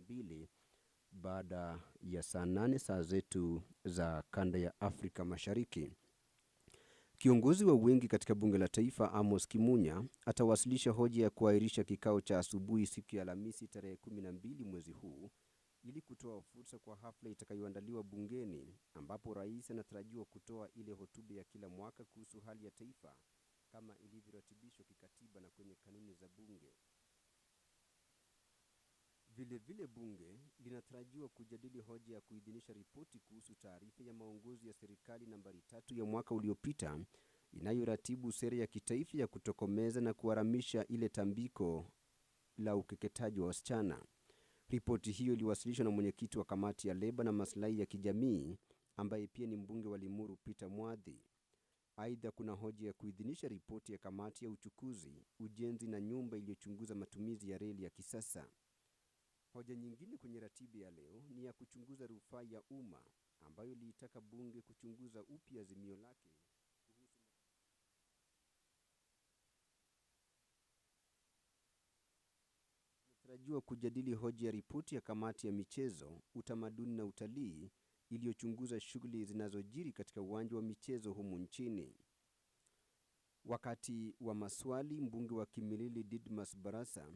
12 baada ya saa 8 saa zetu za kanda ya Afrika Mashariki. Kiongozi wa wengi katika bunge la taifa Amos Kimunya atawasilisha hoja ya kuahirisha kikao cha asubuhi siku ya Alhamisi tarehe 12 mwezi huu ili kutoa fursa kwa hafla itakayoandaliwa bungeni, ambapo rais anatarajiwa kutoa ile hotuba ya kila mwaka kuhusu hali ya taifa kama ilivyoratibishwa kikatiba na kwenye kanuni za bunge. Vile bunge linatarajiwa kujadili hoja ya kuidhinisha ripoti kuhusu taarifa ya maongozi ya serikali nambari 3 ya mwaka uliopita inayoratibu sera ya kitaifa ya kutokomeza na kuharamisha ile tambiko la ukeketaji wa wasichana. Ripoti hiyo iliwasilishwa na mwenyekiti wa kamati ya leba na maslahi ya kijamii ambaye pia ni mbunge wa Limuru Peter Mwadhi. Aidha, kuna hoja ya kuidhinisha ripoti ya kamati ya uchukuzi, ujenzi na nyumba iliyochunguza matumizi ya reli ya kisasa. Hoja nyingine kwenye ratiba ya leo ni ya kuchunguza rufaa ya umma ambayo iliitaka bunge kuchunguza upya azimio lake kuhusu natarajiwa kujadili hoja ya ripoti ya kamati ya michezo, utamaduni na utalii iliyochunguza shughuli zinazojiri katika uwanja wa michezo humu nchini. Wakati wa maswali, mbunge wa Kimilili Didmas Barasa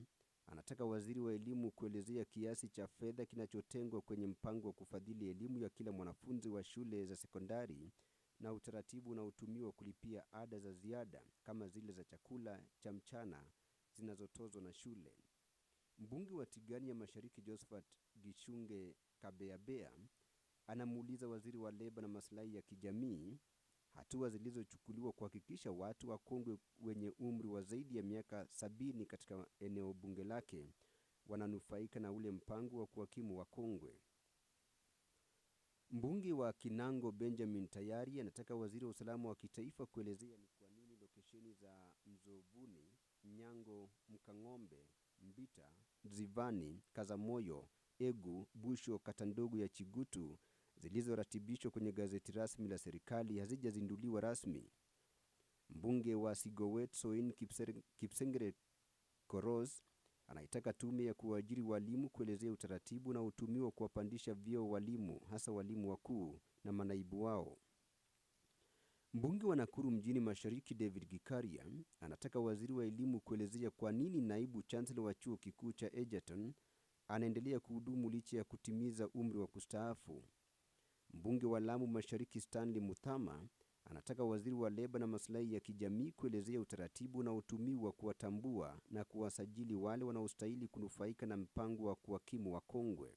anataka waziri wa elimu kuelezea kiasi cha fedha kinachotengwa kwenye mpango wa kufadhili elimu ya kila mwanafunzi wa shule za sekondari na utaratibu unaotumiwa kulipia ada za ziada kama zile za chakula cha mchana zinazotozwa na shule. Mbunge wa Tigania Mashariki Josephat Gishunge Kabeabea anamuuliza waziri wa leba na maslahi ya kijamii hatua zilizochukuliwa kuhakikisha watu wakongwe wenye umri wa zaidi ya miaka 70 katika eneo bunge lake wananufaika na ule mpango wa kuhakimu wakongwe. Mbunge wa Kinango Benjamin Tayari anataka waziri wa usalama wa kitaifa kuelezea ni kwa nini lokesheni za Mzovuni, Nyango, Mkang'ombe, Mbita, Zivani, Kazamoyo, Egu, Busho, Katandogo ya Chigutu zilizoratibishwa kwenye gazeti rasmi la serikali hazijazinduliwa rasmi. Mbunge wa Sigowet Soin Kipsengere Koros anaitaka tume ya kuajiri walimu kuelezea utaratibu na utumiwa kuwapandisha vyeo walimu, hasa walimu wakuu na manaibu wao. Mbunge wa Nakuru mjini Mashariki David Gikaria anataka waziri wa elimu kuelezea kwa nini naibu chancellor wa chuo kikuu cha Egerton anaendelea kuhudumu licha ya kutimiza umri wa kustaafu. Mbunge wa Lamu Mashariki Stanley Muthama anataka waziri wa leba na maslahi ya kijamii kuelezea utaratibu na utumiwa kuwatambua na kuwasajili wale wanaostahili kunufaika na mpango wa kuhakimu wakongwe.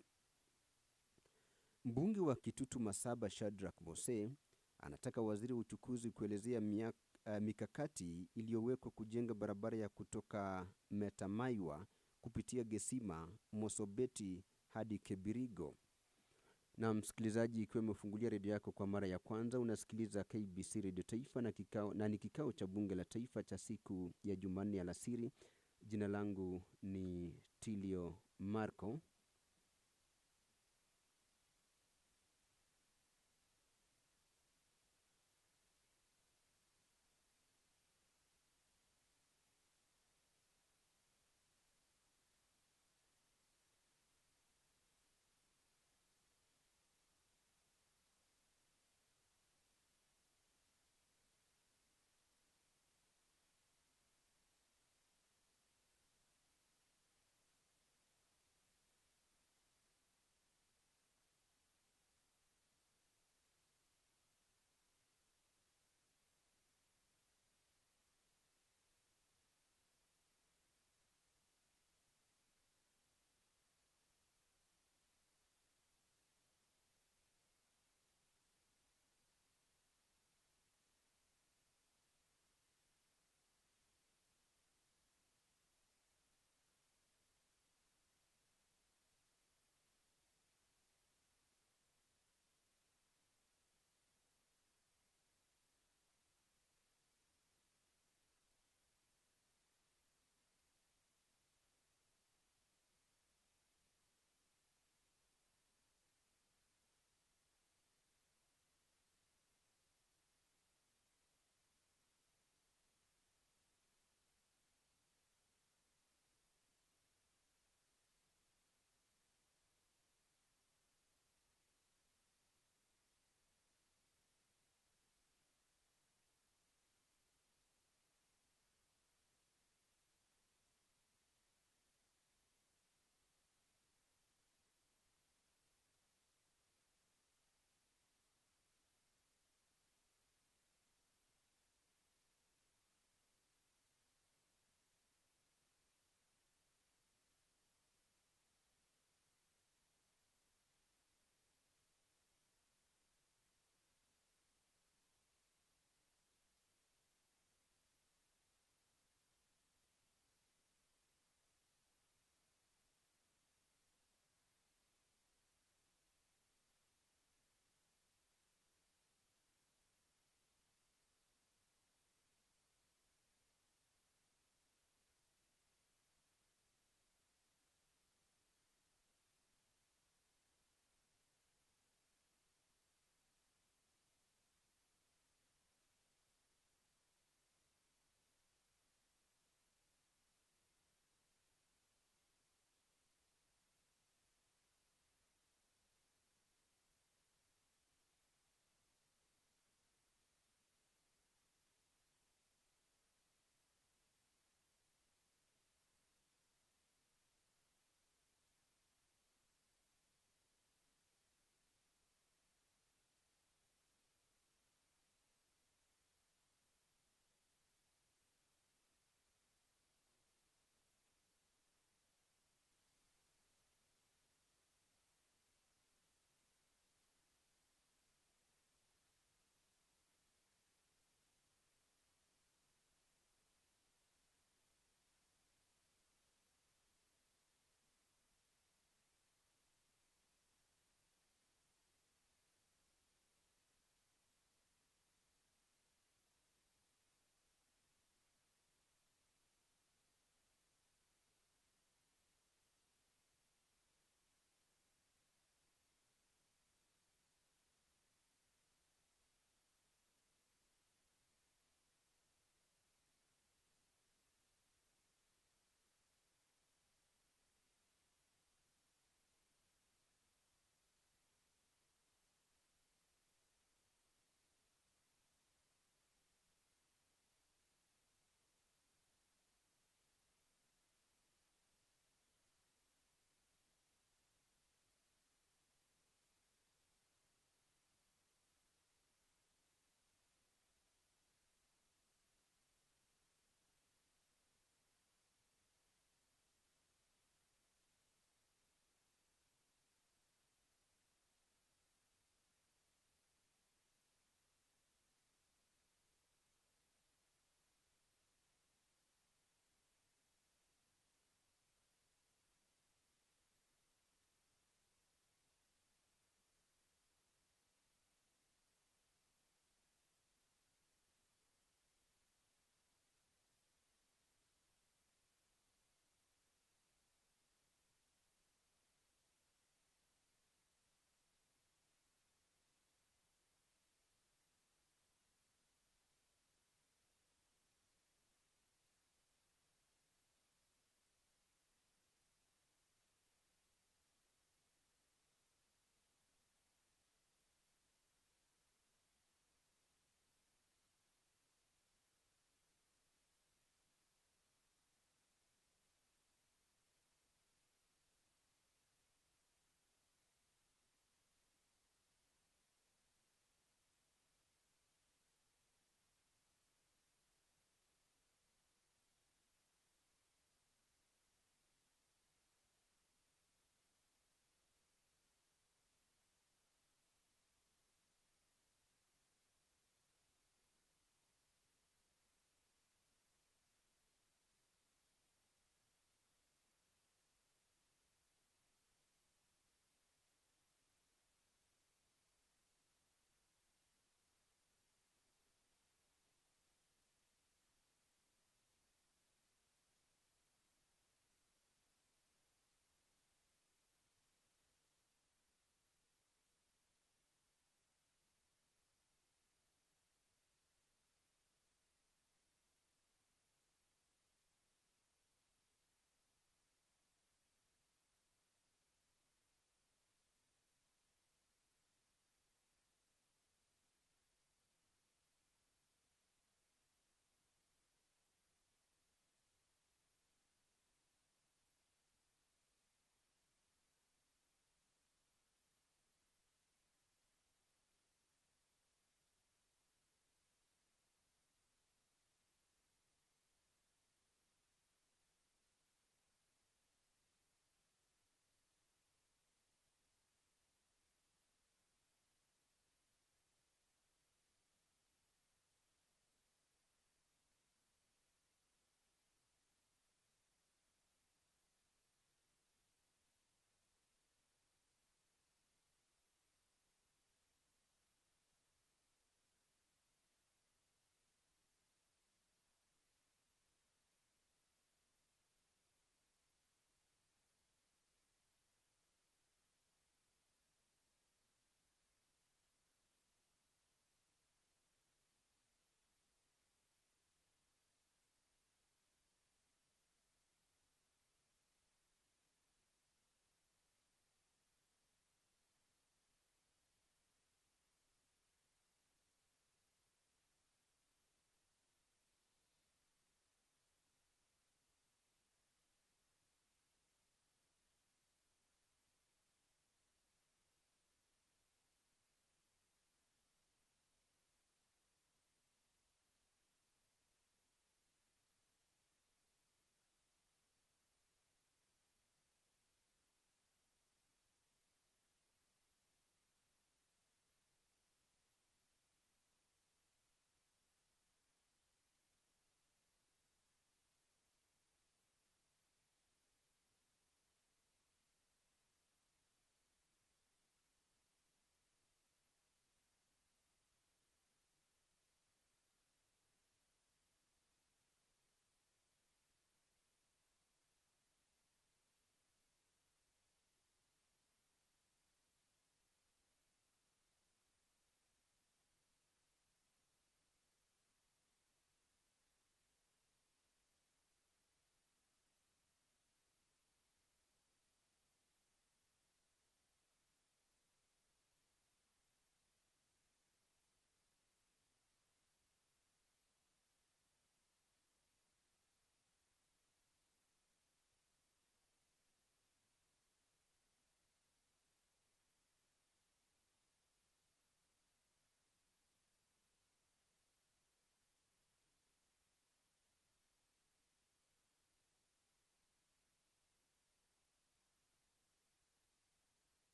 Mbunge wa Kitutu Masaba Shadrack Mose anataka waziri wa uchukuzi kuelezea mikakati iliyowekwa kujenga barabara ya kutoka Metamaiwa kupitia Gesima, Mosobeti hadi Kebirigo. Na msikilizaji, ikiwa umefungulia redio yako kwa mara ya kwanza, unasikiliza KBC Radio Taifa na ni kikao cha bunge la taifa cha siku ya Jumanne alasiri. Jina langu ni Tilio Marco.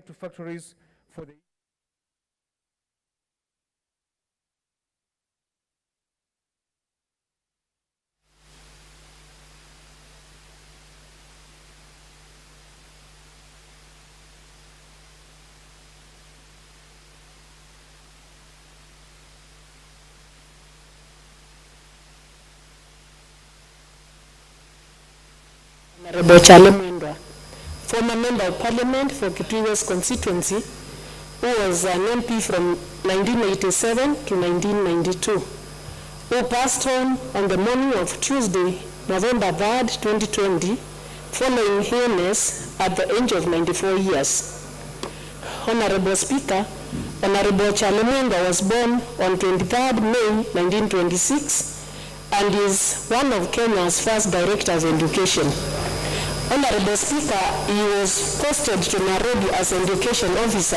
to factories for the Honorable Charlie Mwendwa, former Member of Parliament for Kitwiga's constituency, who was an MP from 1987 to 1992, who passed on the morning of Tuesday, November 3rd, 2020, following illness at the age of 94 years. Honorable Speaker, Honorable Charlie Mwendwa was born on 23rd May 1926 and is one of Kenya's first directors of education. Honorable Speaker, he was posted to Nairobi as education officer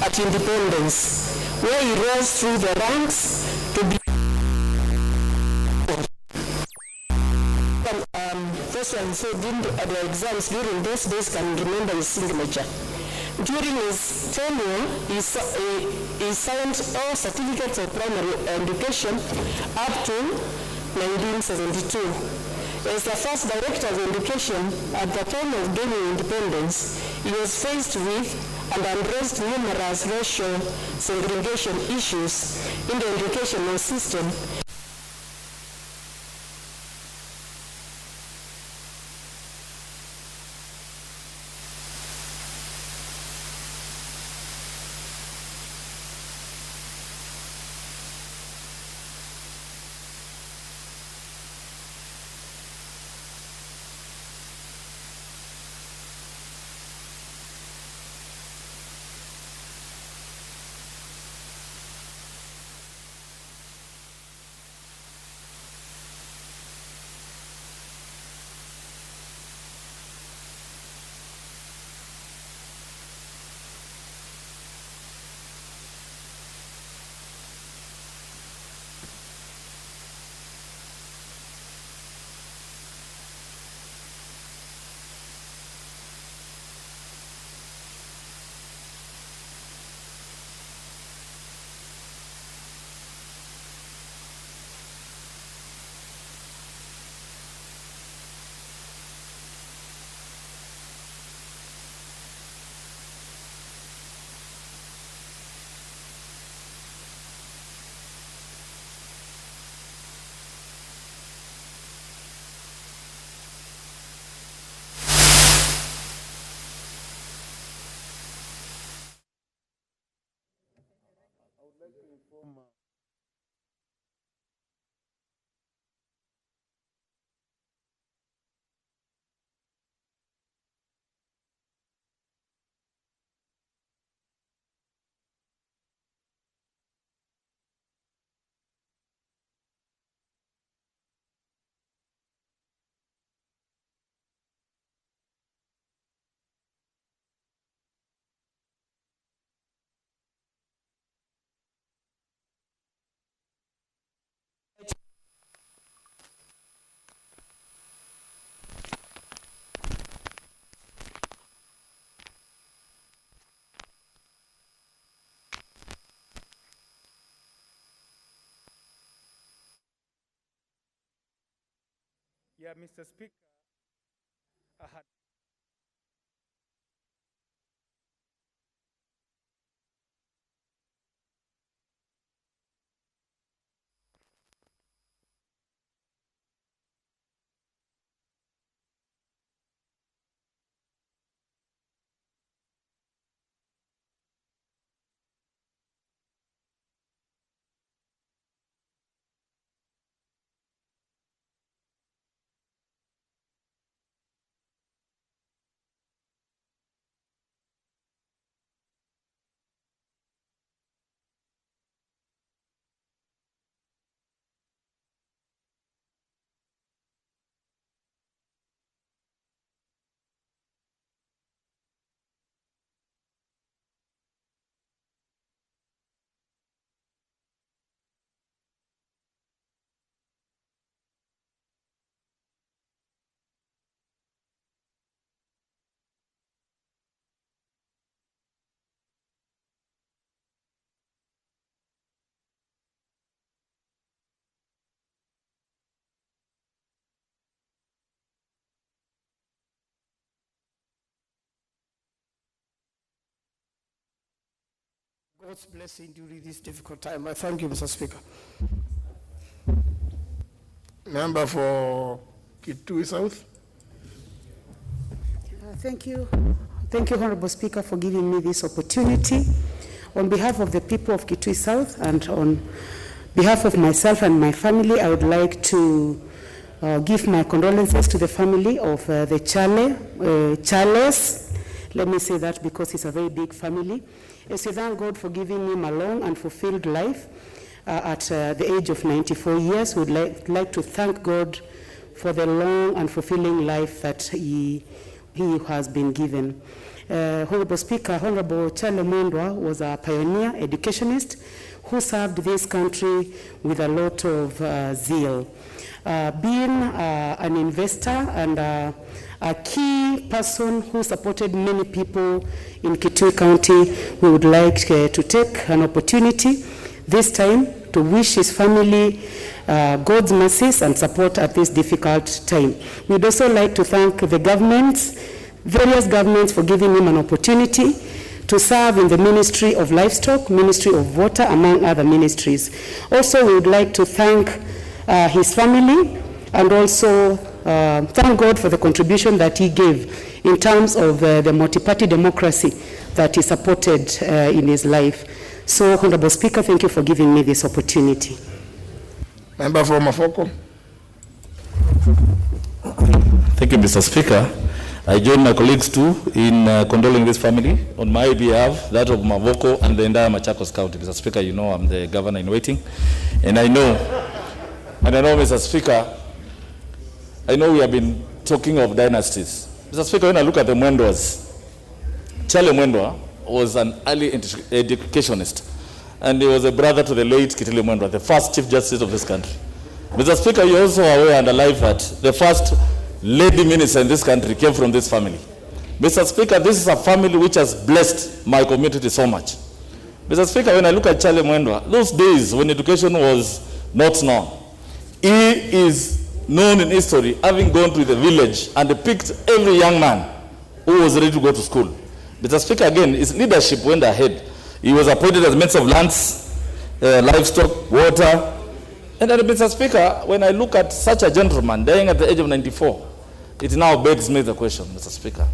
at Independence, where he rose through the ranks to be first one who did the exams during those days can remember his signature. During his tenure, he signed all certificates of primary education up to 1972. As the first director of education at the time of gaining independence, he was faced with and addressed numerous racial segregation issues in the educational system. Yeah, Mr. Speaker, I had God's blessing during this difficult time. I thank you, Mr. Speaker. Member for Kitui South. Thank you. Thank you, Honorable Speaker, for giving me this opportunity. On behalf of the people of Kitui South and on behalf of myself and my family, I would like to give my condolences to the family of the Charles. Let me say that because it's a very big family. As we thank God for giving him a long and fulfilled life at the age of 94 years, we would like to thank God for the long and fulfilling life that he has been given. Honorable Speaker, Honorable Charles Mwendwa was a pioneer educationist who served this country with a lot of zeal. Being an investor and a key person who supported many people in Kitui County, we would like to take an opportunity this time to wish his family God's mercies and support at this difficult time. We'd also like to thank the various governments for giving him an opportunity to serve in the Ministry of Livestock, Ministry of Water, among other ministries. Also, we would like to thank his family and also thank God for the contribution that he gave in terms of the multi-party democracy that he supported in his life. So, Honorable Speaker, thank you for giving me this opportunity. Member for Mafoko. Thank you, Mr. Speaker. I join my colleagues too in condoling this family on my behalf, that of Mavoko and the entire Machakos County. Mr. Speaker, you know I'm the governor in waiting, and I know, Mr. Speaker, I know we have been talking of dynasties. Mr. Speaker, when I look at the Mwendwas, Charles Mwendwa was an early educationist, and he was a brother to the late Kitile Mwendwa, the first Chief Justice of this country. Mr. Speaker, you're also aware and alive that the first lady minister in this country came from this family. Mr. Speaker, this is a family which has blessed my community so much. Mr. Speaker, when I look at Charles Mwendwa, those days when education was not known, he is known in history having gone to the village and picked every young man who was ready to go to school. Mr. Speaker, again, his leadership went ahead. He was appointed as Minister of Lands, Livestock, Water. And then, Mr. Speaker, when I look at such a gentleman dying at the age of 94, it now begs me the question, Mr. Speaker,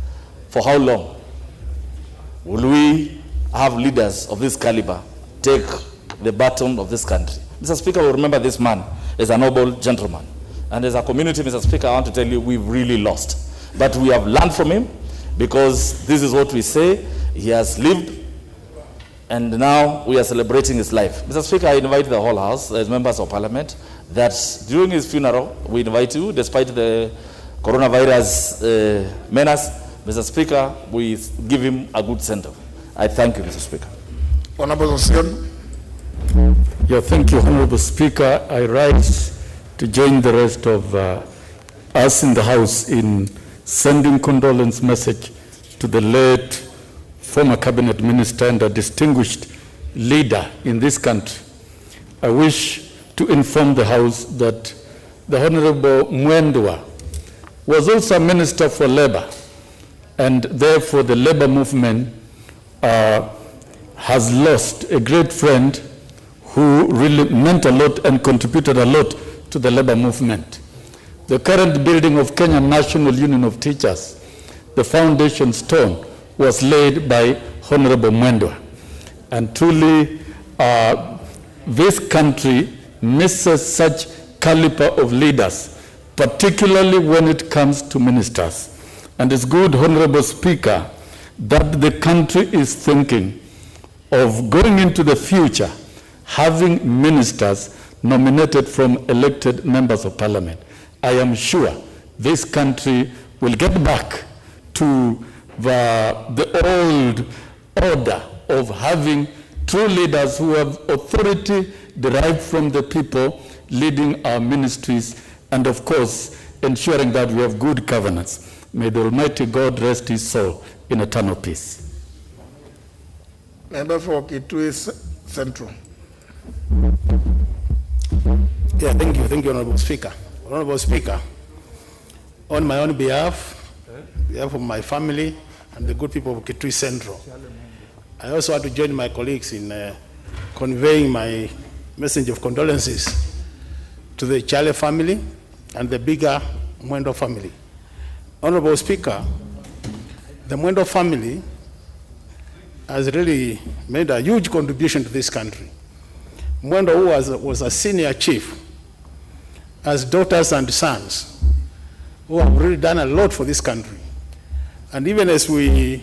for how long will we have leaders of this caliber take the baton of this country? Mr. Speaker, we remember this man as a noble gentleman. And as a community, Mr. Speaker, I want to tell you we've really lost. But we have learned from him because this is what we say. He has lived, and now we are celebrating his life. Mr. Speaker, I invite the whole House as members of Parliament that during his funeral, we invite you, despite the coronavirus menace, Mr. Speaker, we give him a good send-off. I thank you, Mr. Speaker. Honorable Osion. Yeah, thank you, Honorable Speaker. I rise to join the rest of us in the House in sending condolence message to the late former cabinet minister and a distinguished leader in this country. I wish to inform the House that the Honorable Mwendwa was also a minister for labor, and therefore the labor movement has lost a great friend who really meant a lot and contributed a lot to the labor movement. The current building of Kenya National Union of Teachers, the foundation stone was laid by Honorable Mwendwa. And truly, this country misses such caliber of leaders, particularly when it comes to ministers. And it's good, Honorable Speaker, that the country is thinking of going into the future, having ministers nominated from elected members of Parliament. I am sure this country will get back to the old order of having true leaders who have authority derived from the people leading our ministries, and of course ensuring that we have good governance. May the Almighty God rest his soul in eternal peace. Member for Kitui Central. Yeah, thank you, Honorable Speaker. Honorable Speaker, on my own behalf of my family and the good people of Kitui Central, I also want to join my colleagues in conveying my message of condolences to the Chale family and the bigger Mwendo family. Honorable Speaker, the Mwendo family has really made a huge contribution to this country. Mwendo, who was a senior chief, has daughters and sons who have really done a lot for this country. And even as we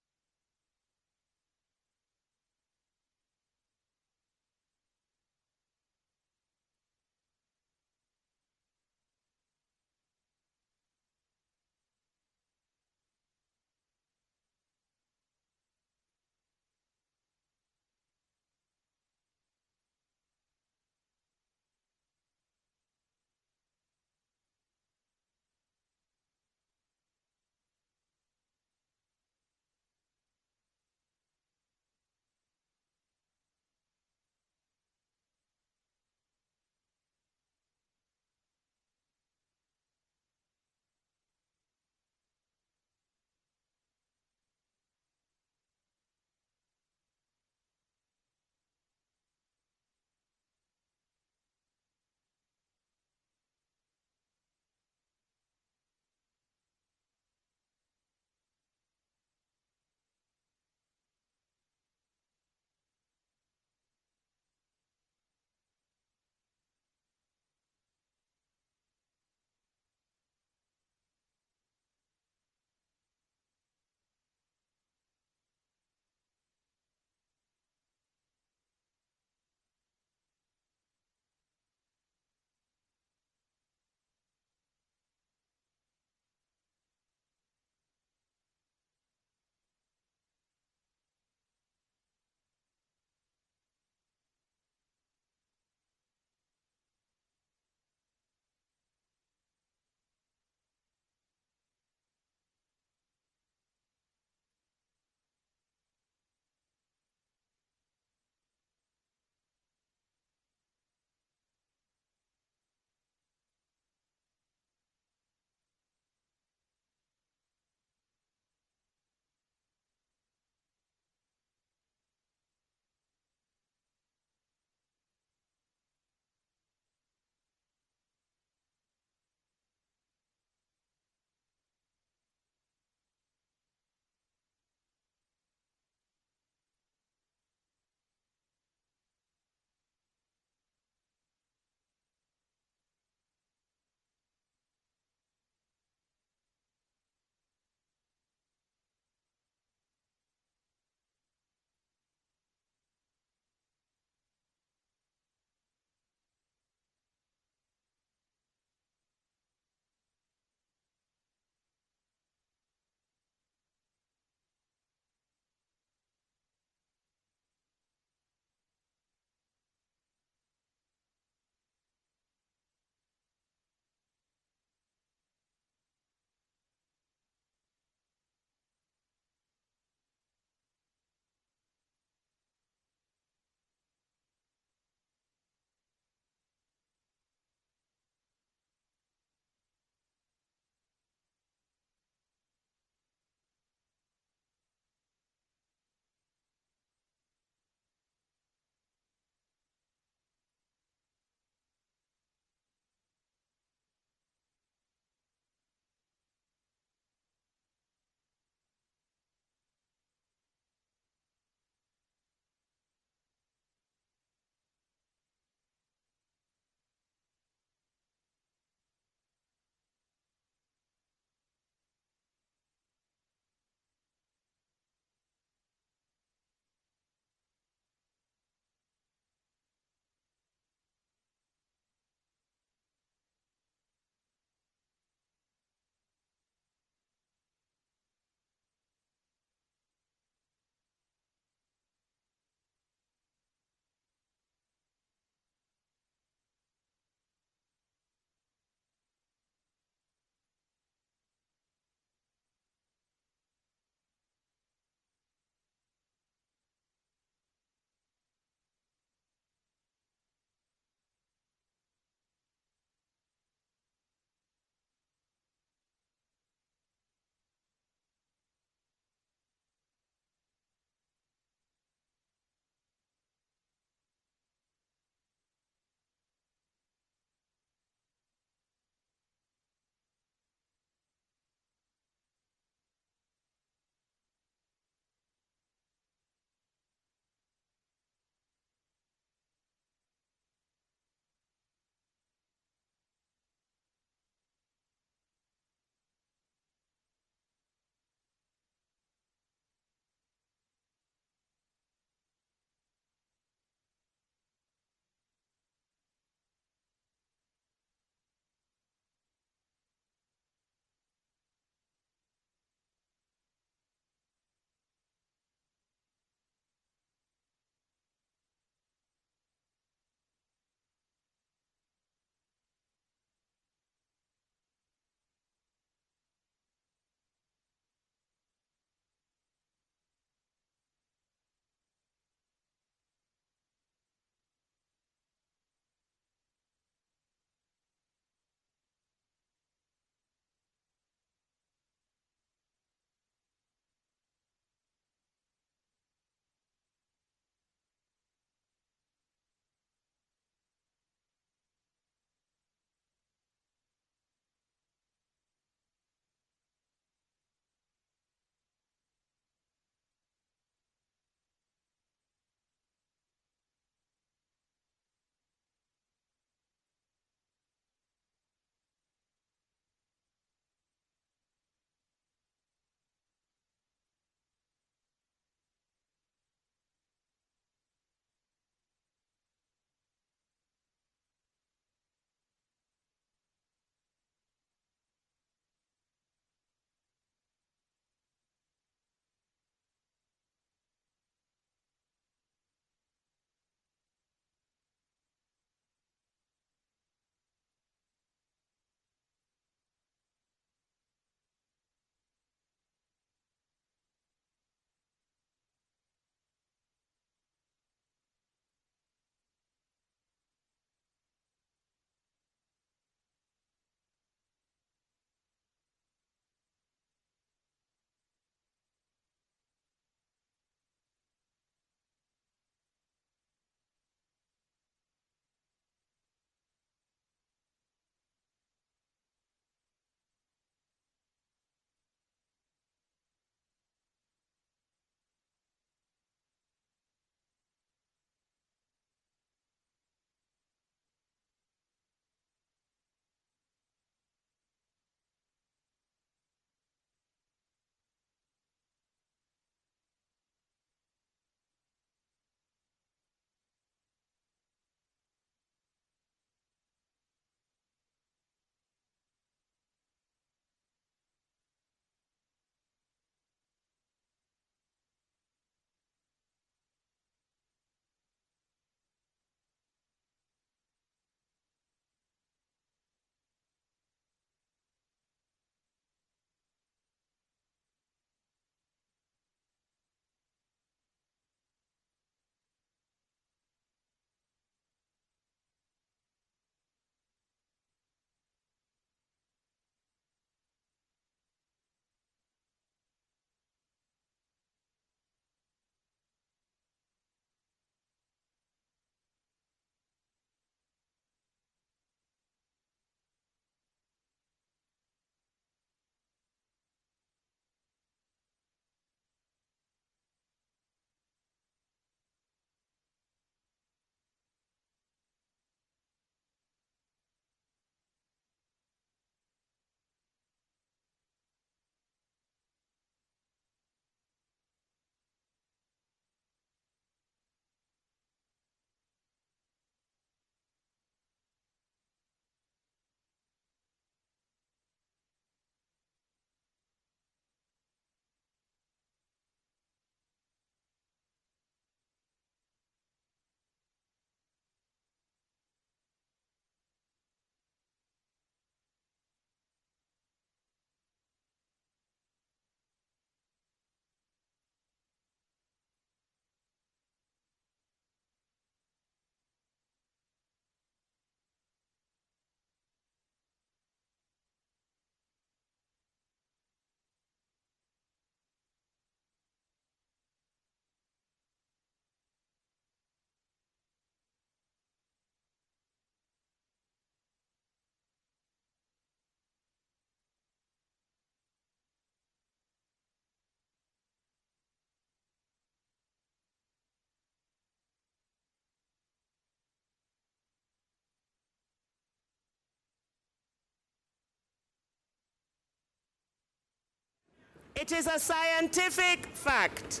It is a scientific fact.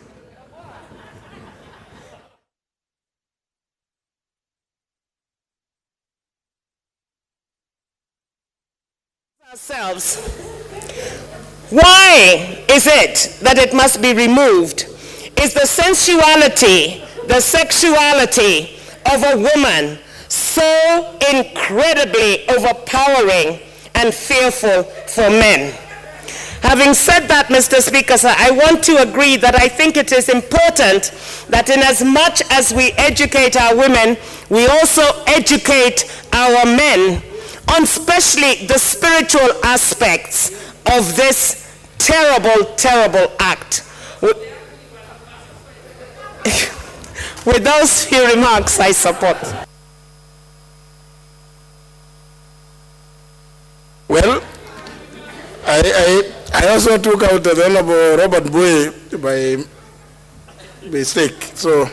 Ourselves. Why is it that it must be removed? Is the sensuality, the sexuality of a woman so incredibly overpowering and fearful for men? Having said that, Mr. Speaker, sir, I want to agree that I think it is important that in as much as we educate our women, we also educate our men on especially the spiritual aspects of this terrible, terrible act. With those few remarks, I support. Well, I also took out the Honorable Robert Boy by mistake, so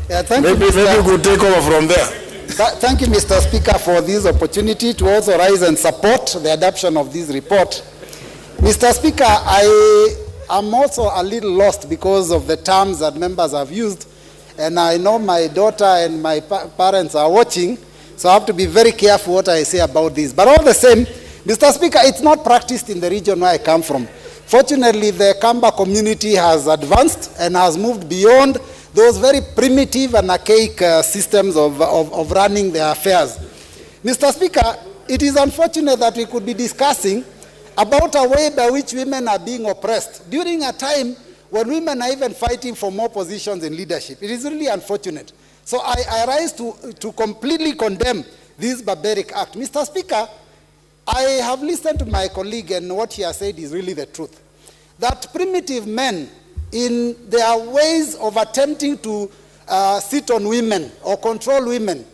maybe we could take over from there. Thank you, Mr. Speaker, for this opportunity to also rise and support the adoption of this report. Mr. Speaker, I am also a little lost because of the terms that members have used, and I know my daughter and my parents are watching, so I have to be very careful what I say about this. But all the same, Mr. Speaker, it's not practiced in the region where I come from. Fortunately, the Kamba community has advanced and has moved beyond those very primitive and archaic systems of running their affairs. Mr. Speaker, it is unfortunate that we could be discussing about a way by which women are being oppressed during a time when women are even fighting for more positions in leadership. It is really unfortunate. So I rise to completely condemn this barbaric act. Mr. Speaker, I have listened to my colleague, and what he has said is really the truth. That primitive men, in their ways of attempting to sit on women or control women,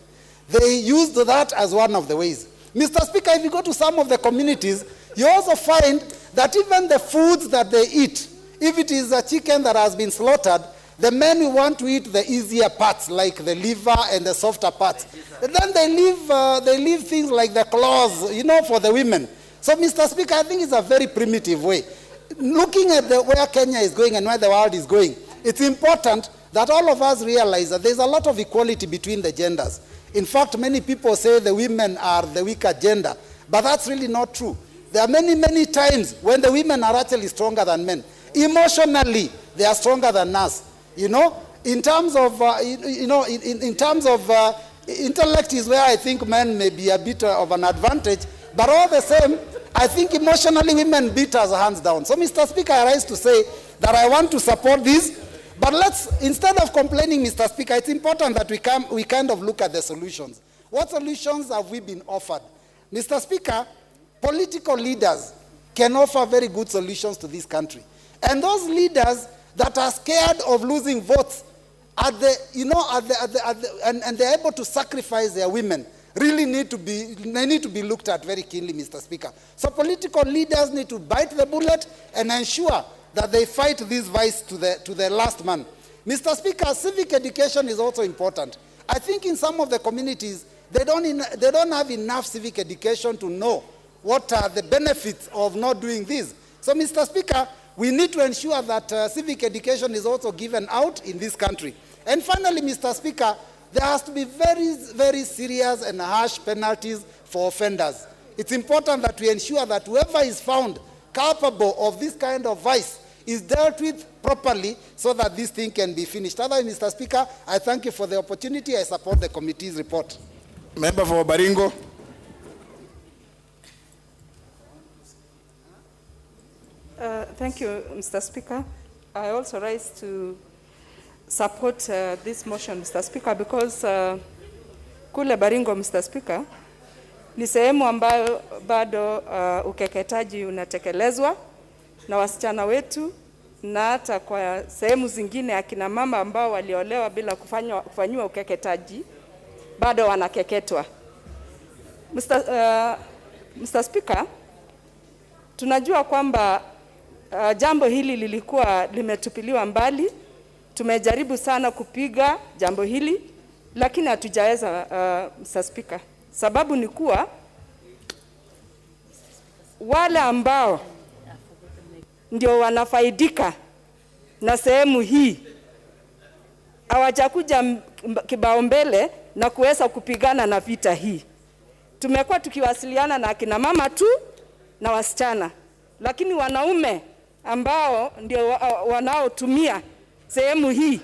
they used that as one of the ways. Mr. Speaker, if you go to some of the communities, you also find that even the foods that they eat, if it is a chicken that has been slaughtered, the men will want to eat the easier parts, like the liver and the softer parts. And then they leave things like the claws, for the women. So, Mr. Speaker, I think it's a very primitive way. Looking at where Kenya is going and where the world is going, it's important that all of us realize that there's a lot of equality between the genders. In fact, many people say the women are the weaker gender, but that's really not true. There are many, many times when the women are actually stronger than men. Emotionally, they are stronger than us. In terms of, in terms of intellect is where I think men may be a bit of an advantage, but all the same, I think emotionally women beat us hands down. So, Mr. Speaker, I rise to say that I want to support this, but instead of complaining, Mr. Speaker, it's important that we kind of look at the solutions. What solutions have we been offered? Mr. Speaker, political leaders can offer very good solutions to this country. And those leaders that are scared of losing votes and they're able to sacrifice their women really need to be looked at very keenly, Mr. Speaker. So political leaders need to bite the bullet and ensure that they fight this vice to the last man. Mr. Speaker, civic education is also important. I think in some of the communities, they don't have enough civic education to know what are the benefits of not doing this. So, Mr. Speaker, we need to ensure that civic education is also given out in this country. And finally, Mr. Speaker, there has to be very, very serious and harsh penalties for offenders. It's important that we ensure that whoever is found culpable of this kind of vice is dealt with properly so that this thing can be finished. Otherwise, Mr. Speaker, I thank you for the opportunity. I support the committee's report. Member for Baringo. Thank you, Mr. Speaker. I also rise to support this motion, Mr. Speaker, because kule Baringo, Mr. Speaker, ni sehemu ambayo bado ukeketaji unatekelezwa na wasichana wetu, na hata kwa sehemu zingine akina mama ambao waliolewa bila kufanywa ukeketaji bado wanakeketwa. Mr. Speaker, tunajua kwamba jambo hili lilikuwa limetupiliwa mbali. Tumejaribu sana kupiga jambo hili, lakini hatujaweza, Mr. Speaker. Sababu ni kuwa wale ambao ndio wanafaidika na sehemu hii, hawajakuja kibaumbele na kuweza kupigana na vita hii. Tumekuwa tukiwasiliana na akina mama tu na wasichana, lakini wanaume ambao ndio wanaotumia sehemu hii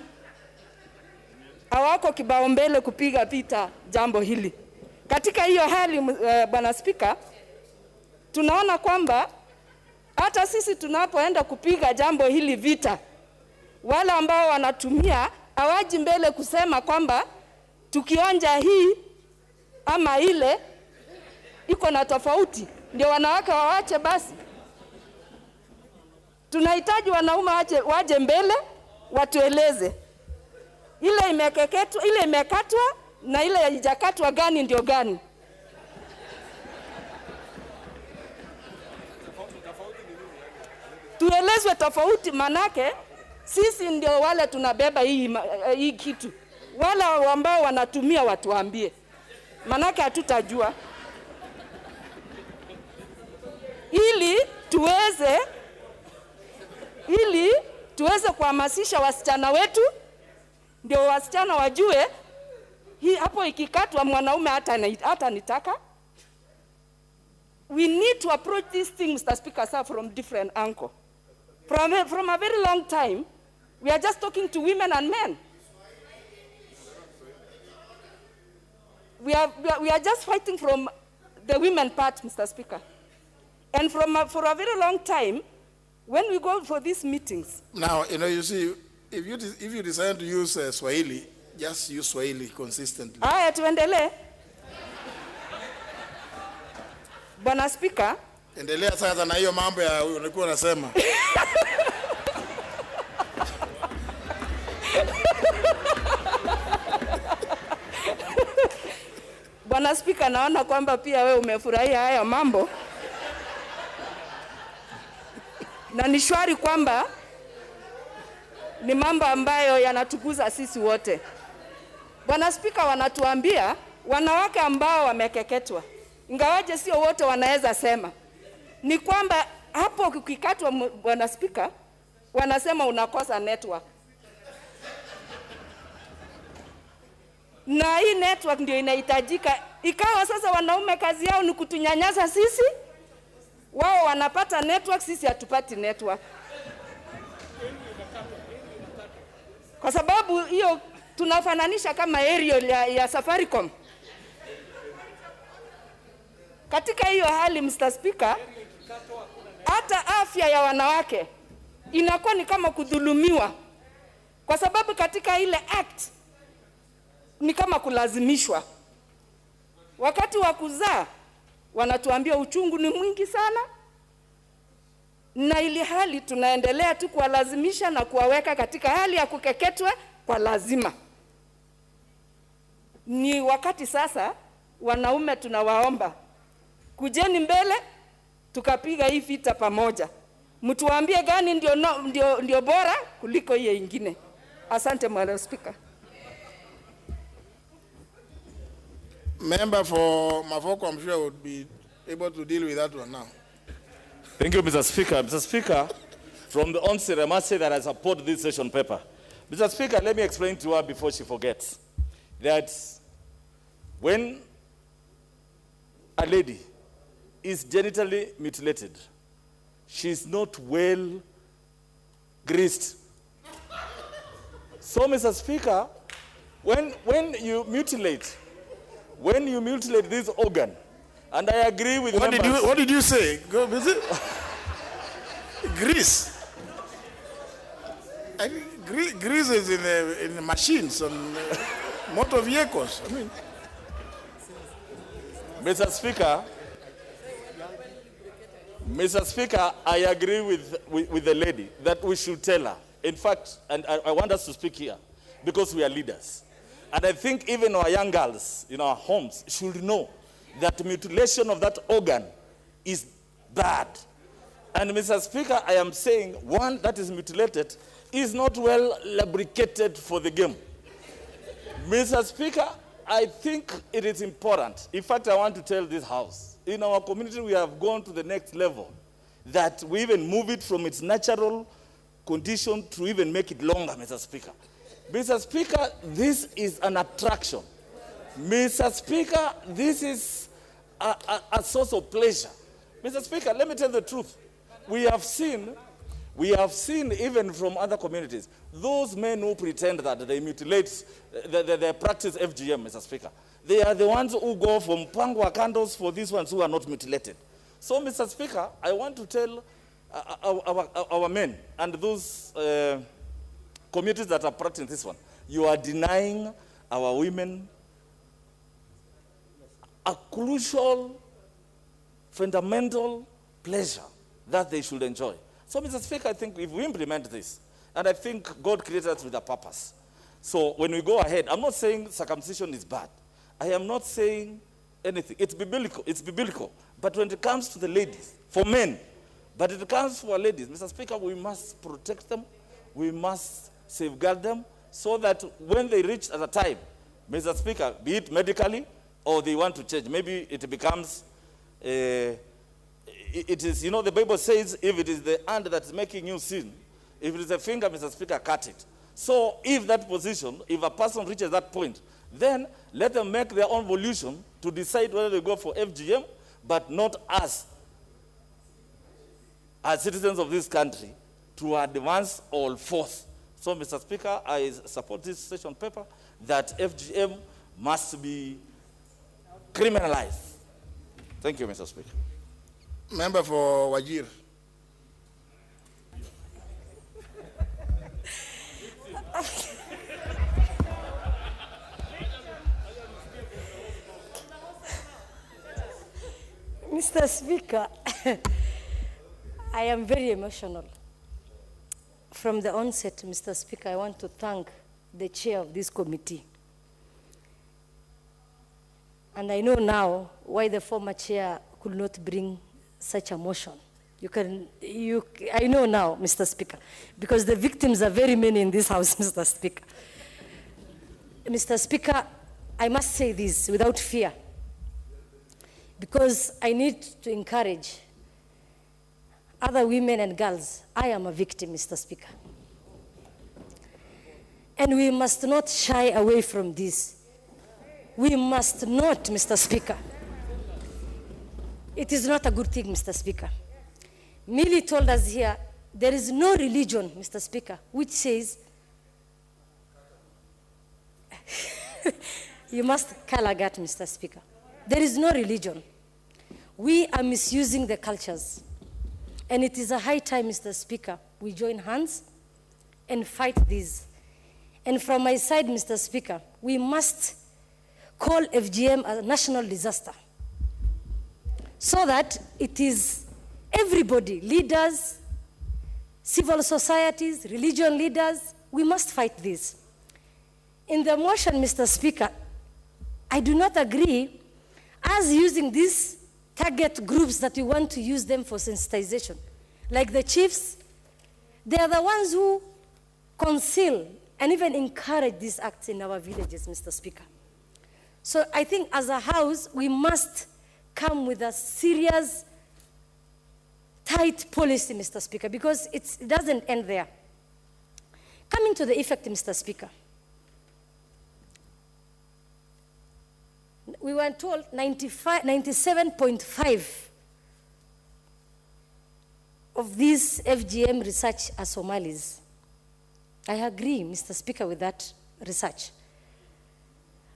hawako kibaumbele kupiga vita jambo hili. Katika hiyo hali, Bwana Spika, tunaona kwamba hata sisi tunapoenda kupiga jambo hili vita, wale ambao wanatumia hawaji mbele kusema kwamba tukionja hii ama ile iko na tofauti ndio wanawake wawache basi. Tunahitaji wanaume waje mbele watueleze ile imekeketwa, ile imekatwa na ile haijakatwa gani ndio gani. Tuelezwe tofauti, manake sisi ndio wale tunabeba hii kitu. Wale ambao wanatumia watuambie, manake hatutajua. Ili tuweze kuhamasisha wasichana wetu, ndio wasichana wajue hii hapo ikikatwa mwanaume hata nitaka. We need to approach these things, Mr. Speaker, sir, from different angle. From a very long time, we are just talking to women and men. We are just fighting from the women part, Mr. Speaker. And for a very long time, when we go for these meetings. Now, you see, if you decide to use Swahili, just use Swahili consistently. Haya, tuendelee. Bwana Speaker. Endelea sasa na hiyo mambo ya ulikuwa unasema. Bwana Speaker, naona kwamba pia wewe umefurahia haya mambo. Na ni shwari kwamba ni mambo ambayo yanatukuza sisi wote. Bwana Speaker, wanatuambia wanawake ambao wamekeketwa, ingawaje sio wote wanaweza sema, ni kwamba hapo ukikatwa, Bwana Speaker, wanasema unakosa network. Na hii network ndio inahitajika. Ikawa sasa wanaume kazi yao ni kutunyanyasa sisi, wao wanapata network, sisi hatupati network. Kwa sababu hiyo tunafananisha kama aerial ya Safaricom. Katika hiyo hali, Mr. Speaker, hata afya ya wanawake inakuwa ni kama kudhulumiwa, kwa sababu katika ile act ni kama kulazimishwa. Wakati wa kuzaa wanatuambia uchungu ni mwingi sana, na ili hali tunaendelea tu kuwalazimisha na kuwaweka katika hali ya kukeketwa kwa lazima. Ni wakati sasa wanaume tunawaomba, kujeni mbele tukapiga hii vita pamoja. Mtuambie gani ndio bora kuliko hiyo ingine. Asante, Mr. Speaker. Member for Mavoko, I'm sure would be able to deal with that one now. Thank you, Mr. Speaker. Mr. Speaker, from the onset, I must say that I support this session paper. Mr. Speaker, let me explain to her before she forgets that when a lady is genitally mutilated, she is not well greased. So, Mr. Speaker, when you mutilate this organ, and I agree with members. What did you say? Go visit. Grease. I think grease is in the machines on motor vehicles. I mean, Mr. Speaker, I agree with the lady that we should tell her. In fact, and I want us to speak here because we are leaders. And I think even our young girls in our homes should know that mutilation of that organ is bad. And Mr. Speaker, I am saying one that is mutilated is not well lubricated for the game. Mr. Speaker, I think it is important. In fact, I want to tell this House, in our community we have gone to the next level. that we even move it from its natural condition to even make it longer, Mr. Speaker. Mr. Speaker, this is an attraction. Mr. Speaker, this is a source of pleasure. Mr. Speaker, let me tell the truth. We have seen even from other communities, those men who pretend that they mutilate, they practice FGM, Mr. Speaker. They are the ones who go from pangwa candles for these ones who are not mutilated. So, Mr. Speaker, I want to tell our men and those communities that are practicing this one, you are denying our women a crucial, fundamental pleasure that they should enjoy. So, Mr. Speaker, I think if we implement this, and I think God created us with a purpose. So when we go ahead, I'm not saying circumcision is bad. I am not saying anything. It's biblical. But when it comes to the ladies, for men, but it comes for ladies, Mr. Speaker, we must protect them. We must safeguard them so that when they reach at a time, Mr. Speaker, be it medically or they want to change, maybe it becomes, it is, you know, the Bible says if it is the hand that is making you sin, if it is a finger, Mr. Speaker, cut it. So if that position, if a person reaches that point, then let them make their own volition to decide whether they go for FGM, but not us, as citizens of this country, to advance all forth. So, Mr. Speaker, I support this session paper that FGM must be criminalized. Thank you, Mr. Speaker. Member for Wajir. Mr. Speaker, I am very emotional. From the onset, Mr. Speaker, I want to thank the chair of this committee. And I know now why the former chair could not bring such a motion. I know now, Mr. Speaker, because the victims are very many in this house, Mr. Speaker. Mr. Speaker, I must say this without fear, because I need to encourage other women and girls. I am a victim, Mr. Speaker. And we must not shy away from this. We must not, Mr. Speaker. It is not a good thing, Mr. Speaker. Millie told us here, there is no religion, Mr. Speaker, which says, you must color gut, Mr. Speaker. There is no religion. We are misusing the cultures. And it is a high time, Mr. Speaker, we join hands and fight this. And from my side, Mr. Speaker, we must call FGM a national disaster, so that it is everybody, leaders, civil societies, religion leaders, we must fight this. In the motion, Mr. Speaker, I do not agree as using these target groups that we want to use them for sensitization. Like the chiefs, they are the ones who conceal and even encourage these acts in our villages, Mr. Speaker. So I think as a house, we must come with a serious, tight policy, Mr. Speaker, because it doesn't end there. Coming to the effect, Mr. Speaker, we were told 97.5 of these FGM research are Somalis. I agree, Mr. Speaker, with that research.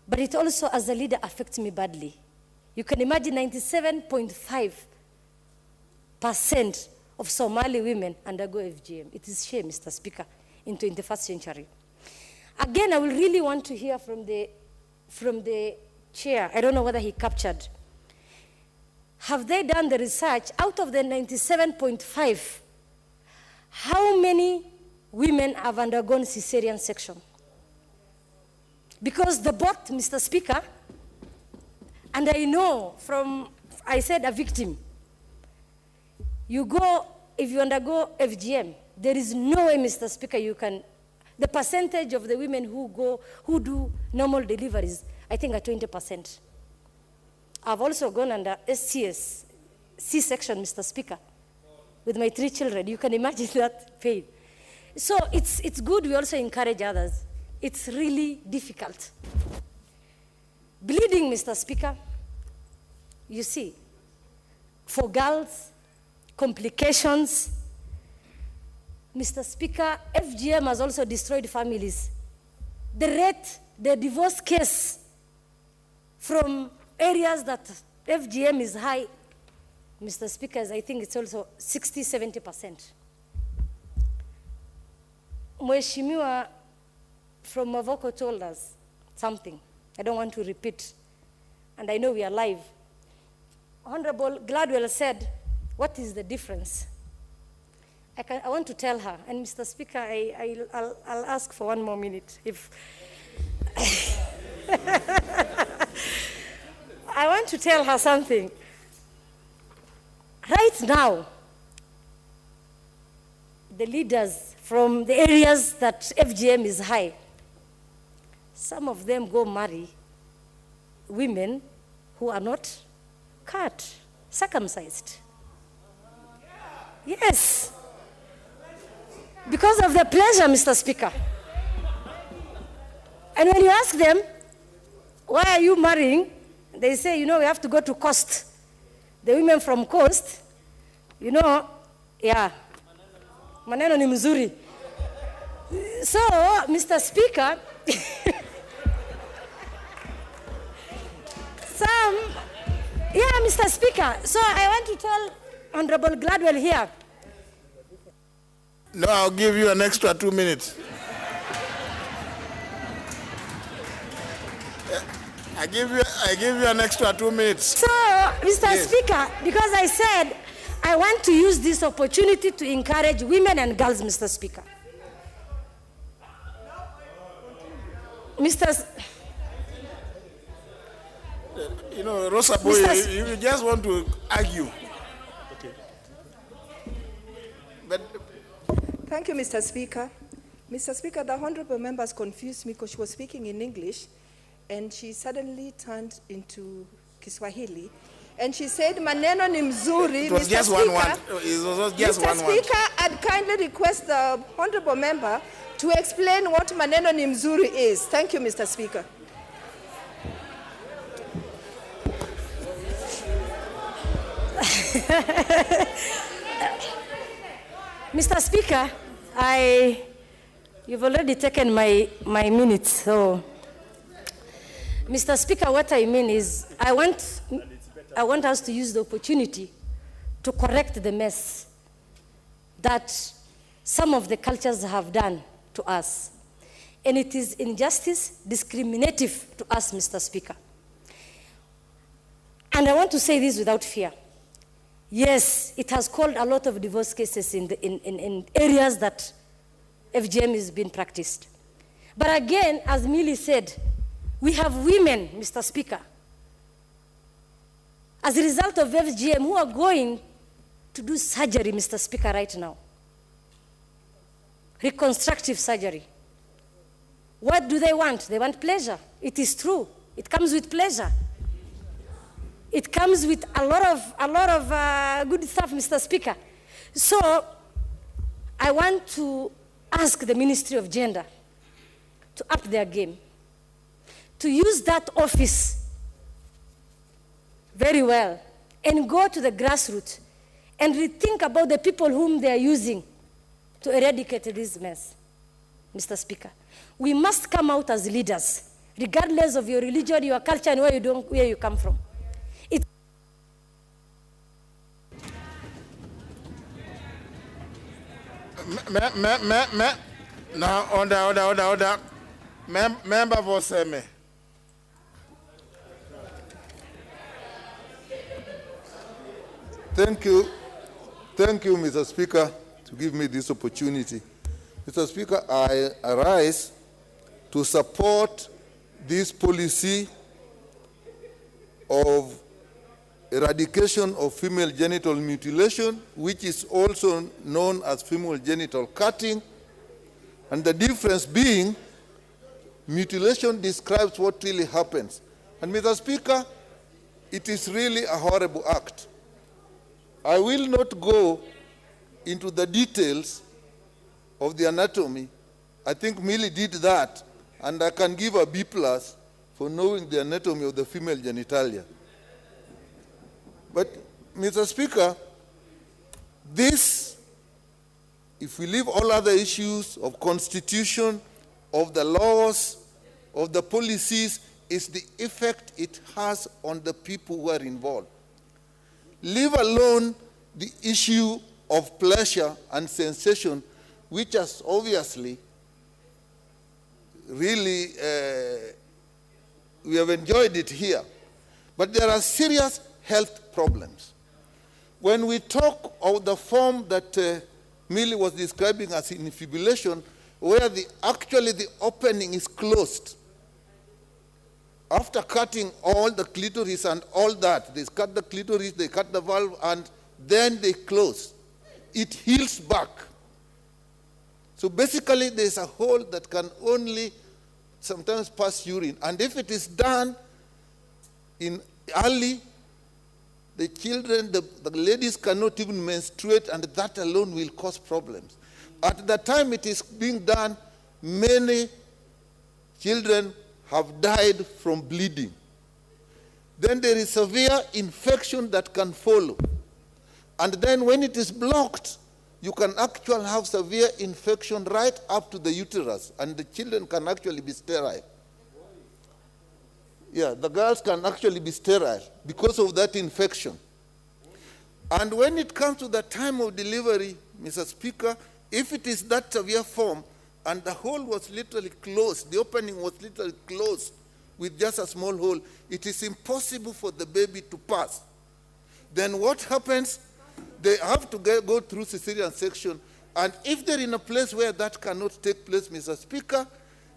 But it also, as a leader, affects me badly. You can imagine 97.5% of Somali women undergo FGM. It is shame, Mr. Speaker, in 21st century. Again, I will really want to hear from the chair. I don't know whether he captured. Have they done the research? Out of the 97.5, how many women have undergone cesarean section? Because the both, Mr. Speaker, and I know from, I said a victim, you go, if you undergo FGM, there is no way, Mr. Speaker, you can, the percentage of the women who do normal deliveries, I think are 20%. I've also gone under SCS, C-section, Mr. Speaker. with my 3 children. You can imagine that pain. So it's good we also encourage others. It's really difficult. Bleeding, Mr. Speaker, you see, for girls, complications. Mr. Speaker, FGM has also destroyed families. The divorce case from areas that FGM is high, Mr. Speaker, I think it's also 60-70%. Mheshimiwa from Mavoko told us something. I don't want to repeat, and I know we are live. Honorable Gladwell said, what is the difference? I want to tell her, and Mr. Speaker, I'll ask for 1 more minute. If I want to tell her something. Right now, the leaders from the areas that FGM is high, some of them go marry women who are not cut, circumcised. Yes. Because of the pleasure, Mr. Speaker. And when you ask them, why are you marrying? They say, we have to go to Coast. The women from Coast, yeah. Maneno ni mzuri. So, Mr. Speaker, Mr. Speaker, so I want to tell Honorable Gladwell here. No, I'll give you an extra 2 minutes. I give you an extra 2 minutes. So, Mr. Speaker, because I said I want to use this opportunity to encourage women and girls, Mr. Speaker. Rosa Boy, you just want to argue. Okay. But thank you, Mr. Speaker. Mr. Speaker, the honorable members confused me because she was speaking in English and she suddenly turned into Kiswahili and she said, maneno ni mzuri. It was Mr. just Speaker, one word. It was just Mr. one Speaker, I'd kindly request the honorable member to explain what maneno ni mzuri is. Thank you, Mr. Speaker. Mr. Speaker, you've already taken my minutes, so Mr. Speaker, what I mean is I want us to use the opportunity to correct the mess that some of the cultures have done to us. And it is injustice, discriminative to us, Mr. Speaker. And I want to say this without fear. Yes, it has caused a lot of divorce cases in areas that FGM is being practiced. But again, as Millie said, we have women, Mr. Speaker, as a result of FGM, who are going to do surgery, Mr. Speaker, right now. Reconstructive surgery. What do they want? They want pleasure. It is true. It comes with pleasure. It comes with a lot of good stuff, Mr. Speaker. So I want to ask the Ministry of Gender to up their game, to use that office very well and go to the grassroots and rethink about the people whom they are using to eradicate this mess, Mr. Speaker. We must come out as leaders, regardless of your religion, your culture, and where you come from. Now, order. Member for Seme. Thank you, Mr. Speaker, to give me this opportunity. Mr. Speaker, I arise to support this policy of eradication of female genital mutilation, which is also known as female genital cutting, and the difference being mutilation describes what really happens. And Mr. Speaker, it is really a horrible act. I will not go into the details of the anatomy. I think Millie did that, and I can give a B+ for knowing the anatomy of the female genitalia. But, Mr. Speaker, this, if we leave all other issues of constitution, of the laws, of the policies, is the effect it has on the people who are involved. Leave alone the issue of pleasure and sensation, which has obviously really, we have enjoyed it here. But there are serious health problems. When we talk of the form that Millie was describing as infibulation, where actually the opening is closed. After cutting all the clitoris and all that, they cut the clitoris, they cut the valve, and then they close. It heals back. So basically, there's a hole that can only sometimes pass urine. And if it is done in early, the children, the ladies cannot even menstruate, and that alone will cause problems. At the time it is being done, many children have died from bleeding. Then there is severe infection that can follow. And then when it is blocked, you can actually have severe infection right up to the uterus, and the children can actually be sterile. Yeah, the girls can actually be sterile because of that infection. And when it comes to the time of delivery, Mr. Speaker, if it is that severe form, and the hole was literally closed, the opening was literally closed with just a small hole, it is impossible for the baby to pass. Then what happens? They have to go through cesarean section, and if they're in a place where that cannot take place, Mr. Speaker,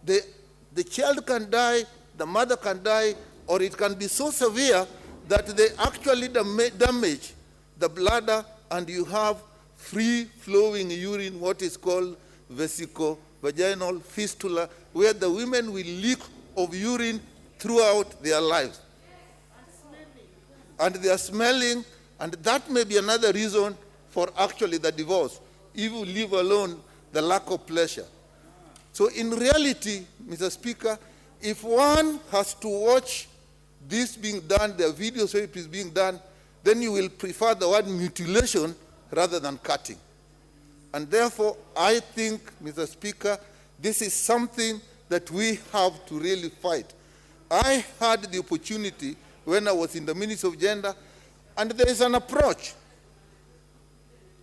the child can die, the mother can die, or it can be so severe that they actually damage the bladder, and you have free-flowing urine, what is called vesico-vaginal fistula, where the women will leak of urine throughout their lives. And they are smelling, and that may be another reason for actually the divorce, even leave alone the lack of pleasure. So in reality, Mr. Speaker, if one has to watch this being done, the videos where it is being done, then you will prefer the word mutilation rather than cutting. And therefore, I think, Mr. Speaker, this is something that we have to really fight. I had the opportunity when I was in the Ministry of Gender, and there is an approach.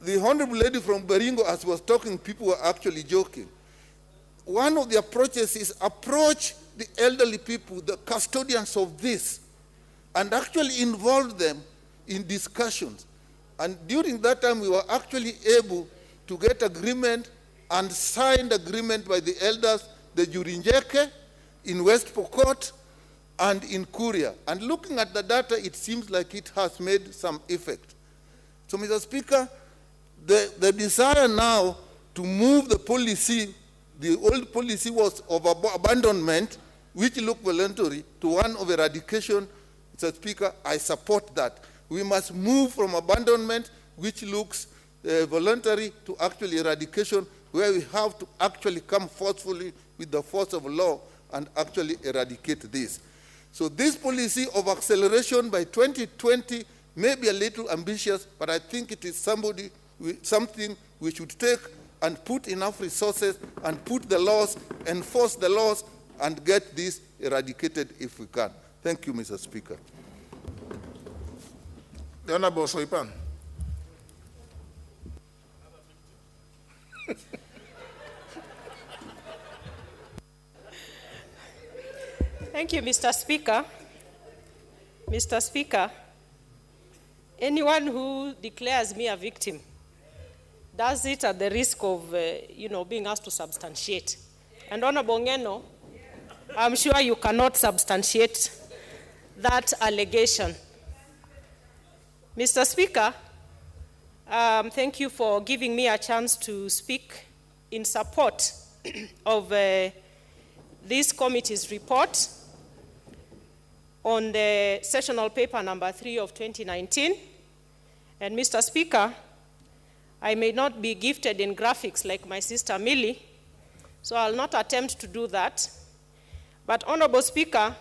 The Honorable Lady from Baringo, as was talking, people were actually joking. One of the approaches is approach the elderly people, the custodians of this, and actually involve them in discussions. And during that time, we were actually able to get agreement and signed agreement by the elders, the Jurinjeke, in West Pokot, and in Kuria. And looking at the data, it seems like it has made some effect. So, Mr. Speaker, the desire now to move the policy, the old policy was of abandonment, which looked voluntary, to one of eradication. Mr. Speaker, I support that. We must move from abandonment, which looks voluntary, to actually eradication, where we have to actually come forcefully with the force of law and actually eradicate this. So this policy of acceleration by 2020 may be a little ambitious, but I think it is something we should take and put enough resources and put the laws, enforce the laws, and get this eradicated if we can. Thank you, Mr. Speaker. The Honorable Soipan. Thank you, Mr. Speaker. Mr. Speaker, anyone who declares me a victim does it at the risk of, being asked to substantiate. And Honorable Ngeno, I'm sure you cannot substantiate that allegation. Mr. Speaker, thank you for giving me a chance to speak in support of this committee's report on the sessional paper number 3 of 2019. And Mr. Speaker, I may not be gifted in graphics like my sister Millie, so I'll not attempt to do that. But Honorable Speaker,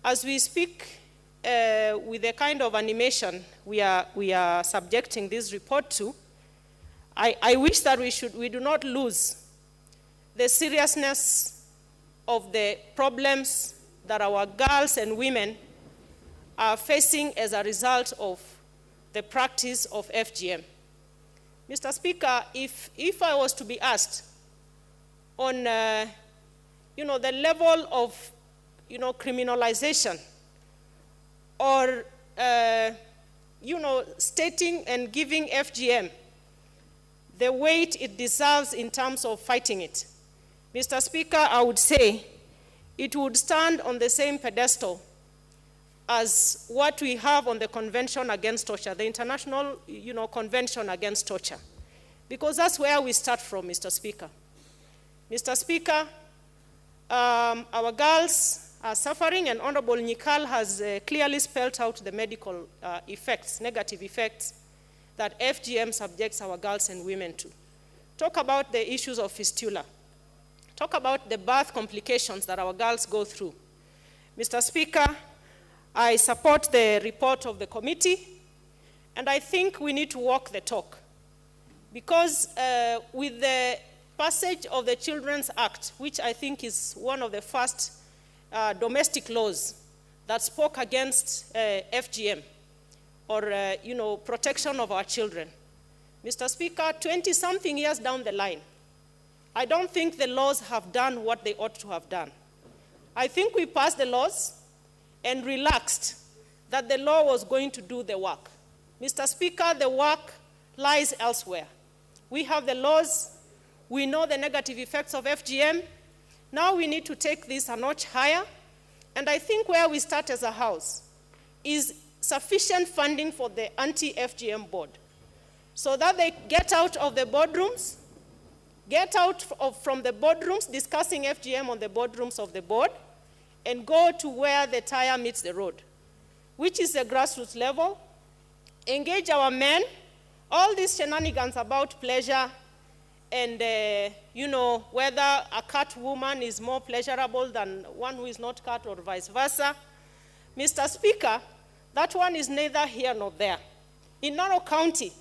as we speak with the kind of animation we are subjecting this report to, I wish that we do not lose the seriousness of the problems that our girls and women are facing as a result of the practice of FGM. Mr. Speaker, if I was to be asked on the level of criminalization or stating and giving FGM the weight it deserves in terms of fighting it, Mr. Speaker, I would say it would stand on the same pedestal as what we have on the Convention Against Torture, the International Convention Against Torture, because that's where we start from, Mr. Speaker. Mr. Speaker, our girls are suffering, and Honorable Nyikal has clearly spelled out the medical effects, negative effects, that FGM subjects our girls and women to. Talk about the issues of fistula. Talk about the birth complications that our girls go through. Mr. Speaker, I support the report of the committee, and I think we need to walk the talk. Because with the passage of the Children's Act, which I think is one of the first domestic laws that spoke against FGM, or protection of our children. Mr. Speaker, 20-something years down the line, I don't think the laws have done what they ought to have done. I think we passed the laws and relaxed that the law was going to do the work. Mr. Speaker, the work lies elsewhere. We have the laws, we know the negative effects of FGM. Now we need to take this a notch higher, and I think where we start as a house is sufficient funding for the anti-FGM board, so that they get out of the boardrooms, from the boardrooms discussing FGM on the boardrooms of the board, and go to where the tire meets the road, which is the grassroots level. Engage our men. All these shenanigans about pleasure and, whether a cut woman is more pleasurable than one who is not cut or vice versa. Mr. Speaker, that one is neither here nor there. In Narok County,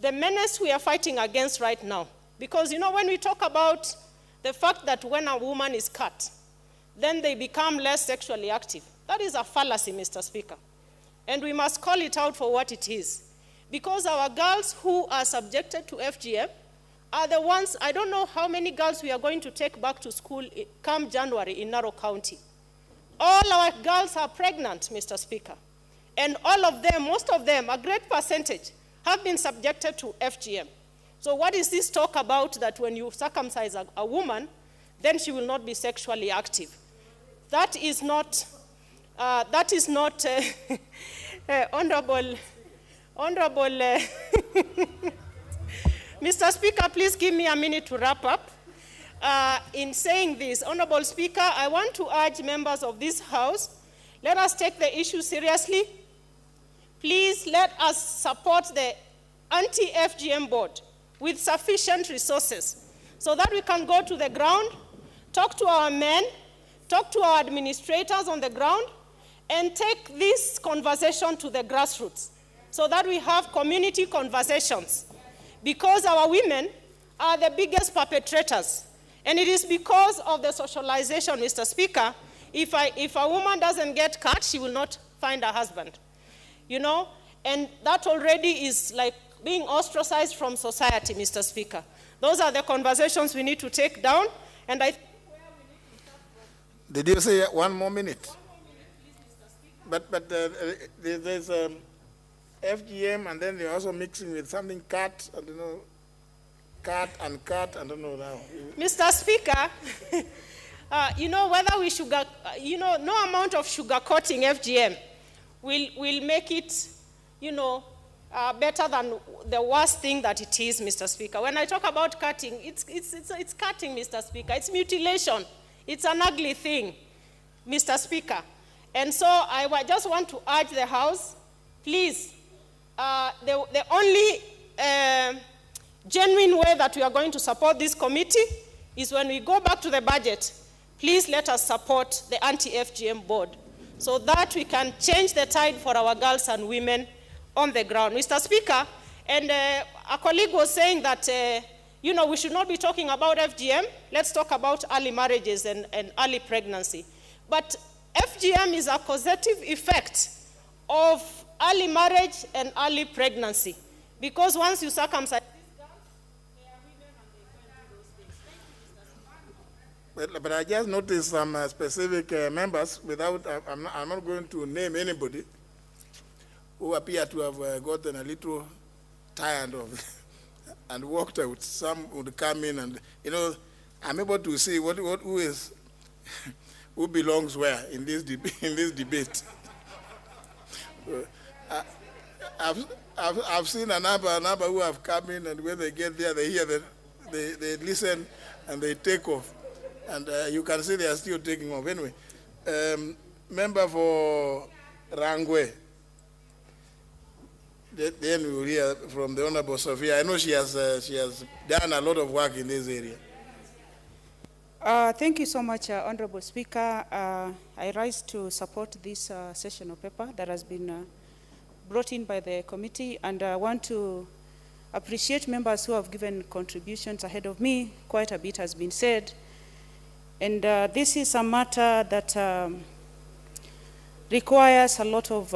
the menace we are fighting against right now, because when we talk about the fact that when a woman is cut, then they become less sexually active, that is a fallacy, Mr. Speaker. And we must call it out for what it is. Because our girls who are subjected to FGM are the ones, I don't know how many girls we are going to take back to school come January in Narok County. All our girls are pregnant, Mr. Speaker. And all of them, most of them, a great percentage, have been subjected to FGM. So what is this talk about that when you circumcise a woman, then she will not be sexually active? That is not honorable, Mr. Speaker, please give me a minute to wrap up. In saying this, Honorable Speaker, I want to urge members of this House, let us take the issue seriously. Please let us support the anti-FGM board with sufficient resources so that we can go to the ground, talk to our men, talk to our administrators on the ground, and take this conversation to the grassroots so that we have community conversations. Because our women are the biggest perpetrators. And it is because of the socialization, Mr. Speaker, if a woman doesn't get cut, she will not find a husband. And that already is like being ostracized from society, Mr. Speaker. Those are the conversations we need to take down, and I think where we need to start from. Did you say 1 more minute? 1 more minute, please, Mr. Speaker. But there's FGM, and then they're also mixing with something cat, I don't know, cat, I don't know now. Mr. Speaker, whether we sugar, no amount of sugarcoating FGM will make it, better than the worst thing that it is, Mr. Speaker. When I talk about cutting, it's cutting, Mr. Speaker. It's mutilation. It's an ugly thing, Mr. Speaker. And so I just want to urge the House, please, the only genuine way that we are going to support this committee is when we go back to the budget, please let us support the anti-FGM board so that we can change the tide for our girls and women on the ground. Mr. Speaker, and a colleague was saying that, we should not be talking about FGM. Let's talk about early marriages and early pregnancy. But FGM is a causative effect of early marriage and early pregnancy. Because once you circumcise these girls, they are women and they can't do those things. Thank you, Mr. Speaker. But I just noticed some specific members, I'm not going to name anybody, who appear to have gotten a little tired of and walked out. Some would come in and, I'm able to see who belongs where in this debate. I've seen a number who have come in, and when they get there, they hear they listen and they take off. And you can see they are still taking off. Anyway, member for Rangwe. Then we will hear from the Honorable Sophia. I know she has done a lot of work in this area. Thank you so much, Honorable Speaker. I rise to support this session of paper that has been brought in by the committee, and I want to appreciate members who have given contributions ahead of me. Quite a bit has been said. And this is a matter that requires a lot of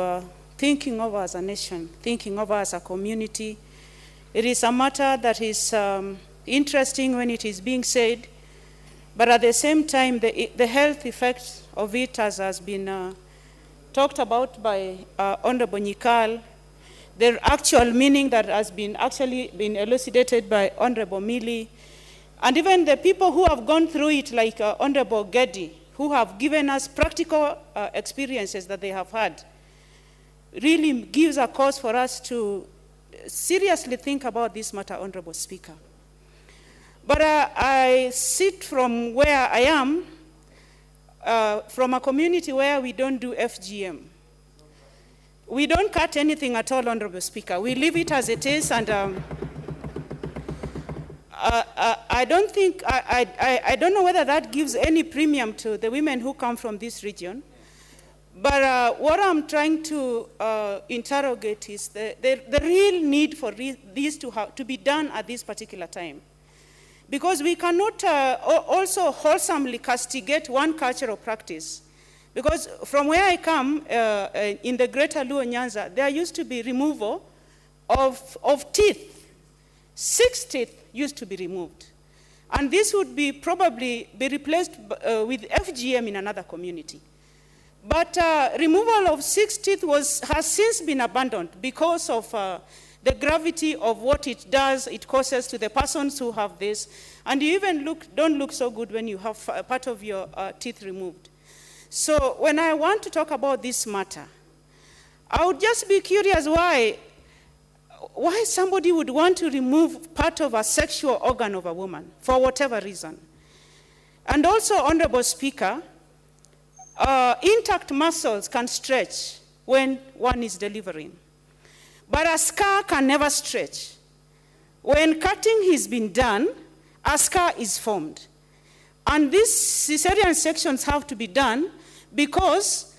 thinking over as a nation, thinking over as a community. It is a matter that is interesting when it is being said, but at the same time, the health effects of it, as has been talked about by Honorable Nyikal, the actual meaning that has been elucidated by Honorable Mili, and even the people who have gone through it, like Honorable Gedi, who have given us practical experiences that they have had, really gives a cause for us to seriously think about this matter, Honorable Speaker. But I sit from where I am, from a community where we don't do FGM. We don't cut anything at all, Honorable Speaker. We leave it as it is, and I don't know whether that gives any premium to the women who come from this region. But what I'm trying to interrogate is the real need for this to be done at this particular time. Because we cannot also wholesomely castigate one cultural practice. Because from where I come, in the greater Luo Nyanza, there used to be removal of teeth. 6 teeth used to be removed. And this would probably be replaced with FGM in another community. But removal of 6 teeth has since been abandoned because of the gravity of what it does, it causes to the persons who have this. And you even don't look so good when you have part of your teeth removed. So when I want to talk about this matter, I would just be curious why somebody would want to remove part of a sexual organ of a woman, for whatever reason. And also, Honorable Speaker, intact muscles can stretch when one is delivering. But a scar can never stretch. When cutting has been done, a scar is formed. And these cesarean sections have to be done because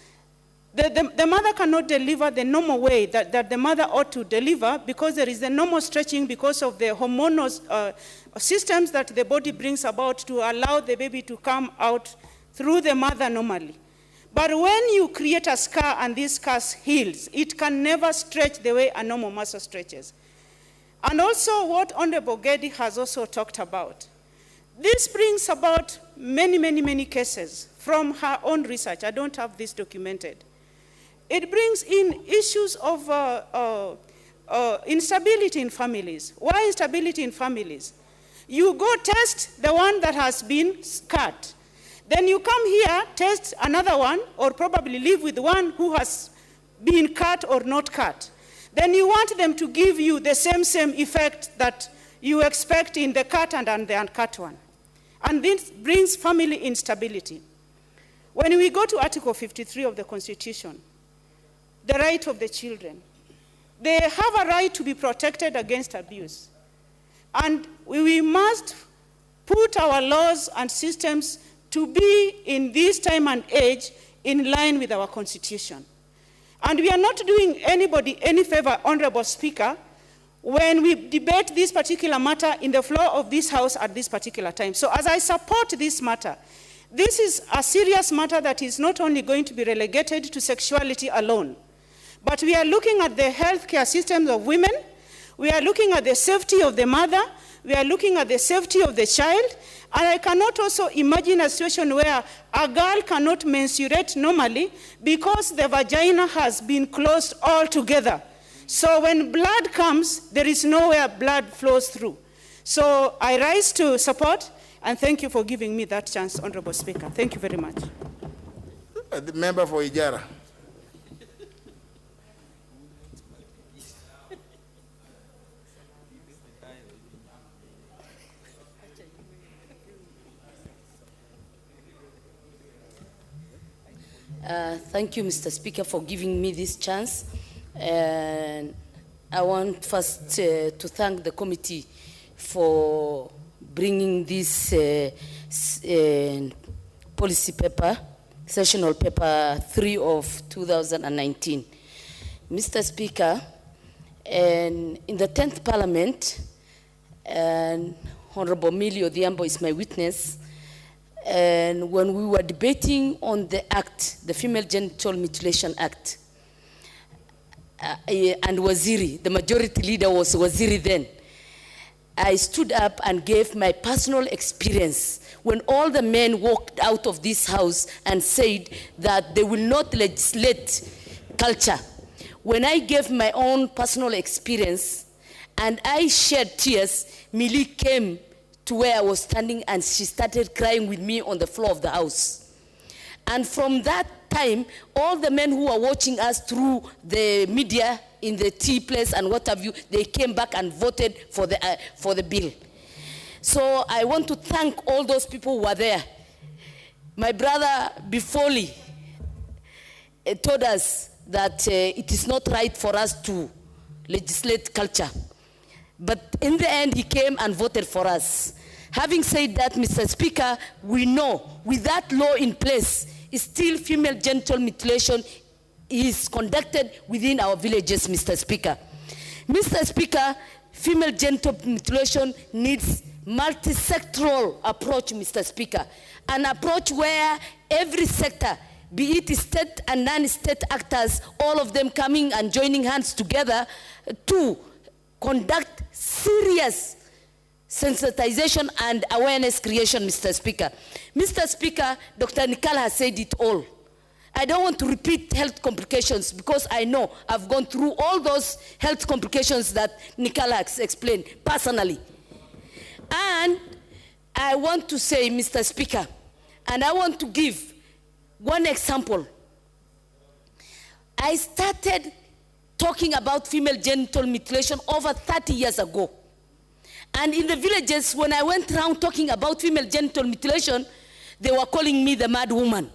the mother cannot deliver the normal way that the mother ought to deliver, because there is the normal stretching because of the hormonal systems that the body brings about to allow the baby to come out through the mother normally. But when you create a scar and this scar heals, it can never stretch the way a normal muscle stretches. And also what Honorable Gedi has also talked about. This brings about many cases from her own research. I don't have this documented. It brings in issues of instability in families. Why instability in families? You go test the one that has been cut. Then you come here, test another one, or probably live with one who has been cut or not cut. Then you want them to give you the same effect that you expect in the cut and the uncut one. And this brings family instability. When we go to Article 53 of the Constitution, the right of the children, They have a right to be protected against abuse. And we must put our laws and systems to be in this time and age in line with our Constitution. And we are not doing anybody any favor, Honorable Speaker, when we debate this particular matter in the floor of this House at this particular time. So as I support this matter, this is a serious matter that is not only going to be relegated to sexuality alone, but we are looking at the healthcare systems of women, we are looking at the safety of the mother, we are looking at the safety of the child, and I cannot also imagine a situation where a girl cannot menstruate normally because the vagina has been closed altogether. So when blood comes, there is nowhere blood flows through. So I rise to support, and thank you for giving me that chance, Honorable Speaker. Thank you very much. The member for Ijara. Thank you, Mr. Speaker, for giving me this chance. And I want first to thank the committee for bringing this policy paper, sessional paper 3 of 2019. Mr. Speaker, and in the 10th Parliament, and Honorable Millie Odhiambo is my witness, and when we were debating on the act, the Female Genital Mutilation Act, and Waziri, the majority leader was Waziri then, I stood up and gave my personal experience when all the men walked out of this house and said that they will not legislate culture. When I gave my own personal experience and I shed tears, Millie came to where I was standing and she started crying with me on the floor of the house. And from that time, all the men who are watching us through the media in the tea place and what have you, they came back and voted for the bill. So I want to thank all those people who were there. My brother Bifoli told us that it is not right for us to legislate culture. But in the end, he came and voted for us. Having said that, Mr. Speaker, we know with that law in place, still female genital mutilation is conducted within our villages, Mr. Speaker. Mr. Speaker, female genital mutilation needs multi-sectoral approach, Mr. Speaker. An approach where every sector, be it state and non-state actors, all of them coming and joining hands together to conduct serious sensitization and awareness creation, Mr. Speaker. Mr. Speaker, Dr. Nikal has said it all. I don't want to repeat health complications because I know I've gone through all those health complications that Nikal has explained personally. And I want to say, Mr. Speaker, and I want to give one example. I started talking about female genital mutilation over 30 years ago. And in the villages, when I went around talking about female genital mutilation, they were calling me the mad woman.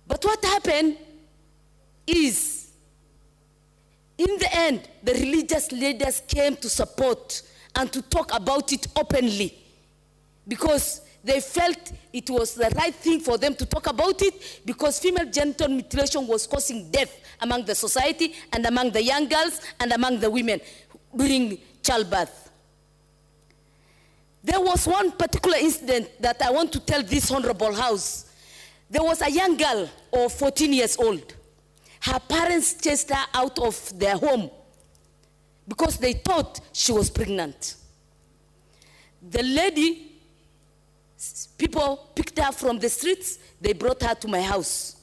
But what happened is, in the end, the religious leaders came to support and to talk about it openly because they felt it was the right thing for them to talk about it because female genital mutilation was causing death among the society and among the young girls and among the women during childbirth. There was one particular incident that I want to tell this honorable house. There was a young girl of 14 years old. Her parents chased her out of their home because they thought she was pregnant. The lady, people picked her from the streets, they brought her to my house.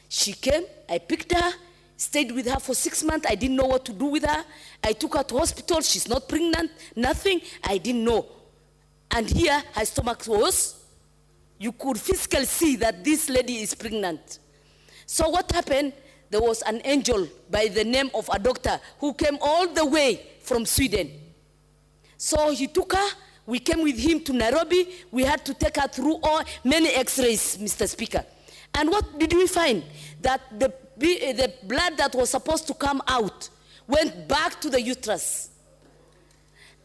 She came, I picked her, stayed with her for 6 months. I didn't know what to do with her. I took her to hospital. She's not pregnant, nothing. I didn't know. And here, her stomach was, you could physically see that this lady is pregnant. So what happened? There was an angel by the name of a doctor who came all the way from Sweden. So he took her. We came with him to Nairobi. We had to take her through many x-rays, Mr. Speaker. And what did we find? That the the blood that was supposed to come out went back to the uterus.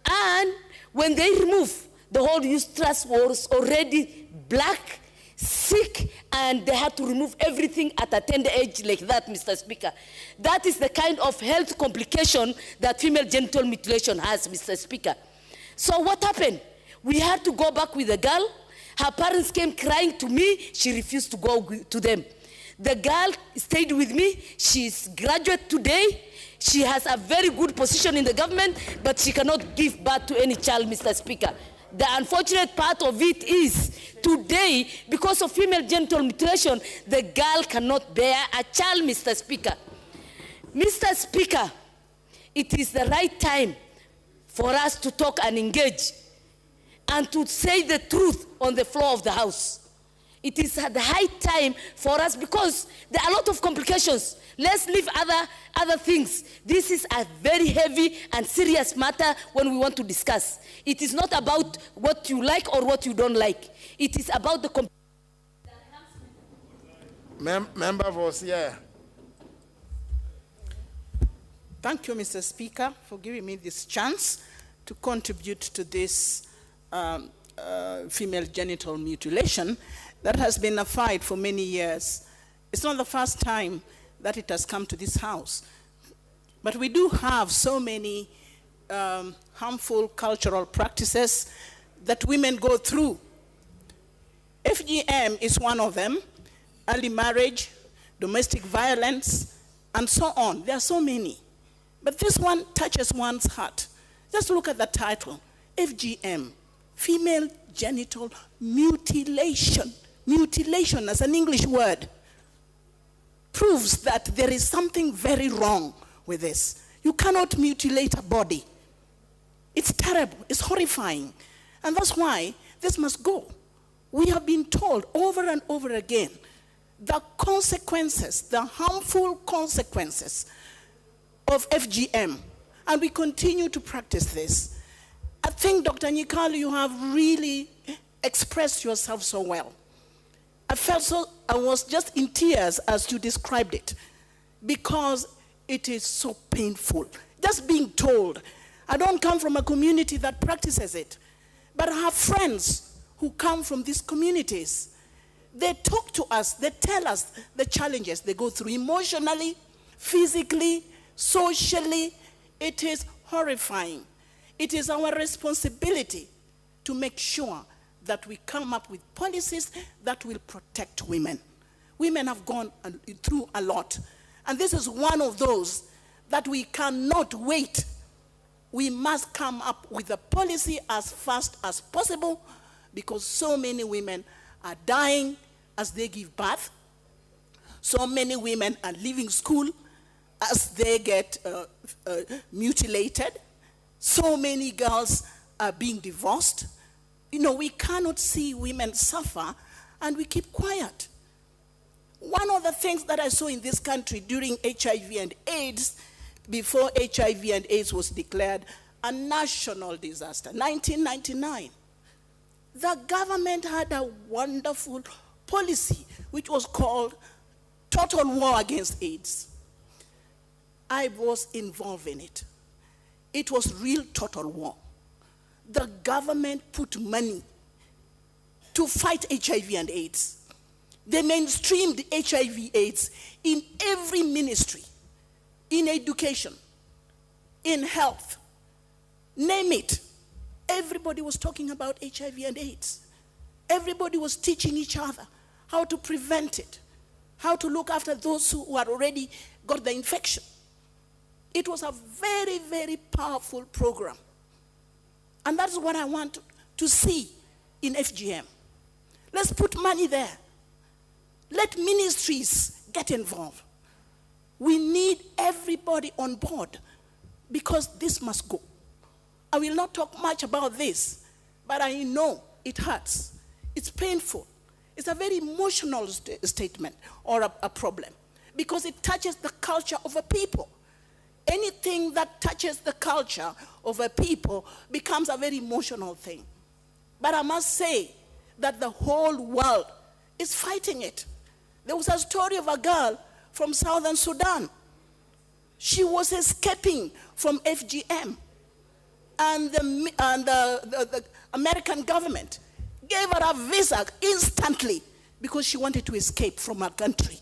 And when they removed, the whole uterus was already black, sick, and they had to remove everything at a tender age like that, Mr. Speaker. That is the kind of health complication that female genital mutilation has, Mr. Speaker. So what happened? We had to go back with the girl. Her parents came crying to me. She refused to go to them. The girl stayed with me. She's graduate today. She has a very good position in the government, but she cannot give birth to any child, Mr. Speaker. The unfortunate part of it is, today, because of female genital mutilation, the girl cannot bear a child, Mr. Speaker. Mr. Speaker, it is the right time for us to talk and engage and to say the truth on the floor of the House. It is at the high time for us, because there are a lot of complications. Let's leave other things. This is a very heavy and serious matter when we want to discuss. It is not about what you like or what you don't like. It is about the Member for Sierra. Thank you, Mr. Speaker, for giving me this chance to contribute to this female genital mutilation that has been a fight for many years. It's not the first time that it has come to this House. But we do have so many harmful cultural practices that women go through. FGM is one of them: early marriage, domestic violence, and so on. There are so many. But this one touches one's heart. Just look at the title, FGM, female genital mutilation. Mutilation as an English word proves that there is something very wrong with this. You cannot mutilate a body. It's terrible, it's horrifying. And that's why this must go. We have been told over and over again the consequences, the harmful consequences of FGM, and we continue to practice this. I think, Dr. Nyikalu, you have really expressed yourself so well. I was just in tears as you described it, because it is so painful. Just being told. I don't come from a community that practices it, but I have friends who come from these communities. They talk to us, they tell us the challenges they go through emotionally, physically, socially. It is horrifying. It is our responsibility to make sure that we come up with policies that will protect women. Women have gone through a lot. And this is one of those that we cannot wait. We must come up with a policy as fast as possible, because so many women are dying as they give birth. So many women are leaving school as they get mutilated. So many girls are being divorced. You know, we cannot see women suffer and we keep quiet. One of the things that I saw in this country during HIV and AIDS, before HIV and AIDS was declared a national disaster, 1999, the government had a wonderful policy which was called Total War Against AIDS. I was involved in it. It was real total war. The government put money to fight HIV and AIDS. They mainstreamed HIV AIDS in every ministry, in education, in health, name it. Everybody was talking about HIV and AIDS. Everybody was teaching each other how to prevent it, how to look after those who had already got the infection. It was a very, very powerful program. And that's what I want to see in FGM. Let's put money there. Let ministries get involved. We need everybody on board, because this must go. I will not talk much about this, but I know it hurts. It's painful. It's a very emotional statement or a problem, because it touches the culture of a people. Anything that touches the culture of a people becomes a very emotional thing. But I must say that the whole world is fighting it. There was a story of a girl from Southern Sudan. She was escaping from FGM. And the American government gave her a visa instantly because she wanted to escape from her country.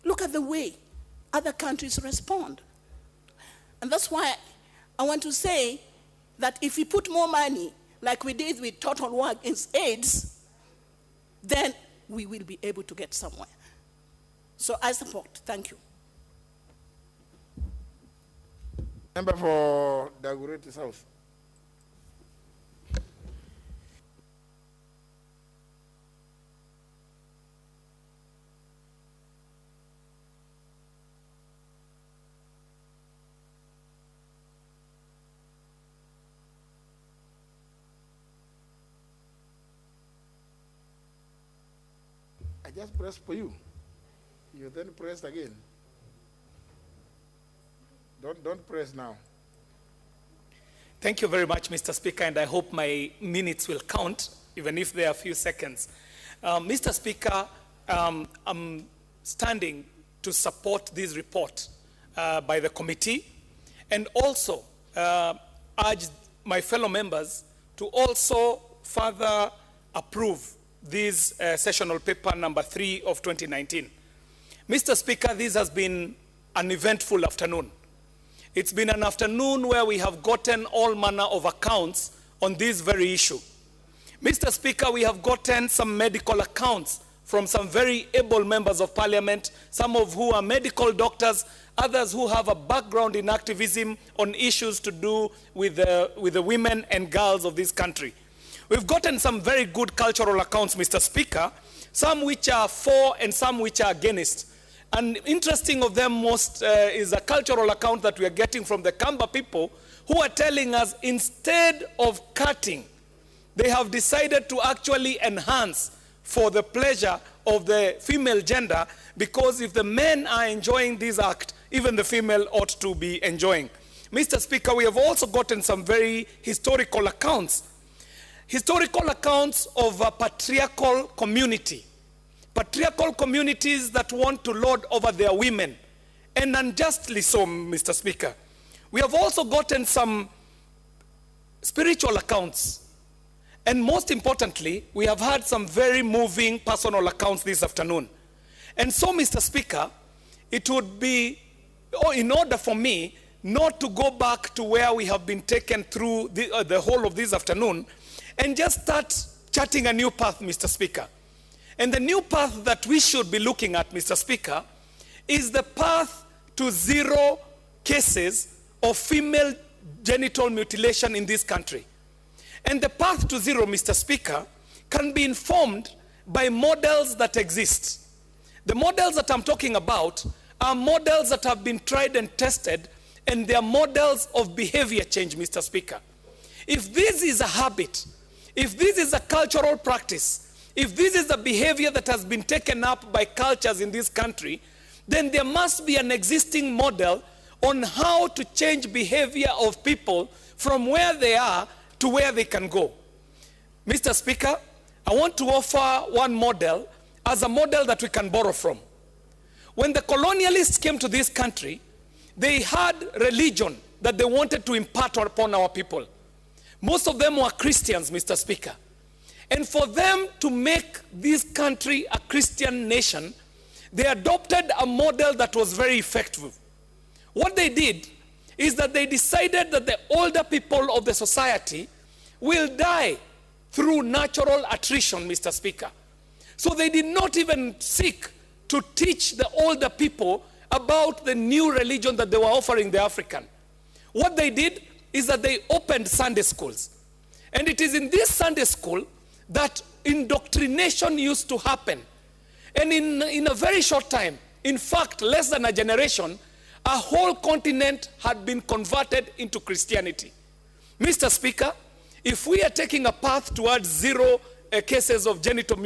Look at the way other countries respond. And that's why I want to say that if we put more money, like we did with Total War Against AIDS, then we will be able to get somewhere. So I support. Thank you. Member for Dagoretti South. I just press for you. You then press again. Don't press now. Thank you very much, Mr. Speaker, and I hope my minutes will count, even if they are a few seconds. Mr. Speaker, I'm standing to support this report by the committee, and also urge my fellow members to also further approve this sessional paper number 3 of 2019. Mr. Speaker, this has been an eventful afternoon. It's been an afternoon where we have gotten all manner of accounts on this very issue. Mr. Speaker, we have gotten some medical accounts from some very able members of parliament, some of who are medical doctors, others who have a background in activism on issues to do with the women and girls of this country. We've gotten some very good cultural accounts, Mr. Speaker, some which are for and some which are against. And interesting of them most is a cultural account that we are getting from the Kamba people, who are telling us instead of cutting, they have decided to actually enhance for the pleasure of the female gender, because if the men are enjoying this act, even the female ought to be enjoying. Mr. Speaker, we have also gotten some very historical accounts. Historical accounts of a patriarchal community. Patriarchal communities that want to lord over their women, and unjustly so, Mr. Speaker. We have also gotten some spiritual accounts, and most importantly, we have had some very moving personal accounts this afternoon. And so, Mr. Speaker, it would be, in order for me not to go back to where we have been taken through the whole of this afternoon, and just start charting a new path, Mr. Speaker. And the new path that we should be looking at, Mr. Speaker, is the path to 0 cases of female genital mutilation in this country. And the path to 0, Mr. Speaker, can be informed by models that exist. The models that I'm talking about are models that have been tried and tested, and they are models of behavior change, Mr. Speaker. If this is a habit, if this is a cultural practice, if this is a behavior that has been taken up by cultures in this country, then there must be an existing model on how to change behavior of people from where they are to where they can go. Mr. Speaker, I want to offer one model as a model that we can borrow from. When the colonialists came to this country, they had religion that they wanted to impart upon our people. Most of them were Christians, Mr. Speaker. And for them to make this country a Christian nation, they adopted a model that was very effective. What they did is that they decided that the older people of the society will die through natural attrition, Mr. Speaker. So they did not even seek to teach the older people about the new religion that they were offering the African. What they did is that they opened Sunday schools. And it is in this Sunday school that indoctrination used to happen. And in a very short time, in fact, less than a generation, a whole continent had been converted into Christianity. Mr. Speaker, if we are taking a path towards 0 cases of genital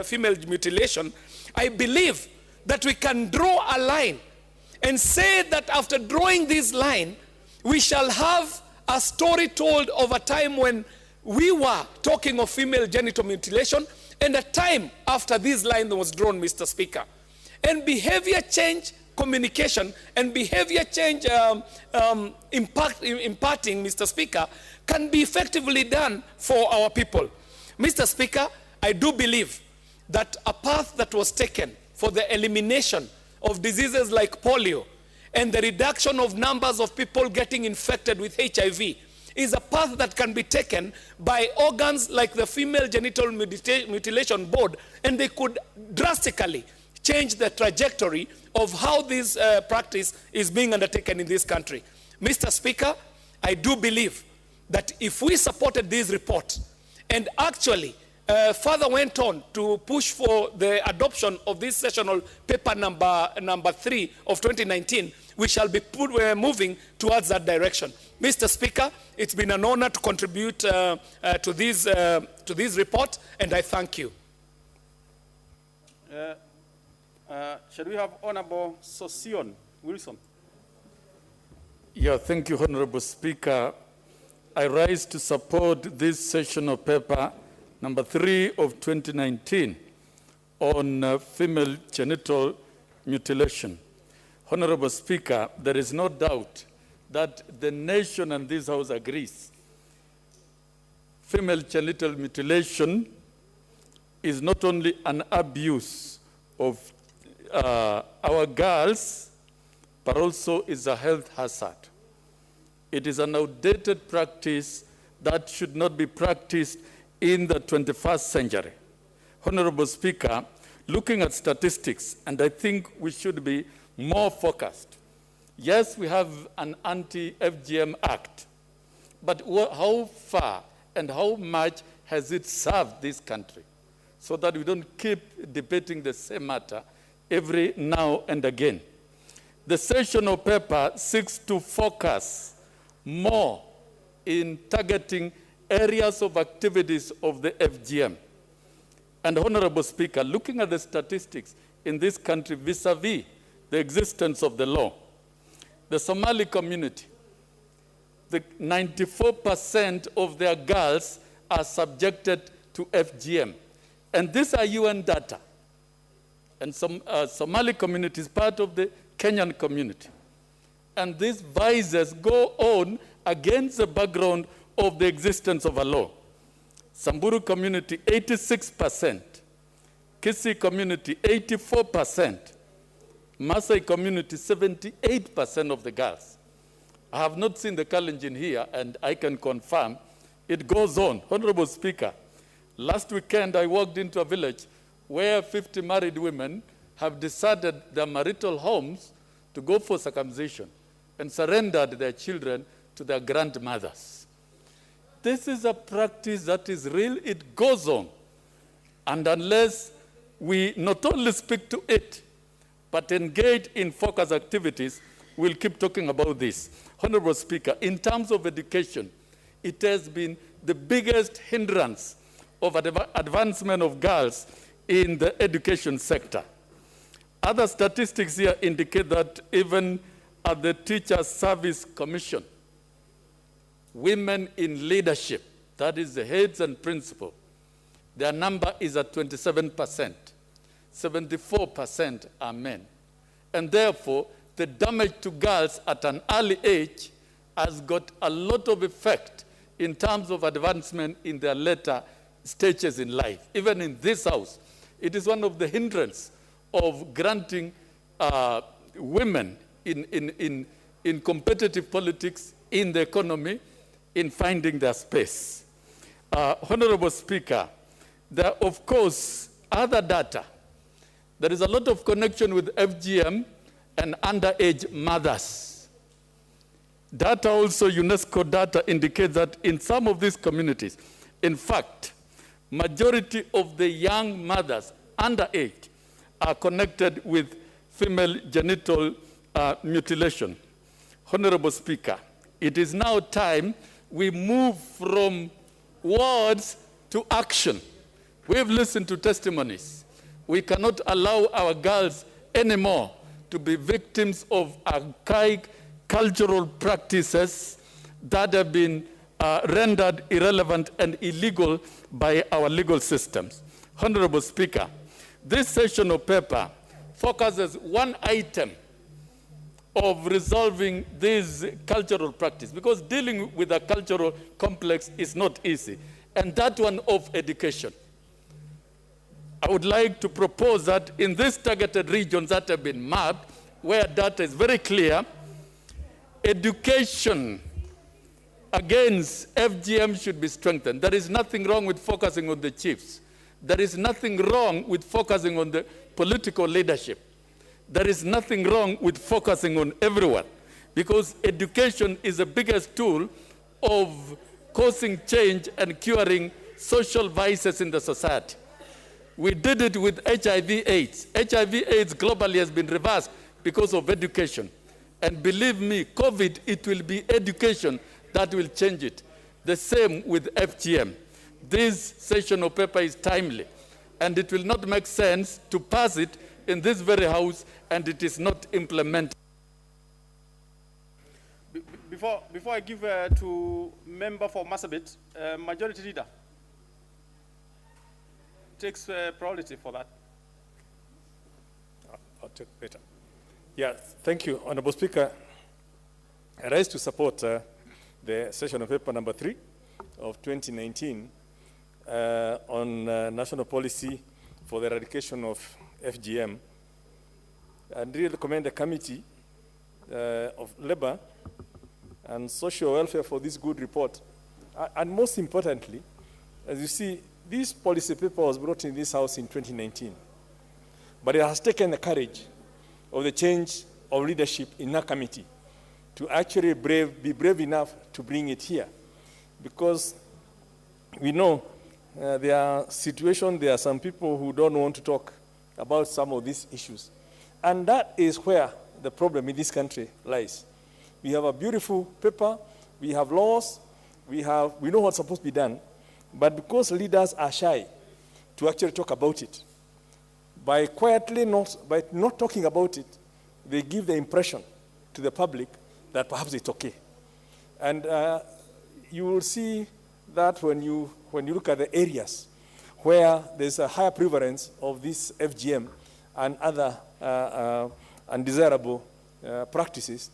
female mutilation, I believe that we can draw a line and say that after drawing this line, we shall have a story told of a time when we were talking of female genital mutilation, and a time after this line was drawn, Mr. Speaker. And behavior change communication and behavior change imparting, Mr. Speaker, can be effectively done for our people. Mr. Speaker, I do believe that a path that was taken for the elimination of diseases like polio and the reduction of numbers of people getting infected with HIV is a path that can be taken by organs like the Female Genital Mutilation Board, and they could drastically change the trajectory of how this practice is being undertaken in this country. Mr. Speaker, I do believe that if we supported this report and actually further went on to push for the adoption of this sessional paper number 3 of 2019, we shall be moving towards that direction. Mr. Speaker, it's been an honor to contribute to this report, and I thank you. Shall we have Honorable Sosion Wilson? Yeah, thank you, Honorable Speaker. I rise to support this sessional paper number 3 of 2019 on female genital mutilation. Honorable Speaker, there is no doubt that the nation and this House agrees. Female genital mutilation is not only an abuse of our girls, but also is a health hazard. It is an outdated practice that should not be practiced in the 21st century. Honorable Speaker, looking at statistics, and I think we should be more focused. Yes, we have an anti-FGM act, but how far and how much has it served this country? So that we don't keep debating the same matter every now and again. The sessional paper seeks to focus more in targeting areas of activities of the FGM. And Honorable Speaker, looking at the statistics in this country vis-a-vis the existence of the law, the Somali community, the 94% of their girls are subjected to FGM. And these are UN data. And some Somali community is part of the Kenyan community. And these vices go on against the background of the existence of a law. Samburu community, 86%. Kisii community, 84%. Maasai community, 78% of the girls. I have not seen the Kalenjin here, and I can confirm it goes on. Honorable Speaker, last weekend I walked into a village where 50 married women have deserted their marital homes to go for circumcision and surrendered their children to their grandmothers. This is a practice that is real, it goes on. And unless we not only speak to it, but engage in focus activities, we'll keep talking about this. Honorable Speaker, in terms of education, it has been the biggest hindrance of advancement of girls in the education sector. Other statistics here indicate that even at the Teacher Service Commission, women in leadership, that is the heads and principal, their number is at 27%. 74% are men. And therefore, the damage to girls at an early age has got a lot of effect in terms of advancement in their later stages in life. Even in this House, it is one of the hindrances of granting women in competitive politics, in the economy, in finding their space. Honorable Speaker, there are, of course, other data. There is a lot of connection with FGM and underage mothers. Data also, UNESCO data indicates that in some of these communities, in fact, majority of the young mothers underage are connected with female genital mutilation. Honorable Speaker, it is now time we move from words to action. We've listened to testimonies. We cannot allow our girls anymore to be victims of archaic cultural practices that have been rendered irrelevant and illegal by our legal systems. Honorable Speaker, this sessional paper focus as one item of resolving this cultural practice, because dealing with a cultural complex is not easy, and that one of education. I would like to propose that in these targeted regions that have been mapped, where data is very clear, education against FGM should be strengthened. There is nothing wrong with focusing on the chiefs. There is nothing wrong with focusing on the political leadership. There is nothing wrong with focusing on everyone, because education is the biggest tool of causing change and curing social vices in the society. We did it with HIV/AIDS. HIV/AIDS globally has been reversed because of education. And believe me, COVID, it will be education that will change it. The same with FGM. This session of paper is timely, and it will not make sense to pass it in this very house and it is not implemented. Before I give to member for Marsabit, Majority Leader takes priority for that. I'll take better. Yeah, thank you, Honorable Speaker. I rise to support the session of paper number 3 of 2019 on national policy for the eradication of FGM, and really commend the Committee of Labor and Social Welfare for this good report. And most importantly, as you see, this policy paper was brought in this House in 2019, but it has taken the courage of the change of leadership in our committee to actually be brave enough to bring it here, because we know there are situations, there are some people who don't want to talk about some of these issues. And that is where the problem in this country lies. We have a beautiful paper, we have laws, we know what's supposed to be done, but because leaders are shy to actually talk about it, by not talking about it, they give the impression to the public that perhaps it's okay. And you will see that when you look at the areas where there's a higher prevalence of this FGM and other undesirable practices,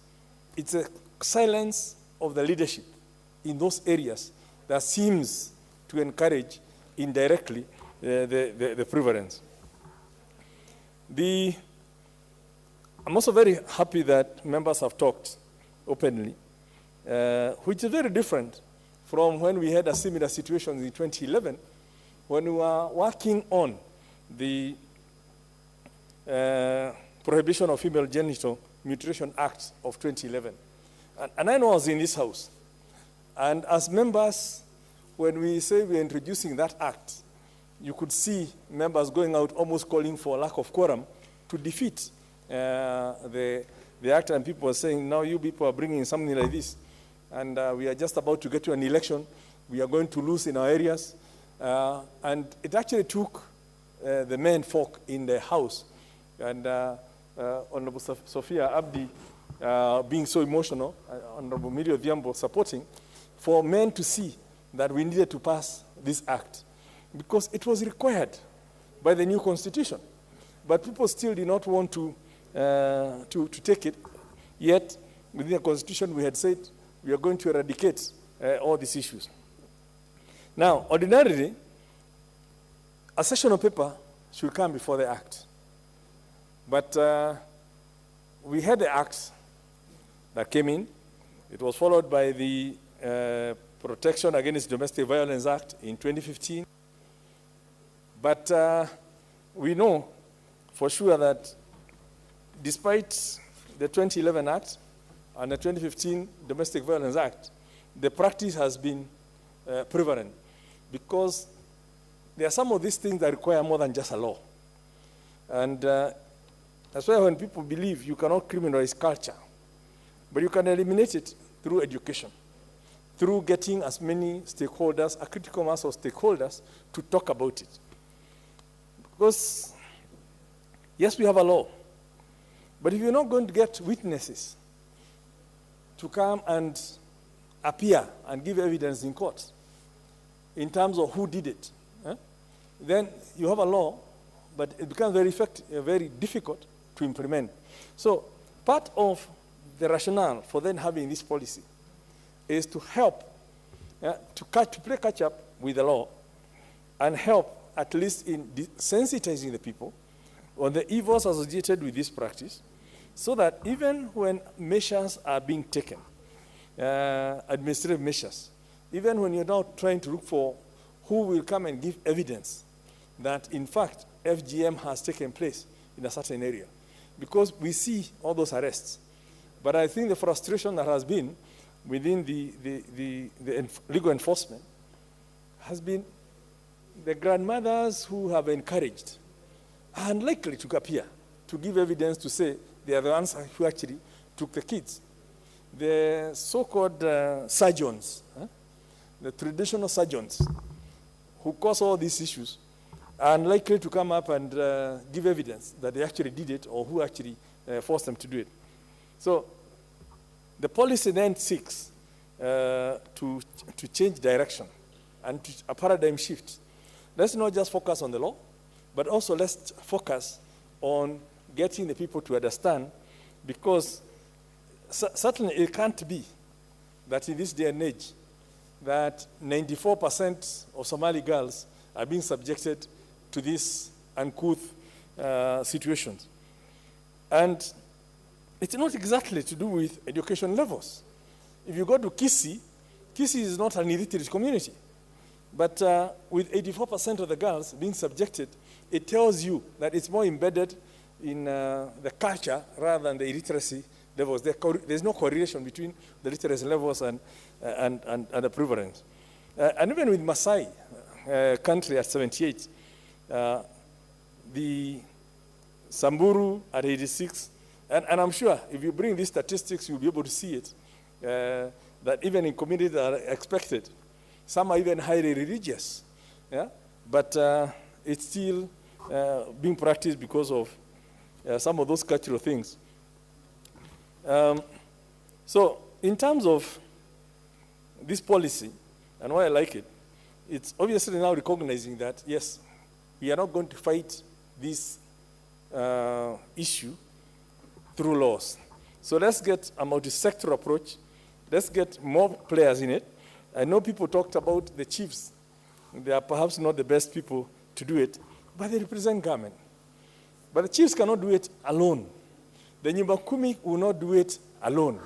it's a silence of the leadership in those areas that seems to encourage indirectly the prevalence. I'm also very happy that members have talked openly, which is very different from when we had a similar situation in 2011, when we were working on the Prohibition of Female Genital Mutilation Act of 2011. And I know I was in this house. And as members, when we say we're introducing that act, you could see members going out almost calling for lack of quorum to defeat the act, and people were saying, now you people are bringing something like this, and we are just about to get to an election, we are going to lose in our areas, and it actually took the men folk in the house, and Honorable Sophia Abdi being so emotional, Honorable Milio Diambo supporting, for men to see that we needed to pass this act, because it was required by the new constitution. But people still did not want to take it. Yet, within the constitution, we had said we are going to eradicate all these issues. Now, ordinarily, a session of paper should come before the act. But we had the act that came in. It was followed by the Protection Against Domestic Violence Act in 2015. But we know for sure that despite the 2011 Act and the 2015 Domestic Violence Act, the practice has been prevalent, because there are some of these things that require more than just a law. And that's why when people believe you cannot criminalize culture, but you can eliminate it through education, through getting as many stakeholders, a critical mass of stakeholders, to talk about it. Because, yes, we have a law, but if you're not going to get witnesses to come and appear and give evidence in court in terms of who did it, then you have a law, but it becomes very difficult to implement. So part of the rationale for then having this policy is to help, to play catch up with the law and help at least in sensitizing the people on the evils associated with this practice, so that even when measures are being taken, administrative measures, even when you're now trying to look for who will come and give evidence that in fact FGM has taken place in a certain area, because we see all those arrests. But I think the frustration that has been within the legal enforcement has been the grandmothers who have encouraged are unlikely to appear to give evidence to say they are the ones who actually took the kids. The so-called surgeons, the traditional surgeons who cause all these issues are unlikely to come up and give evidence that they actually did it or who actually forced them to do it. So the policy then seeks to change direction and a paradigm shift. Let's not just focus on the law, but also let's focus on getting the people to understand, because certainly it can't be that in this day and age that 94% of Somali girls are being subjected to these uncouth situations. And it's not exactly to do with education levels. If you go to Kisii, Kisii is not an illiterate community. But with 84% of the girls being subjected, it tells you that it's more embedded in the culture rather than the illiteracy levels. There's no correlation between the literacy levels and the prevalence. And even with Maasai country at 78, the Samburu at 86, and I'm sure if you bring these statistics, you'll be able to see it, that even in communities that are expected, some are even highly religious, but it's still being practiced because of some of those cultural things. So in terms of this policy, and why I like it, it's obviously now recognizing that, yes, we are not going to fight this issue through laws. So let's get a multi-sector approach. Let's get more players in it. I know people talked about the chiefs. They are perhaps not the best people to do it, but they represent government. But the chiefs cannot do it alone. The Nyumba Kumi will not do it alone.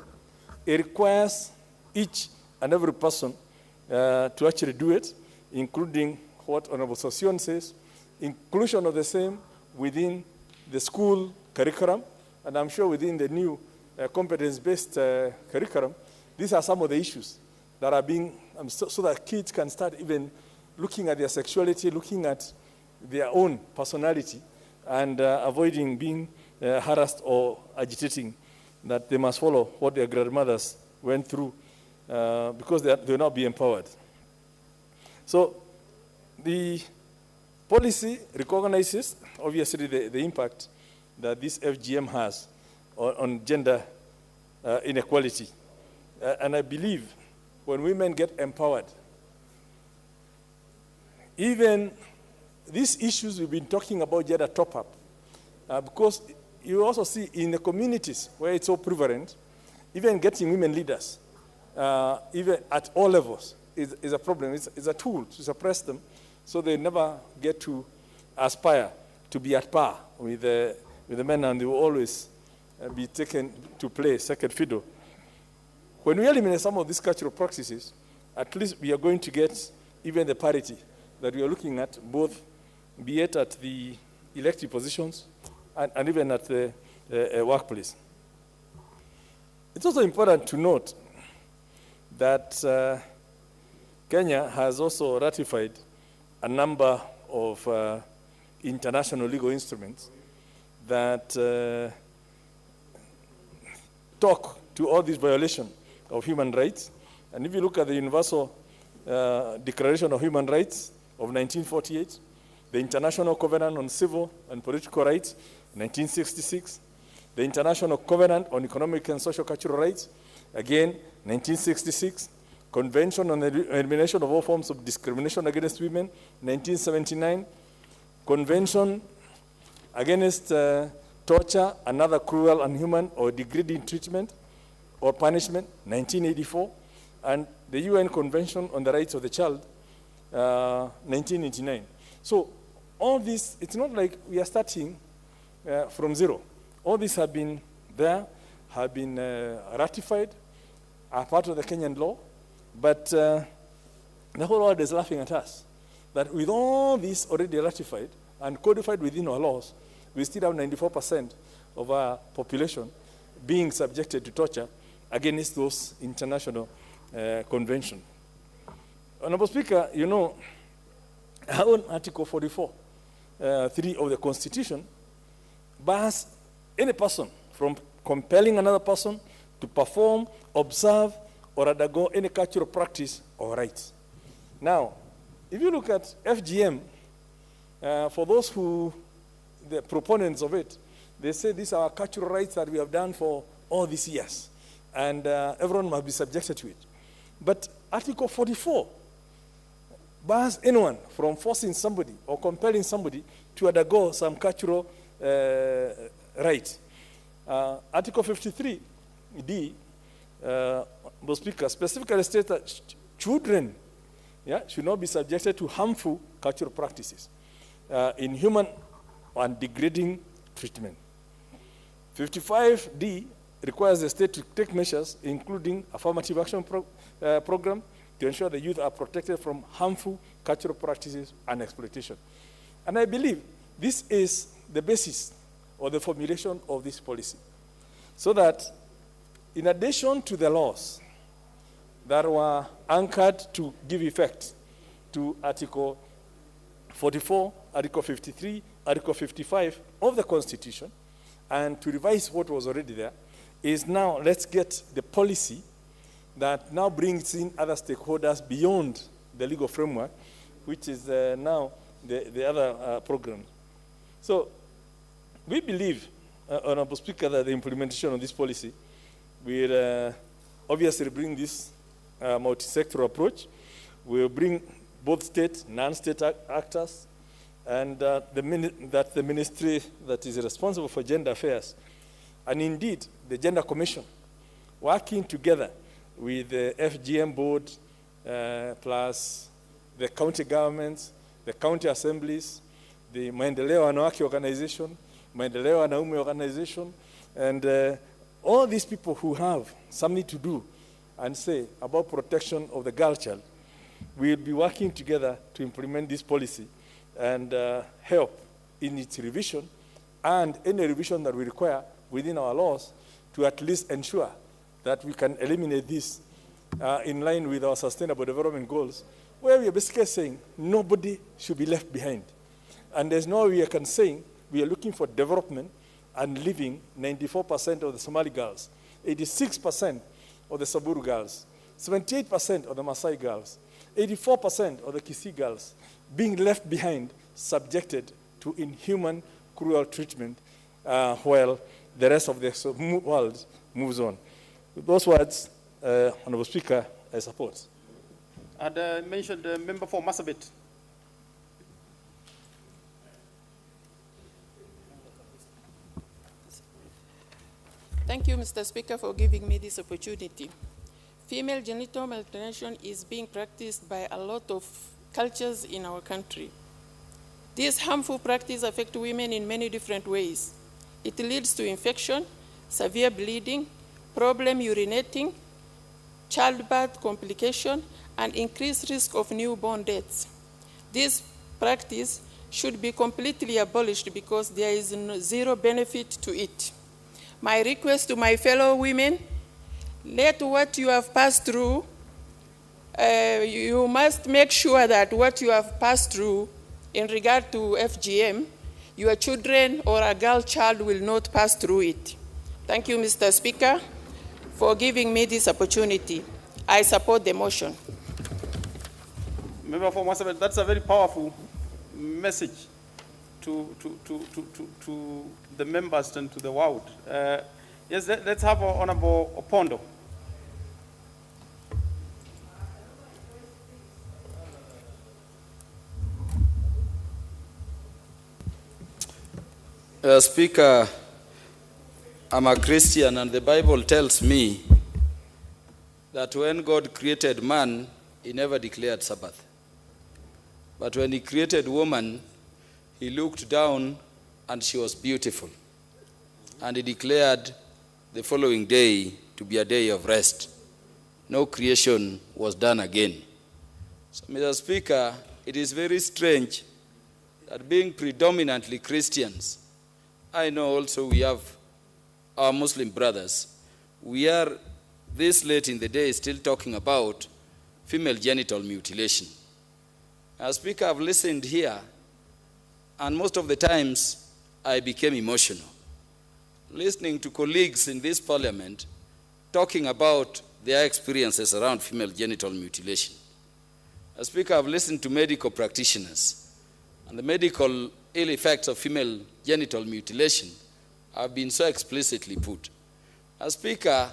It requires each and every person to actually do it, including what Honorable Sosion says, inclusion of the same within the school curriculum, and I'm sure within the new competence-based curriculum. These are some of the issues that are being, so that kids can start even looking at their sexuality, looking at their own personality, and avoiding being harassed or agitating, that they must follow what their grandmothers went through, because they will not be empowered. So the policy recognizes, obviously, the impact that this FGM has on gender inequality. And I believe when women get empowered, even these issues we've been talking about gender top-up, because you also see in the communities where it's so prevalent, even getting women leaders, even at all levels, is a problem. It's a tool to suppress them, so they never get to aspire to be at par with the men, and they will always be taken to play second fiddle. When we eliminate some of these cultural practices, at least we are going to get even the parity that we are looking at, both be it at the elected positions and even at the workplace. It's also important to note that Kenya has also ratified a number of international legal instruments that talk to all these violations of human rights. And if you look at the Universal Declaration of Human Rights of 1948, the International Covenant on Civil and Political Rights, 1966, the International Covenant on Economic and Social Cultural Rights, again, 1966, Convention on the Elimination of All Forms of Discrimination Against Women, 1979, Convention against torture, another cruel, unhuman, or degrading treatment or punishment, 1984, and the UN Convention on the Rights of the Child, 1989. So all this, it's not like we are starting from zero. All these have been there, have been ratified, are part of the Kenyan law, but the whole world is laughing at us. That with all this already ratified and codified within our laws, we still have 94% of our population being subjected to torture against those international conventions. Honorable Speaker, you know, our own Article 44, 3 of the Constitution bars any person from compelling another person to perform, observe, or undergo any cultural practice or rites. Now, if you look at FGM, for those who, the proponents of it, they say these are cultural rites that we have done for all these years, and everyone must be subjected to it. But Article 44 bars anyone from forcing somebody or compelling somebody to undergo some cultural rite. Article 53D, Mr. Speaker, specifically states that children should not be subjected to harmful cultural practices, inhuman and degrading treatment. 55D requires the state to take measures, including affirmative action program, to ensure the youth are protected from harmful cultural practices and exploitation. And I believe this is the basis or the formulation of this policy. So that in addition to the laws that were anchored to give effect to Article 44, Article 53, Article 55 of the Constitution, and to revise what was already there, is now let's get the policy that now brings in other stakeholders beyond the legal framework, which is now the other program. So we believe, Honorable Speaker, that the implementation of this policy will obviously bring this multi-sectoral approach. Will bring both state, non-state actors, and that the ministry that is responsible for gender affairs, and indeed the Gender Commission, working together with the FGM board, plus the county governments, the county assemblies, the Maendeleo Wanawake organization, Maendeleo Wanaume organization, and all these people who have something to do and say about protection of the girl child, will be working together to implement this policy and help in its revision and any revision that we require within our laws to at least ensure that we can eliminate this in line with our sustainable development goals, where we are basically saying nobody should be left behind. And there's no way we can say we are looking for development and living 94% of the Somali girls, 86% of the Saburu girls, 78% of the Maasai girls, 84% of the Kisii girls being left behind, subjected to inhuman, cruel treatment, while the rest of the world moves on. With those words, Honorable Speaker, I support. I'd mentioned the member for Marsabit. Thank you, Mr. Speaker, for giving me this opportunity. Female genital mutilation is being practiced by a lot of cultures in our country. This harmful practice affects women in many different ways. It leads to infection, severe bleeding, problem urinating, childbirth complication, and increased risk of newborn deaths. This practice should be completely abolished because there is zero benefit to it. My request to my fellow women, let what you have passed through, you must make sure that what you have passed through in regard to FGM, your children or a girl child will not pass through it. Thank you, Mr. Speaker, for giving me this opportunity. I support the motion. Member for Marsabit, that's a very powerful message to the members and to the world. Yes, let's have Honorable Opondo. Speaker, I'm a Christian, and the Bible tells me that when God created man, he never declared Sabbath. But when he created woman, he looked down and she was beautiful. And he declared the following day to be a day of rest. No creation was done again. So, Mr. Speaker, it is very strange that being predominantly Christians, I know also we have our Muslim brothers, we are this late in the day still talking about female genital mutilation. As Speaker, I've listened here, and most of the times I became emotional, listening to colleagues in this parliament talking about their experiences around female genital mutilation. As Speaker, I've listened to medical practitioners, and the medical ill effects of female genital mutilation have been so explicitly put. As Speaker,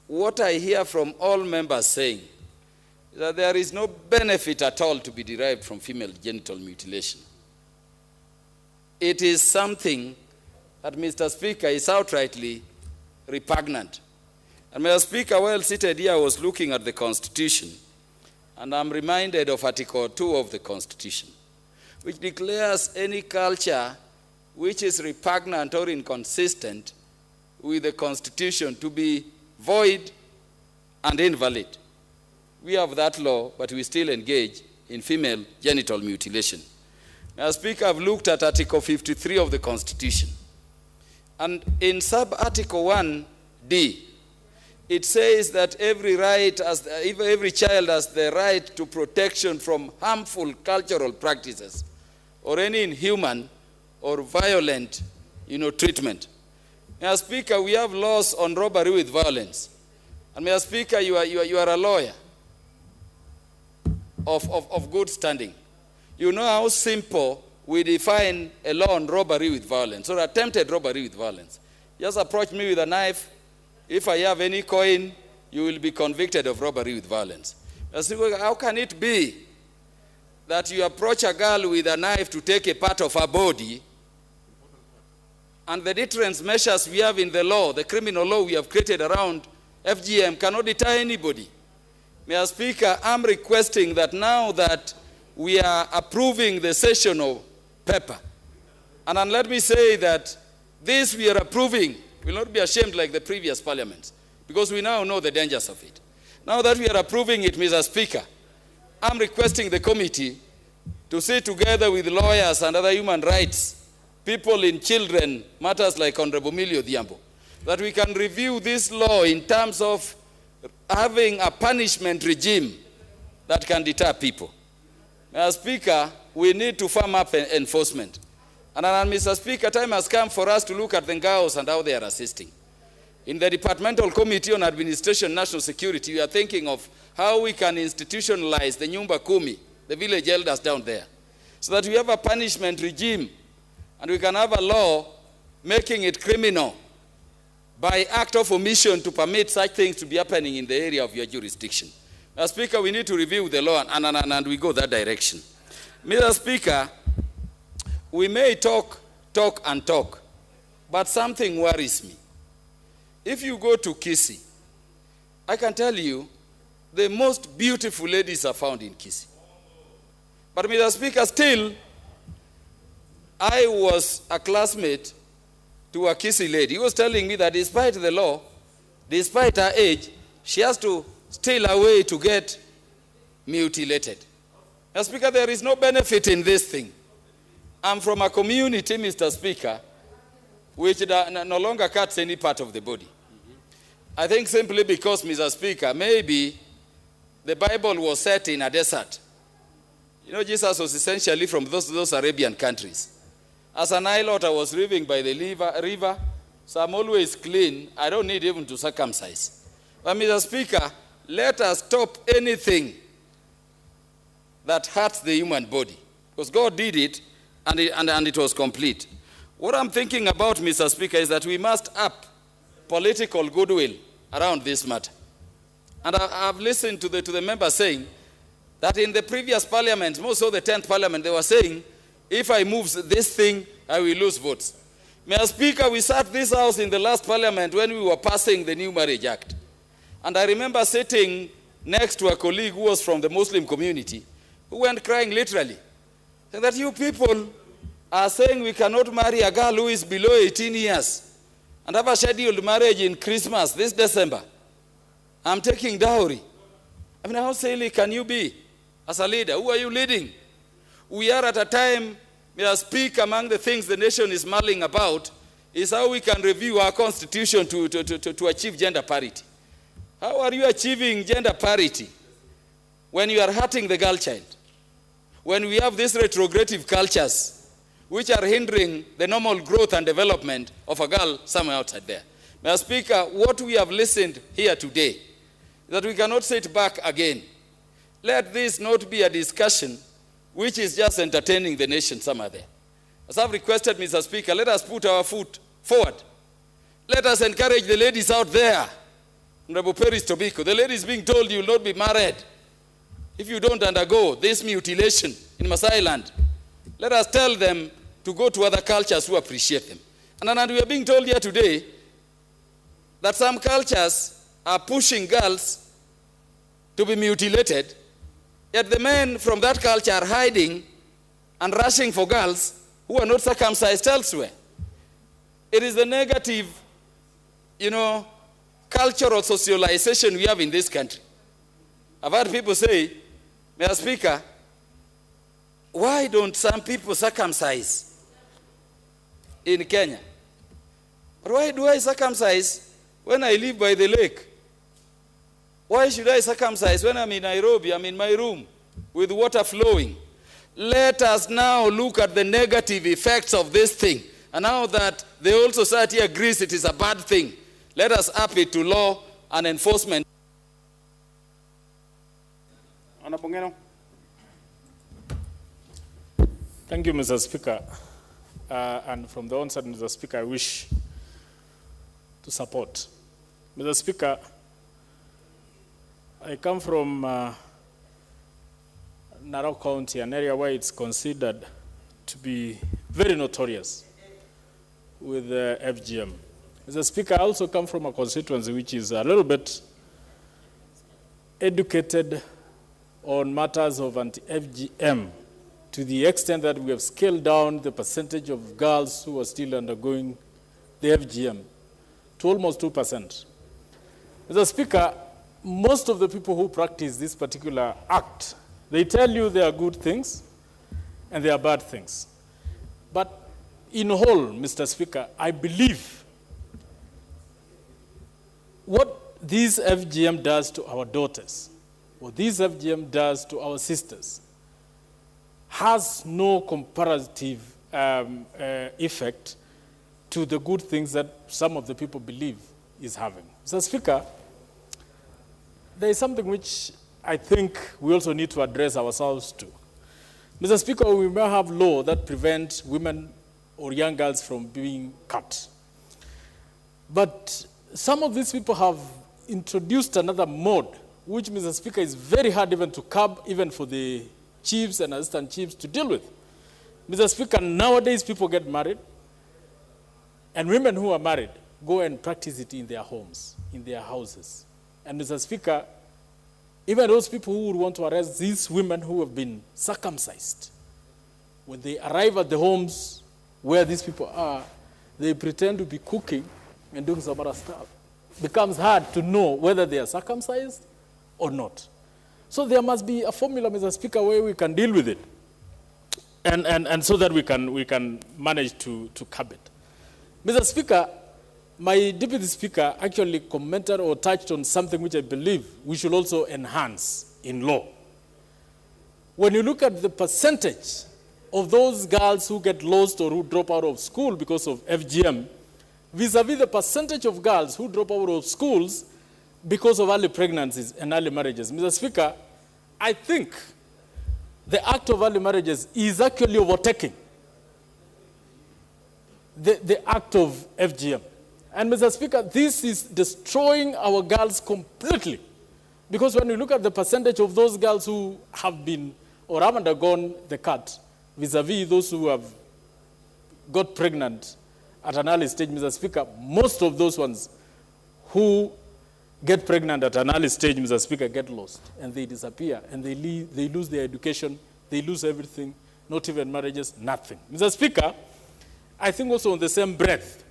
what I hear from all members saying is that there is no benefit at all to be derived from female genital mutilation. It is something that, Mr. Speaker, is outrightly repugnant. And Mr. Speaker, while seated here, I was looking at the Constitution, and I'm reminded of Article 2 of the Constitution, which declares any culture which is repugnant or inconsistent with the Constitution to be void and invalid. We have that law, but we still engage in female genital mutilation. Now, Speaker, I've looked at Article 53 of the Constitution. And in sub-Article 1D, it says that every child has the right to protection from harmful cultural practices or any inhuman or violent, treatment. Mr. Speaker, we have laws on robbery with violence. And Mr. Speaker, you are a lawyer of good standing. You know how simple we define a law on robbery with violence or attempted robbery with violence. Just approach me with a knife. If I have any coin, you will be convicted of robbery with violence. How can it be that you approach a girl with a knife to take a part of her body, and the deterrence measures we have in the law, the criminal law we have created around FGM, cannot deter anybody? Mr. Speaker, I'm requesting that now that we are approving the session of paper, and let me say that this we are approving will not be ashamed like the previous parliaments, because we now know the dangers of it. Now that we are approving it, Mr. Speaker, I'm requesting the committee to sit together with lawyers and other human rights people in children matters like Honorable Millie Odhiambo, that we can review this law in terms of having a punishment regime that can deter people. Mr. Speaker, we need to firm up enforcement. And Mr. Speaker, time has come for us to look at the girls and how they are assisting. In the Departmental Committee on Administration and National Security, we are thinking of how we can institutionalize the Nyumba Kumi, the village elders down there, so that we have a punishment regime and we can have a law making it criminal by act of omission to permit such things to be happening in the area of your jurisdiction. Mr. Speaker, we need to review the law and we go that direction. Mr. Speaker, we may talk, but something worries me. If you go to Kisii, I can tell you the most beautiful ladies are found in Kisii. But Mr. Speaker, still, I was a classmate to a Kisii lady. He was telling me that despite the law, despite her age, she has to steal away to get mutilated. Mr. Speaker, there is no benefit in this thing. I'm from a community, Mr. Speaker, which no longer cuts any part of the body. I think simply because, Mr. Speaker, maybe the Bible was set in a desert. Jesus was essentially from those Arabian countries. As an Nilot, I was living by the river, so I'm always clean. I don't need even to circumcise. But, Mr. Speaker, let us stop anything that hurts the human body, because God did it, and it was complete. What I'm thinking about, Mr. Speaker, is that we must up political goodwill around this matter. And I've listened to the members saying that in the previous parliament, most of the 10th parliament, they were saying, if I move this thing, I will lose votes. Mr. Speaker, we sat this house in the last parliament when we were passing the new Marriage Act. And I remember sitting next to a colleague who was from the Muslim community, who went crying literally, saying that you people are saying we cannot marry a girl who is below 18 years and have a scheduled marriage in Christmas this December. I'm taking dowry. I mean, how silly can you be as a leader? Who are you leading? We are at a time, may I speak, among the things the nation is mulling about is how we can review our constitution to achieve gender parity. How are you achieving gender parity when you are hurting the girl child? When we have these retrogressive cultures which are hindering the normal growth and development of a girl somewhere outside there. Mr. Speaker, what we have listened here today is that we cannot sit back again. Let this not be a discussion which is just entertaining the nation somewhere there. As I've requested, Mr. Speaker, let us put our foot forward. Let us encourage the ladies out there. Honorable Peris Tobiko, the ladies being told you will not be married if you don't undergo this mutilation in Maasai land. Let us tell them to go to other cultures who appreciate them. And we are being told here today that some cultures are pushing girls to be mutilated, yet the men from that culture are hiding and rushing for girls who are not circumcised elsewhere. It is the negative, cultural socialization we have in this country. I've heard people say, Mr. Speaker, why don't some people circumcise in Kenya? But why do I circumcise when I live by the lake? Why should I circumcise when I'm in Nairobi, I'm in my room with water flowing? Let us now look at the negative effects of this thing. And now that the whole society agrees it is a bad thing, let us up it to law and enforcement. Thank you, Mr. Speaker. And from the onset, Mr. Speaker, I wish to support. Mr. Speaker, I come from Narok County, an area where it's considered to be very notorious with FGM. Mr. Speaker, I also come from a constituency which is a little bit educated on matters of anti-FGM to the extent that we have scaled down the percentage of girls who are still undergoing the FGM to almost 2%. Mr. Speaker, most of the people who practice this particular act, they tell you there are good things and there are bad things. But in whole, Mr. Speaker, I believe what this FGM does to our daughters, what this FGM does to our sisters, has no comparative effect to the good things that some of the people believe is having. Mr. Speaker, there is something which I think we also need to address ourselves to. Mr. Speaker, we may have law that prevent women or young girls from being cut. But some of these people have introduced another mode, which, Mr. Speaker, is very hard even to curb, even for the chiefs and assistant chiefs to deal with. Mr. Speaker, nowadays people get married, and women who are married go and practice it in their homes, in their houses. And Mr. Speaker, even those people who would want to arrest these women who have been circumcised, when they arrive at the homes where these people are, they pretend to be cooking and doing some other stuff. It becomes hard to know whether they are circumcised or not. So there must be a formula, Mr. Speaker, where we can deal with it, and so that we can manage to curb it. Mr. Speaker, my Deputy Speaker actually commented or touched on something which I believe we should also enhance in law. When you look at the percentage of those girls who get lost or who drop out of school because of FGM, vis-a-vis the percentage of girls who drop out of schools because of early pregnancies and early marriages, Mr. Speaker, I think the act of early marriages is actually overtaking the act of FGM. And Mr. Speaker, this is destroying our girls completely. Because when you look at the percentage of those girls who have been or have undergone the cut, vis-a-vis those who have got pregnant at an early stage, Mr. Speaker, most of those ones who get pregnant at an early stage, Mr. Speaker, get lost, and they disappear, and they lose their education, they lose everything, not even marriages, nothing. Mr. Speaker, I think also on the same breath,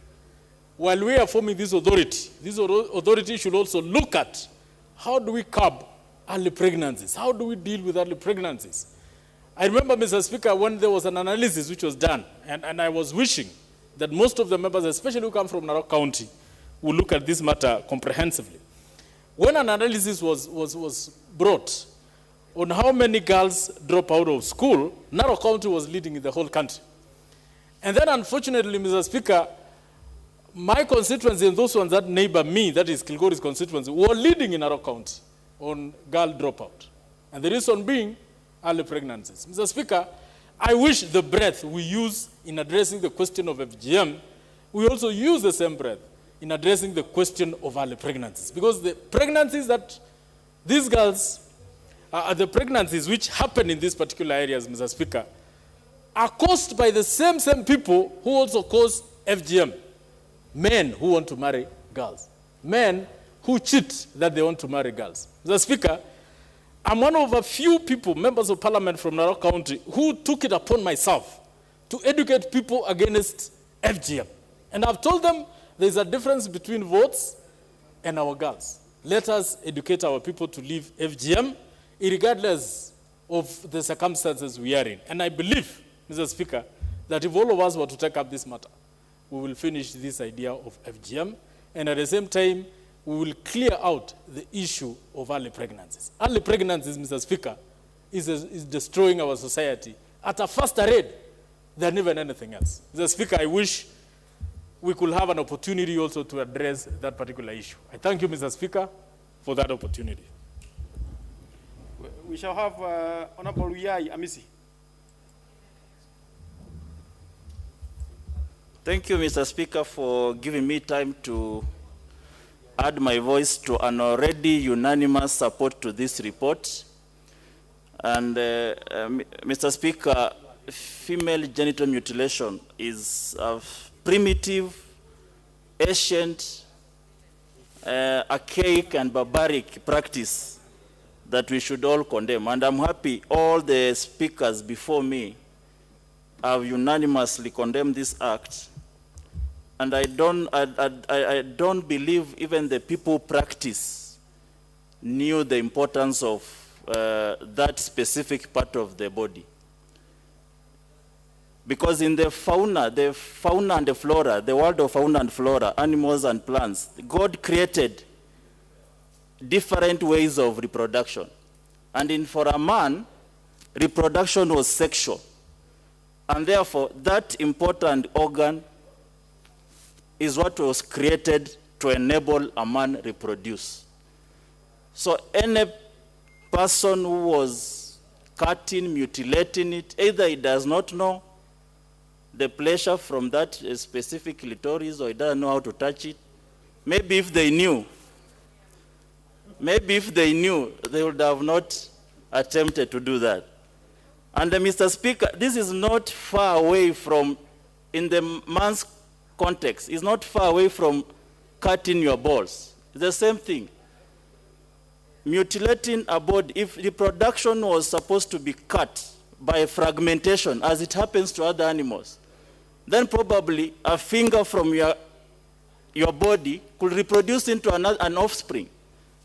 while we are forming this authority should also look at how do we curb early pregnancies? How do we deal with early pregnancies? I remember, Mr. Speaker, when there was an analysis which was done, and I was wishing that most of the members, especially who come from Narok County, will look at this matter comprehensively. When an analysis was brought on how many girls drop out of school, Narok County was leading in the whole country. And then, unfortunately, Mr. Speaker, my constituency and those ones that neighbor me, that is Kilgore's constituency, were leading in Narok County on girl dropout. And the reason being early pregnancies. Mr. Speaker, I wish the breath we use in addressing the question of FGM, we also use the same breath in addressing the question of early pregnancies. Because the pregnancies that these girls, the pregnancies which happen in these particular areas, Mr. Speaker, are caused by the same people who also cause FGM. Men who want to marry girls. Men who cheat that they want to marry girls. Mr. Speaker, I'm one of a few people, members of parliament from Narok County, who took it upon myself to educate people against FGM. And I've told them there's a difference between votes and our girls. Let us educate our people to leave FGM, regardless of the circumstances we are in. And I believe, Mr. Speaker, that if all of us were to take up this matter, we will finish this idea of FGM, and at the same time, we will clear out the issue of early pregnancies. Early pregnancies, Mr. Speaker, is destroying our society at a faster rate than even anything else. Mr. Speaker, I wish we could have an opportunity also to address that particular issue. I thank you, Mr. Speaker, for that opportunity. We shall have Honorable Uyai Amisi. Thank you, Mr. Speaker, for giving me time to add my voice to an already unanimous support to this report. And Mr. Speaker, female genital mutilation is a primitive, ancient, archaic and barbaric practice that we should all condemn. And I'm happy all the speakers before me have unanimously condemned this act. And I don't believe even the people who practice knew the importance of that specific part of the body. Because in the fauna and the flora, the world of fauna and flora, animals and plants, God created different ways of reproduction. And for a man, reproduction was sexual. And therefore, that important organ is what was created to enable a man reproduce. So any person who was cutting, mutilating it, either he does not know the pleasure from that specific clitoris or he doesn't know how to touch it. Maybe if they knew, they would have not attempted to do that. And Mr. Speaker, this is not far away from, in the man's context, is not far away from cutting your balls. It's the same thing. Mutilating a body, if reproduction was supposed to be cut by fragmentation, as it happens to other animals, then probably a finger from your body could reproduce into an offspring.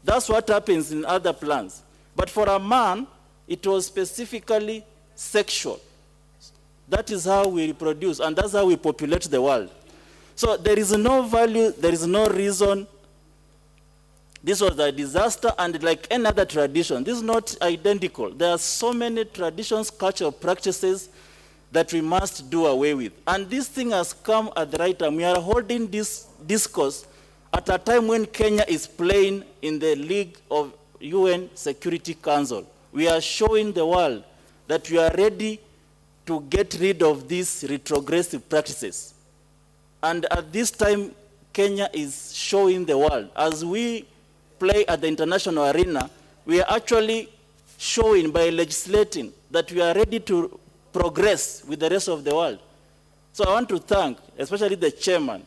That's what happens in other plants. But for a man, it was specifically sexual. That is how we reproduce, and that's how we populate the world. So there is no value, there is no reason. This was a disaster, and like any other tradition, this is not identical. There are so many traditions, cultural practices that we must do away with. And this thing has come at the right time. We are holding this discourse at a time when Kenya is playing in the League of UN Security Council. We are showing the world that we are ready to get rid of these retrogressive practices. And at this time, Kenya is showing the world, as we play at the international arena, we are actually showing by legislating that we are ready to progress with the rest of the world. So I want to thank especially the chairman,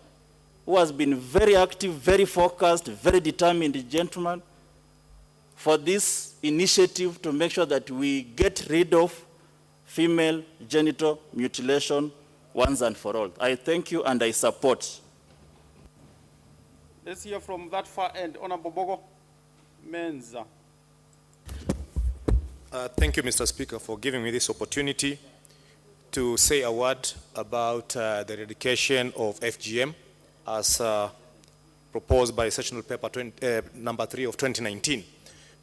who has been very active, very focused, very determined gentleman, for this initiative to make sure that we get rid of female genital mutilation once and for all. I thank you and I support. Let's hear from that far end. Honorable Bogo Menza. Thank you, Mr. Speaker, for giving me this opportunity to say a word about the eradication of FGM as proposed by Sessional Paper number 3 of 2019.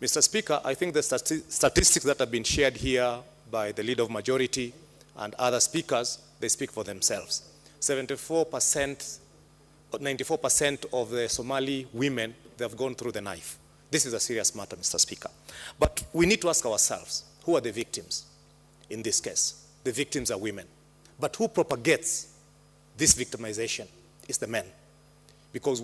Mr. Speaker, I think the statistics that have been shared here by the Leader of Majority and other speakers, they speak for themselves. 94% of the Somali women, they have gone through the knife. This is a serious matter, Mr. Speaker. But we need to ask ourselves, who are the victims in this case? The victims are women. But who propagates this victimization is the men. Because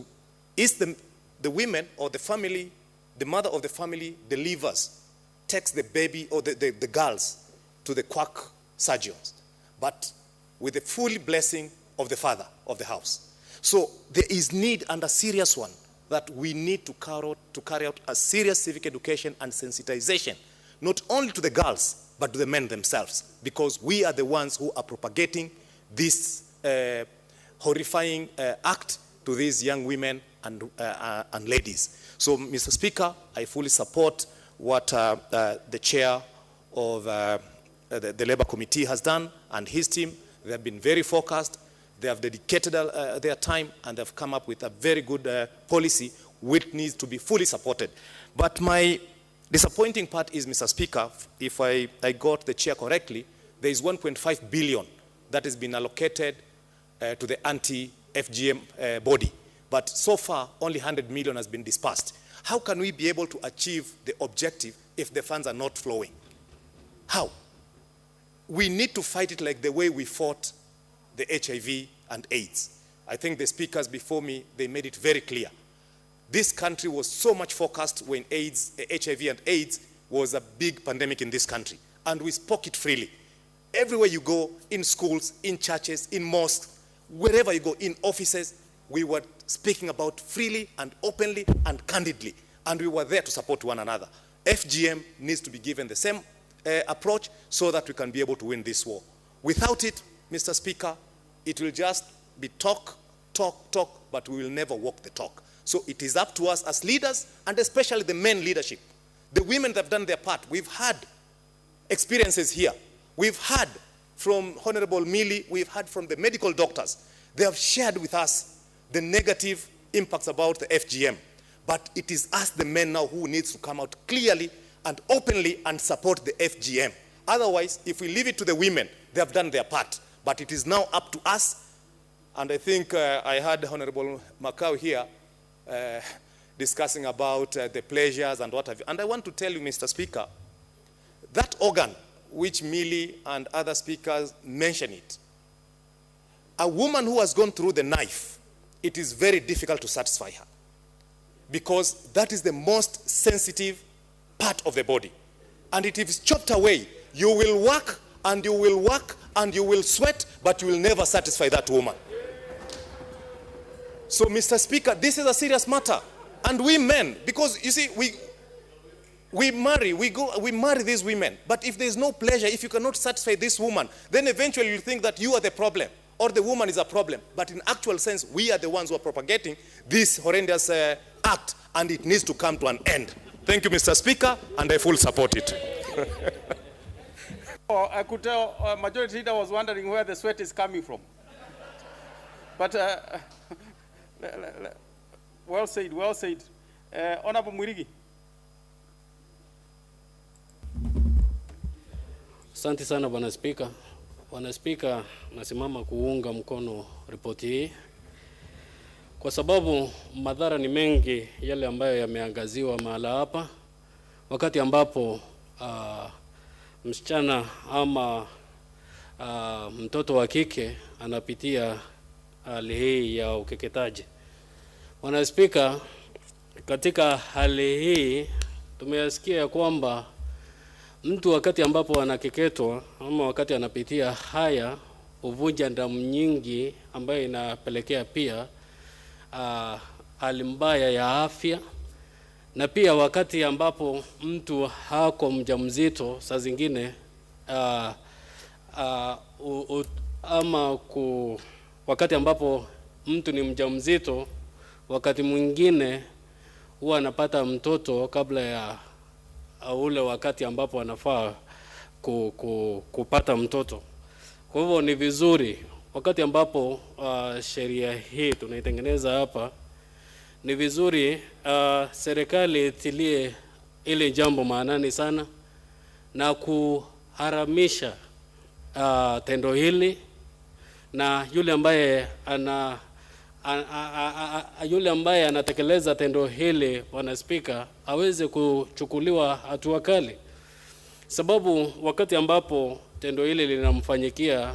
it's the women or the family, the mother of the family delivers, takes the baby or the girls to the quack surgeons, but with the full blessing of the father of the house. So there is need, and a serious one, that we need to carry out a serious civic education and sensitization, not only to the girls, but to the men themselves, because we are the ones who are propagating this horrifying act to these young women and ladies. So, Mr. Speaker, I fully support what the chair of the Labour Committee has done and his team. They have been very focused. They have dedicated their time, and they've come up with a very good policy which needs to be fully supported. But my disappointing part is, Mr. Speaker, if I got the chair correctly, there is 1.5 billion that has been allocated to the anti-FGM body. But so far, only 100 million has been dispersed. How can we be able to achieve the objective if the funds are not flowing? How? We need to fight it like the way we fought the HIV and AIDS. I think the speakers before me, they made it very clear. This country was so much focused when HIV and AIDS was a big pandemic in this country. And we spoke it freely. Everywhere you go, in schools, in churches, in mosques, wherever you go, in offices, we were speaking about freely and openly and candidly. And we were there to support one another. FGM needs to be given the same approach so that we can be able to win this war. Without it, Mr. Speaker, it will just be talk, but we will never walk the talk. So it is up to us as leaders, and especially the men leadership. The women that have done their part. We've had experiences here. We've had from Honorable Millie, we've had from the medical doctors. They have shared with us the negative impacts about the FGM. But it is us, the men now, who needs to come out clearly and openly and support the FGM. Otherwise, if we leave it to the women, they have done their part. But it is now up to us. And I think I heard Honorable Macau here discussing about the pleasures and what have you. And I want to tell you, Mr. Speaker, that organ, which Millie and other speakers mention it, a woman who has gone through the knife, it is very difficult to satisfy her. Because that is the most sensitive part of the body. And it is chopped away. You will work and you will work and you will sweat, but you will never satisfy that woman. So, Mr. Speaker, this is a serious matter. And we men, because you see, we marry these women. But if there is no pleasure, if you cannot satisfy this woman, then eventually you think that you are the problem or the woman is a problem. But in actual sense, we are the ones who are propagating this horrendous act, and it needs to come to an end. Thank you, Mr. Speaker, and I fully support it. I could tell Majority Leader was wondering where the sweat is coming from. But well said, well said. Honorable Mwirigi. Asante sana Bwana Spika. Bwana Spika, nasimama kuunga mkono ripoti hii kwa sababu madhara ni mengi yale ambayo yameangaziwa mahala hapa, wakati ambapo msichana ama mtoto wa kike anapitia hali hii ya ukeketaji. Bwana Spika, katika hali hii tumeyasikia kwamba mtu wakati ambapo anakeketwa ama wakati anapitia haya uvuja damu nyingi ambayo inapelekea pia hali mbaya ya afya, na pia wakati ambapo mtu hako mjamzito saa zingine wakati ambapo mtu ni mjamzito, wakati mwingine huwa anapata mtoto kabla ya ule wakati ambapo anafaa kupata mtoto. Kwa hivyo ni vizuri wakati ambapo sheria hii tunaitengeneza hapa, ni vizuri serikali itilie ile jambo maanani sana na kuharamisha tendo hili, na yule ambaye anatekeleza tendo hili, Bwana Spika, aweze kuchukuliwa hatua kali, sababu wakati ambapo tendo hili linamfanyikia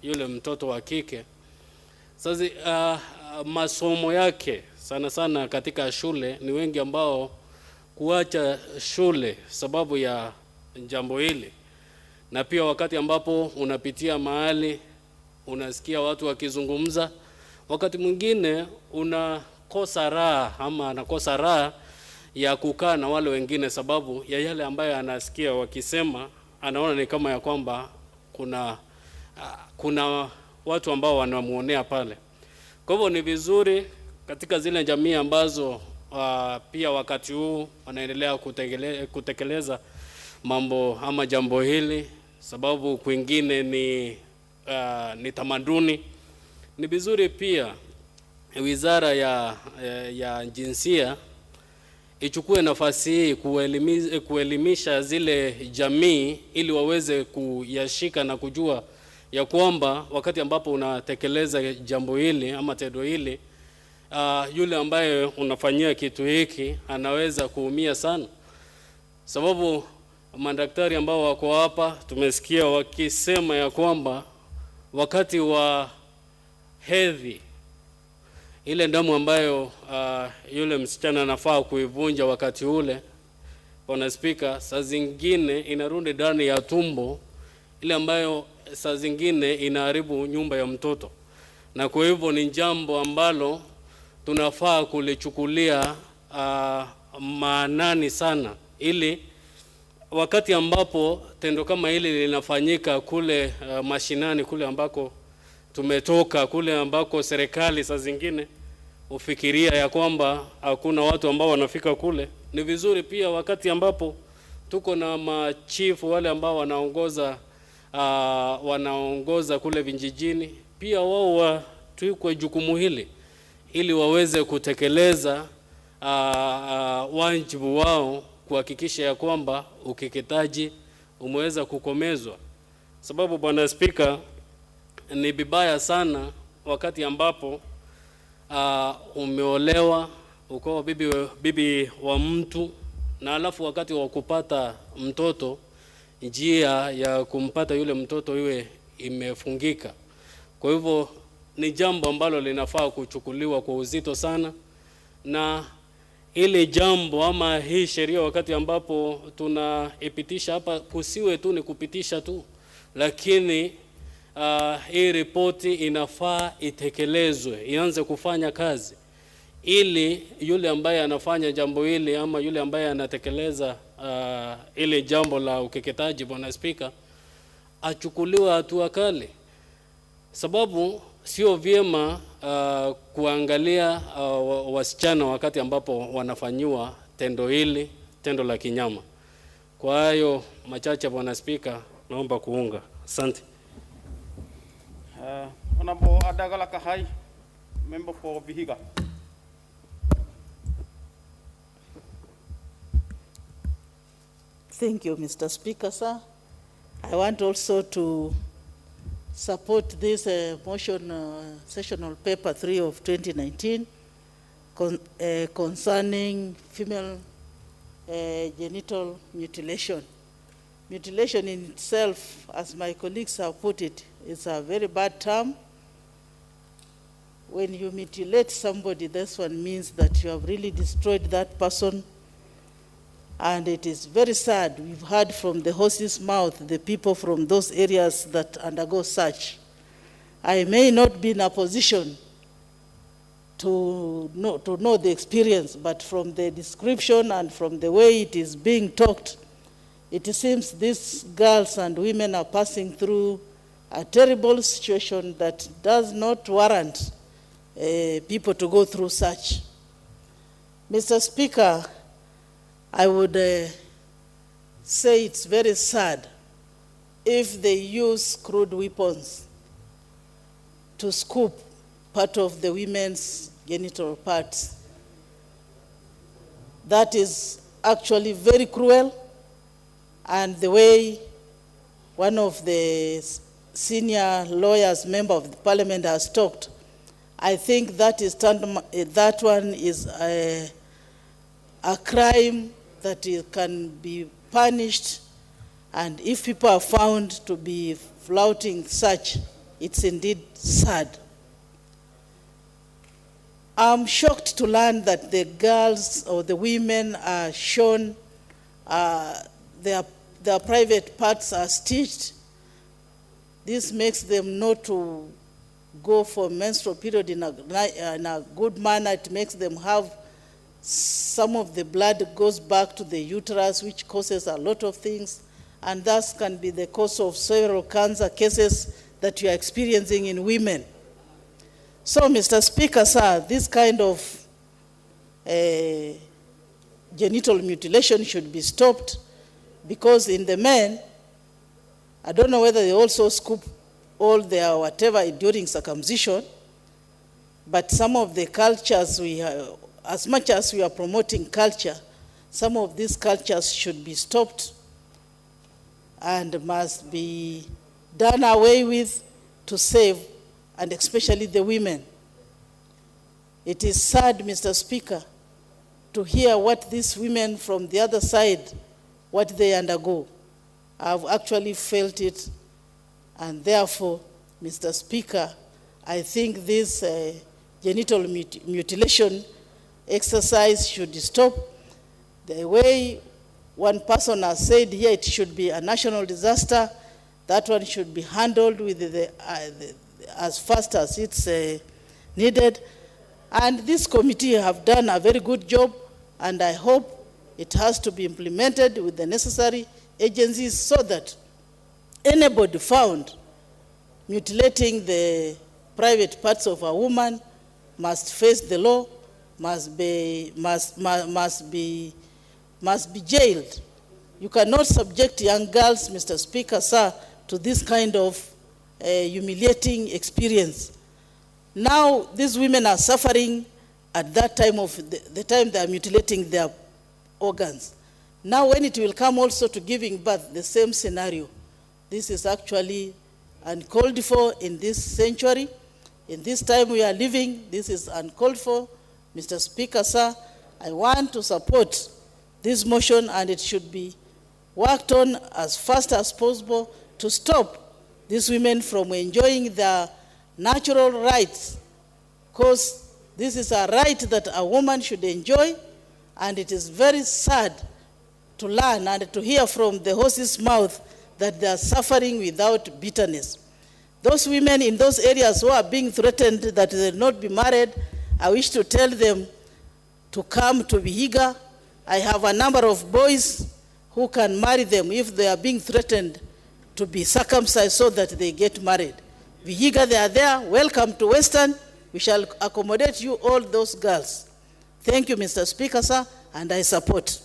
yule mtoto wa kike, sasa masomo yake sana sana katika shule, ni wengi ambao kuacha shule sababu ya jambo hili. Na pia wakati ambapo unapitia mahali unasikia watu wakizungumza, wakati mwingine unakosa raha ama anakosa raha ya kukaa na wale wengine sababu ya yale ambayo anasikia wakisema, anaona ni kama ya kwamba kuna watu ambao wanamuonea pale. Kwa hivyo ni vizuri katika zile jamii ambazo pia wakati huu wanaendelea kutekeleza mambo ama jambo hili, sababu kwingine ni tamaduni, ni vizuri pia Wizara ya Jinsia ichukue nafasi hii kuelimisha zile jamii ili waweze kuyashika na kujua ya kwamba wakati ambapo unatekeleza jambo hili ama tendo hili, yule ambaye unafanyia kitu hiki anaweza kuumia sana, sababu madaktari ambao wako hapa tumesikia wakisema ya kwamba wakati wa hedhi, ile damu ambayo yule msichana anafaa kuivunja wakati ule, Bwana Spika, saa zingine inarudi ndani ya tumbo, ile ambayo saa zingine inaharibu nyumba ya mtoto. Na kwa hivyo ni jambo ambalo tunafaa kulichukulia maanani sana, ili wakati ambapo tendo kama hili linafanyika kule mashinani, kule ambako tumetoka, kule ambako serikali saa zingine ufikiria ya kwamba hakuna watu ambao wanafika kule, ni vizuri pia wakati ambapo tuko na machifu wale ambao wanaongoza kule vijijini, pia wao watuikwe jukumu hili ili waweze kutekeleza wajibu wao kuhakikisha ya kwamba ukeketaji umeweza kukomezwa. Sababu Bwana Spika, ni vibaya sana wakati ambapo umeolewa, uko bibi wa mtu, na alafu wakati wa kupata mtoto, njia ya kumpata yule mtoto iwe imefungika. Kwa hivyo ni jambo ambalo linafaa kuchukuliwa kwa uzito sana, na ile jambo ama hii sheria wakati ambapo tunaipitisha hapa, kusiwe tu ni kupitisha tu, lakini hii ripoti inafaa itekelezwe, ianze kufanya kazi, ili yule ambaye anafanya jambo hili ama yule ambaye anatekeleza ile jambo la ukeketaji, Bwana Spika, achukuliwe hatua kali, sababu sio vyema kuangalia wasichana wakati ambapo wanafanyiwa tendo hili, tendo la kinyama. Kwa hayo machache, Bwana Spika, naomba kuunga. Asante. Honorable Adagala Kahai, member for Vihiga. Thank you, Mr. Speaker, sir. I want also to support this motion, sessional paper 3 of 2019, concerning female genital mutilation. Mutilation in itself, as my colleagues have put it, is a very bad term. When you mutilate somebody, this one means that you have really destroyed that person And it is very sad. We've heard from the horse's mouth the people from those areas that undergo such. I may not be in a position to know the experience, but from the description and from the way it is being talked, it seems these girls and women are passing through a terrible situation that does not warrant people to go through such. Mr. Speaker, I would say it's very sad if they use crude weapons to scoop part of the women's genital parts. That is actually very cruel, and the way one of the senior lawyers, member of the parliament, has talked, I think that one is a crime that can be punished, and if people are found to be flouting such, it's indeed sad. I'm shocked to learn that the girls or the women are shown their private parts are stitched. This makes them not to go for menstrual period in a good manner. It makes them have some of the blood goes back to the uterus, which causes a lot of things, and thus can be the cause of several cancer cases that you are experiencing in women. So, Mr. Speaker, sir, this kind of genital mutilation should be stopped, because in the men, I don't know whether they also scoop all their whatever during circumcision, but some of the cultures we have, as much as we are promoting culture, some of these cultures should be stopped and must be done away with to save, and especially the women. It is sad, Mr. Speaker, to hear what these women from the other side, what they undergo. I've actually felt it, and therefore, Mr. Speaker, I think this genital mutilation exercise should stop. The way one person has said here, it should be a national disaster. That one should be handled with as fast as it's needed. And this committee have done a very good job, and I hope it has to be implemented with the necessary agencies so that anybody found mutilating the private parts of a woman must face the law, must be jailed. You cannot subject young girls, Mr. Speaker, sir, to this kind of humiliating experience. Now, these women are suffering at that time of the time they are mutilating their organs. Now, when it will come also to giving birth, the same scenario. This is actually uncalled for in this century. In this time we are living, this is uncalled for. Mr. Speaker, sir, I want to support this motion, and it should be worked on as fast as possible to stop these women from enjoying their natural rights, because this is a right that a woman should enjoy, and it is very sad to learn and to hear from the horse's mouth that they are suffering without bitterness. Those women in those areas who are being threatened that they will not be married, I wish to tell them to come to Vihiga. I have a number of boys who can marry them if they are being threatened to be circumcised so that they get married. Vihiga, they are there. Welcome to Western. We shall accommodate you, all those girls. Thank you, Mr. Speaker, sir, and I support.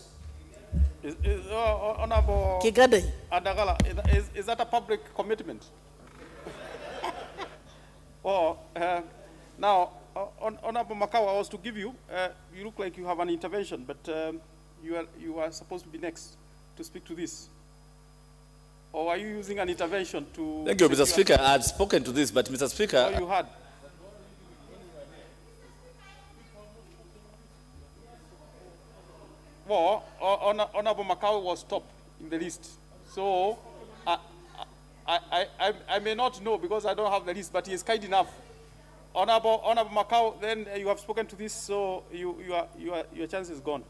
Honorable Kigade. Adagala, is that a public commitment? Now, Honorable Makau, I was to give you, you look like you have an intervention, but you are supposed to be next to speak to this. Or are you using an intervention to... Thank you, Mr. Speaker. I had spoken to this, but Mr. Speaker... Oh, you had. Well, Honorable Makau was top in the list. So, I may not know because I don't have the list, but he is kind enough. Honorable Makau, then you have spoken to this, so your chance is gone.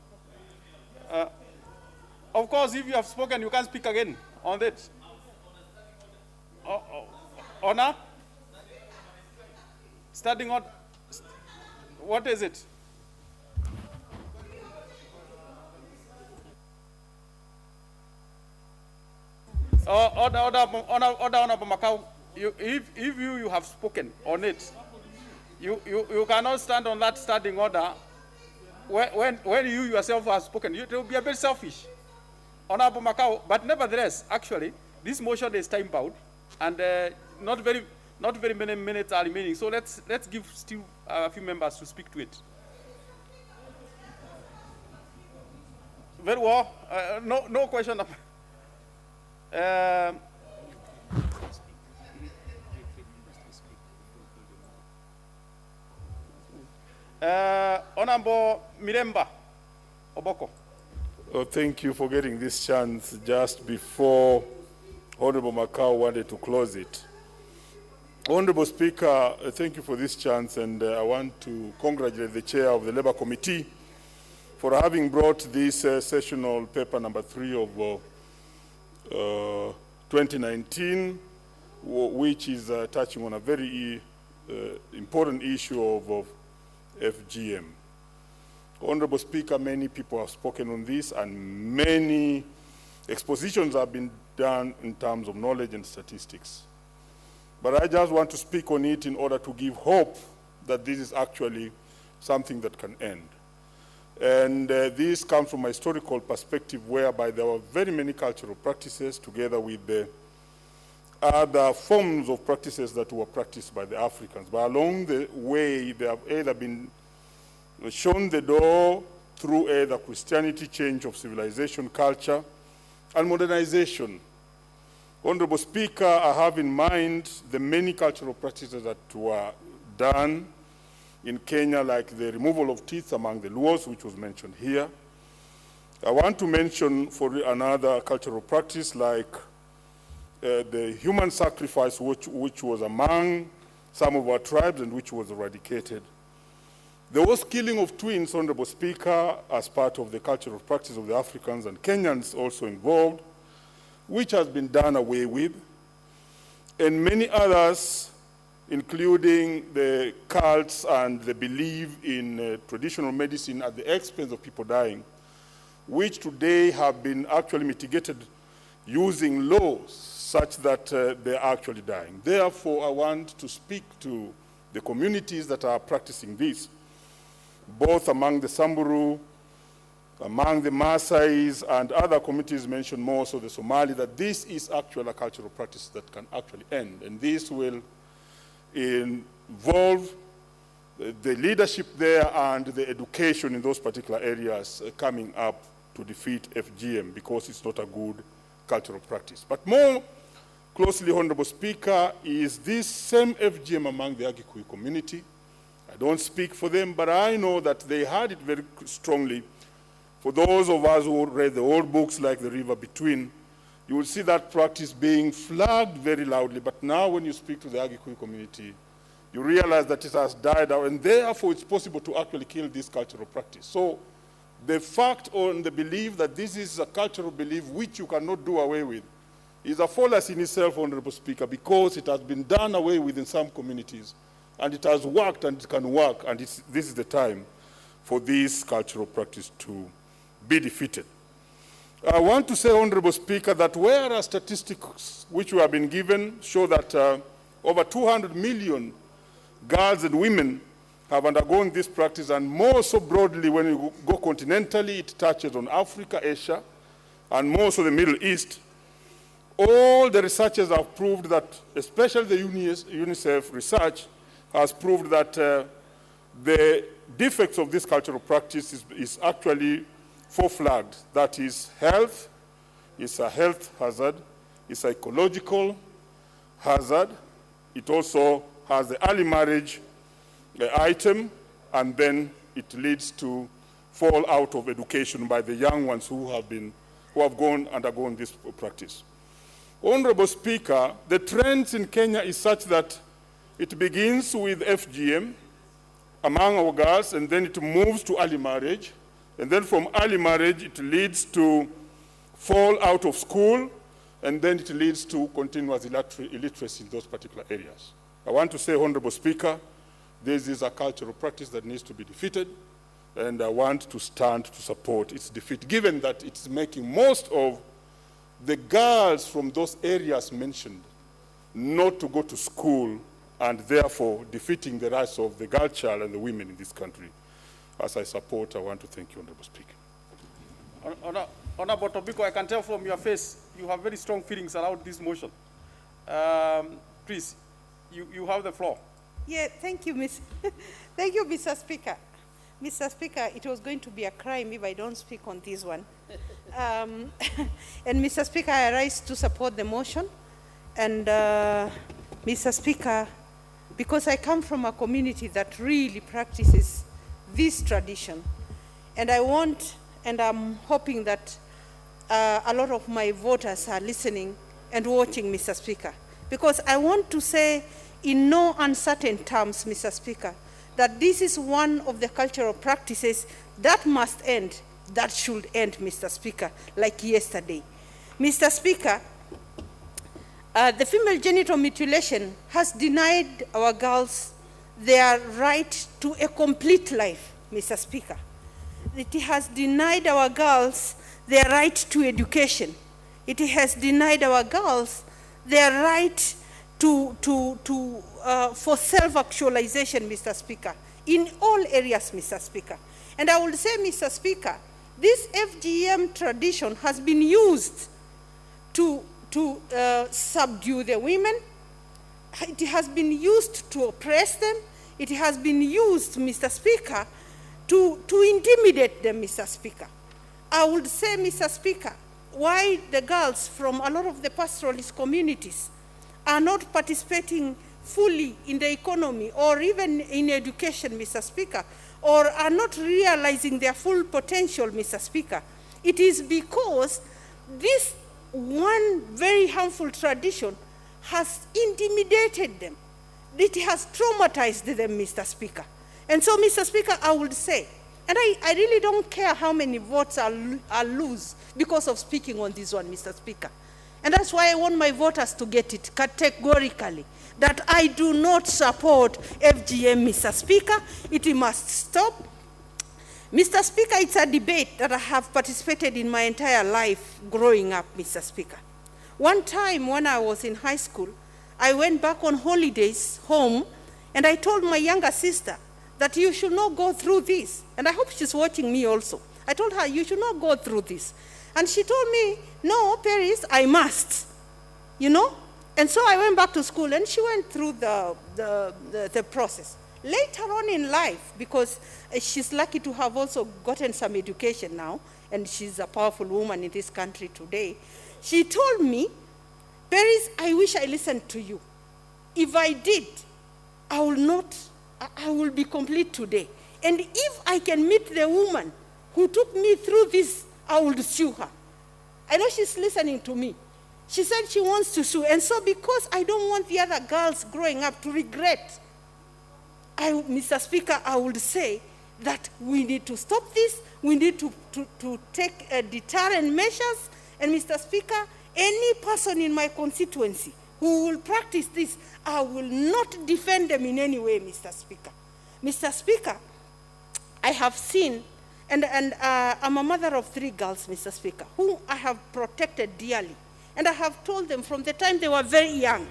Of course, if you have spoken, you can't speak again on that. Honor? Standing order? What is it? Order, Macau. If you have spoken on it, you cannot stand on that standing order when you yourself have spoken. It will be a bit selfish. Honorable Macau, but nevertheless, actually, this motion is time bound, and not very many minutes are remaining. So let's give still a few members to speak to it. Very well. No question. Honorable Miremba Oboko. Oh, thank you for getting this chance just before Honorable Macau wanted to close it. Honorable Speaker, thank you for this chance, and I want to congratulate the Chair of the Labour Committee for having brought this sessional paper number 3 of 2019, which is touching on a very important issue of FGM. Honorable Speaker, many people have spoken on this, and many expositions have been done in terms of knowledge and statistics. But I just want to speak on it in order to give hope that this is actually something that can end. And this comes from a historical perspective whereby there were very many cultural practices together with the other forms of practices that were practiced by the Africans. But along the way, they have either been shown the door through either Christianity, change of civilization, culture, and modernization. Honorable Speaker, I have in mind the many cultural practices that were done in Kenya, like the removal of teeth among the Luos, which was mentioned here. I want to mention for another cultural practice like the human sacrifice, which was among some of our tribes and which was eradicated. There was killing of twins, Honorable Speaker, as part of the cultural practice of the Africans, and Kenyans also involved, which has been done away with, and many others, including the cults and the belief in traditional medicine at the expense of people dying, which today have been actually mitigated using laws such that they're actually dying. Therefore, I want to speak to the communities that are practicing this, both among the Samburu, among the Maasais, and other communities mentioned more, so the Somali, that this is actually a cultural practice that can actually end. And this will involve the leadership there and the education in those particular areas coming up to defeat FGM, because it's not a good cultural practice. But more closely, Honorable Speaker, is this same FGM among the Agikuyu community. I don't speak for them, but I know that they had it very strongly. For those of us who read the old books like The River Between, you will see that practice being flagged very loudly. But now when you speak to the Agikuyu community, you realize that it has died out, and therefore it's possible to actually kill this cultural practice. So the fact or the belief that this is a cultural belief which you cannot do away with is a fallacy in itself, Honorable Speaker, because it has been done away with in some communities, and it has worked and it can work, and this is the time for this cultural practice to be defeated. I want to say, Honorable Speaker, that whereas statistics which we have been given show that over 200 million girls and women have undergone this practice, and more so broadly when you go continentally, it touches on Africa, Asia, and more so the Middle East. All the researchers have proved that, especially the UNICEF research, has proved that the defects of this cultural practice is actually four-flagged. That is health, it's a health hazard, it's a ecological hazard, it also has the early marriage item, and then it leads to fall out of education by the young ones who have undergone this practice. Honorable Speaker, the trends in Kenya is such that it begins with FGM among our girls, and then it moves to early marriage. And then from early marriage, it leads to fall out of school, and then it leads to continuous illiteracy in those particular areas. I want to say, Honorable Speaker, this is a cultural practice that needs to be defeated, and I want to stand to support its defeat, given that it's making most of the girls from those areas mentioned not to go to school, and therefore defeating the rights of the girl child and the women in this country. As I support, I want to thank you, Honorable Speaker. Honorable Tobiko, I can tell from your face you have very strong feelings around this motion. Please, you have the floor. Yeah, thank you, thank you, Mr. Speaker. Mr. Speaker, it was going to be a crime if I don't speak on this one. And Mr. Speaker, I rise to support the motion. And Mr. Speaker, because I come from a community that really practices this tradition, and I want, and I'm hoping that a lot of my voters are listening and watching, Mr. Speaker, because I want to say in no uncertain terms, Mr. Speaker, that this is one of the cultural practices that must end, that should end, Mr. Speaker, like yesterday. Mr. Speaker, the female genital mutilation has denied our girls their right to a complete life, Mr. Speaker. It has denied our girls their right to education. It has denied our girls their right for self-actualization, Mr. Speaker, in all areas, Mr. Speaker. And I will say, Mr. Speaker, this FGM tradition has been used to subdue the women. It has been used to oppress them. It has been used, Mr. Speaker, to intimidate them, Mr. Speaker. I would say, Mr. Speaker, why the girls from a lot of the pastoralist communities are not participating fully in the economy or even in education, Mr. Speaker, or are not realizing their full potential, Mr. Speaker. It is because this one very harmful tradition has intimidated them. It has traumatized them, Mr. Speaker. And so, Mr. Speaker, I would say, and I really don't care how many votes I'll lose because of speaking on this one, Mr. Speaker. And that's why I want my voters to get it categorically, that I do not support FGM, Mr. Speaker. It must stop. Mr. Speaker, it's a debate that I have participated in my entire life growing up, Mr. Speaker. One time when I was in high school, I went back on holidays home, and I told my younger sister that you should not go through this. And I hope she's watching me also. I told her, you should not go through this. And she told me, no, Paris, I must, you know? And so I went back to school, and she went through the process. Later on in life, because she's lucky to have also gotten some education now, and she's a powerful woman in this country today, she told me, Paris, I wish I listened to you. If I did, I will be complete today. And if I can meet the woman who took me through this, I will sue her. I know she's listening to me. She said she wants to sue. And so because I don't want the other girls growing up to regret, Mr. Speaker, I would say that we need to stop this. We need to take deterrent measures. And Mr. Speaker, any person in my constituency who will practice this, I will not defend them in any way, Mr. Speaker. Mr. Speaker, I have seen, and I'm a mother of 3 girls, Mr. Speaker, whom I have protected dearly. And I have told them from the time they were very young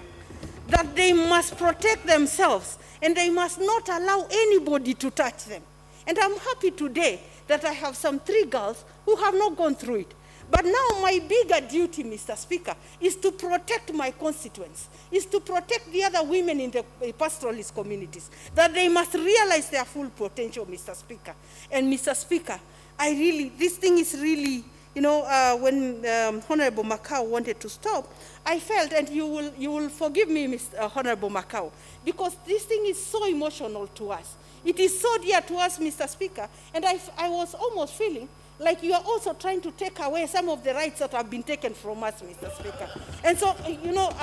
that they must protect themselves and they must not allow anybody to touch them. And I'm happy today that I have some 3 girls who have not gone through it. But now my bigger duty, Mr. Speaker, is to protect my constituents, is to protect the other women in the pastoralist communities, that they must realize their full potential, Mr. Speaker. And Mr. Speaker, this thing is really, you know, when Honorable Macau wanted to stop, I felt, and you will forgive me, Mr. Honorable Macau, because this thing is so emotional to us. It is so dear to us, Mr. Speaker, and I was almost feeling like you are also trying to take away some of the rights that have been taken from us, Mr. Speaker. And so, you know,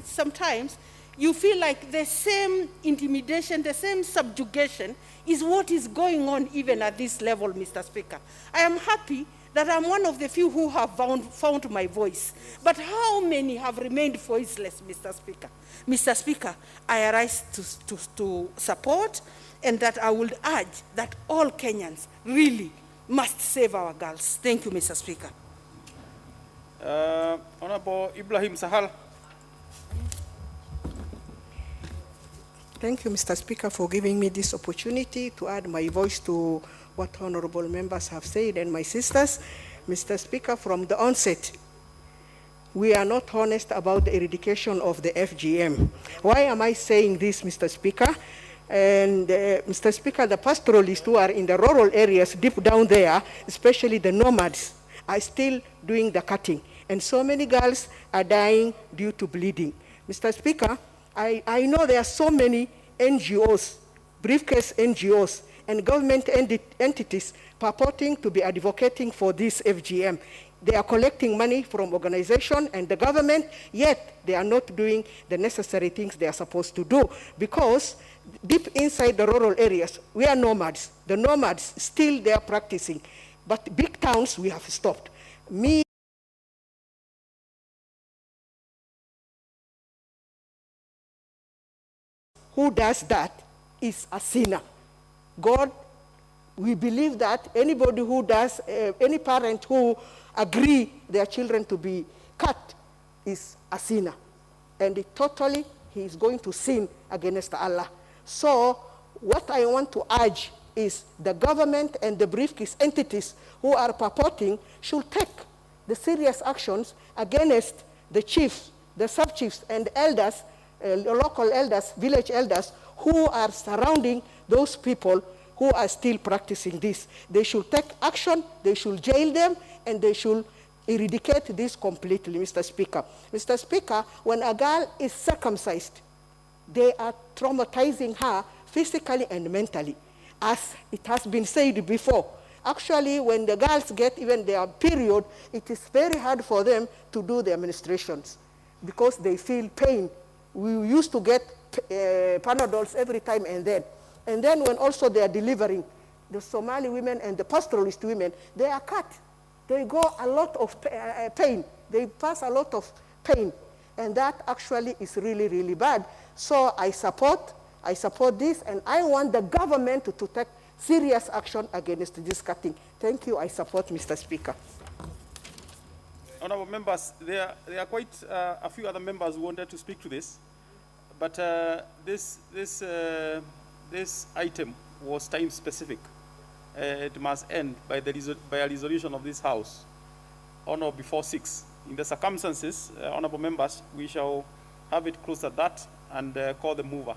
sometimes you feel like the same intimidation, the same subjugation is what is going on even at this level, Mr. Speaker. I am happy that I'm one of the few who have found my voice. But how many have remained voiceless, Mr. Speaker? Mr. Speaker, I arise to support, and that I would urge that all Kenyans really must save our girls. Thank you, Mr. Speaker. Honorable Ibrahim Sahal. Thank you, Mr. Speaker, for giving me this opportunity to add my voice to what honorable members have said and my sisters. Mr. Speaker, from the onset, we are not honest about the eradication of the FGM. Why am I saying this, Mr. Speaker? And Mr. Speaker, the pastoralists who are in the rural areas deep down there, especially the nomads, are still doing the cutting. And so many girls are dying due to bleeding. Mr. Speaker, I know there are so many NGOs, briefcase NGOs, and government entities purporting to be advocating for this FGM. They are collecting money from organizations and the government, yet they are not doing the necessary things they are supposed to do, because deep inside the rural areas, we are nomads. The nomads still they are practicing, but big towns we have stopped. Who does that is a sinner. God, we believe that anybody who does, any parent who agree their children to be cut is a sinner. And he is going to sin against Allah. So what I want to urge is the government and the briefcase entities who are purporting should take the serious actions against the chiefs, the sub-chiefs, and elders, local elders, village elders, who are surrounding those people who are still practicing this. They should take action, they should jail them, and they should eradicate this completely, Mr. Speaker. Mr. Speaker, when a girl is circumcised, they are traumatizing her physically and mentally. As it has been said before, actually when the girls get even their period, it is very hard for them to do their menstruations because they feel pain. We used to get Panadols every time and then. And then when also they are delivering, the Somali women and the pastoralist women, they are cut. They go a lot of pain. They pass a lot of pain. And that actually is really, really bad. So I support this, and I want the government to take serious action against this cutting. Thank you. I support, Mr. Speaker. Honorable members, there are quite a few other members who wanted to speak to this, but this item was time specific. It must end by a resolution of this House on or before 6. In the circumstances, honorable members, we shall have it closed at that and call the mover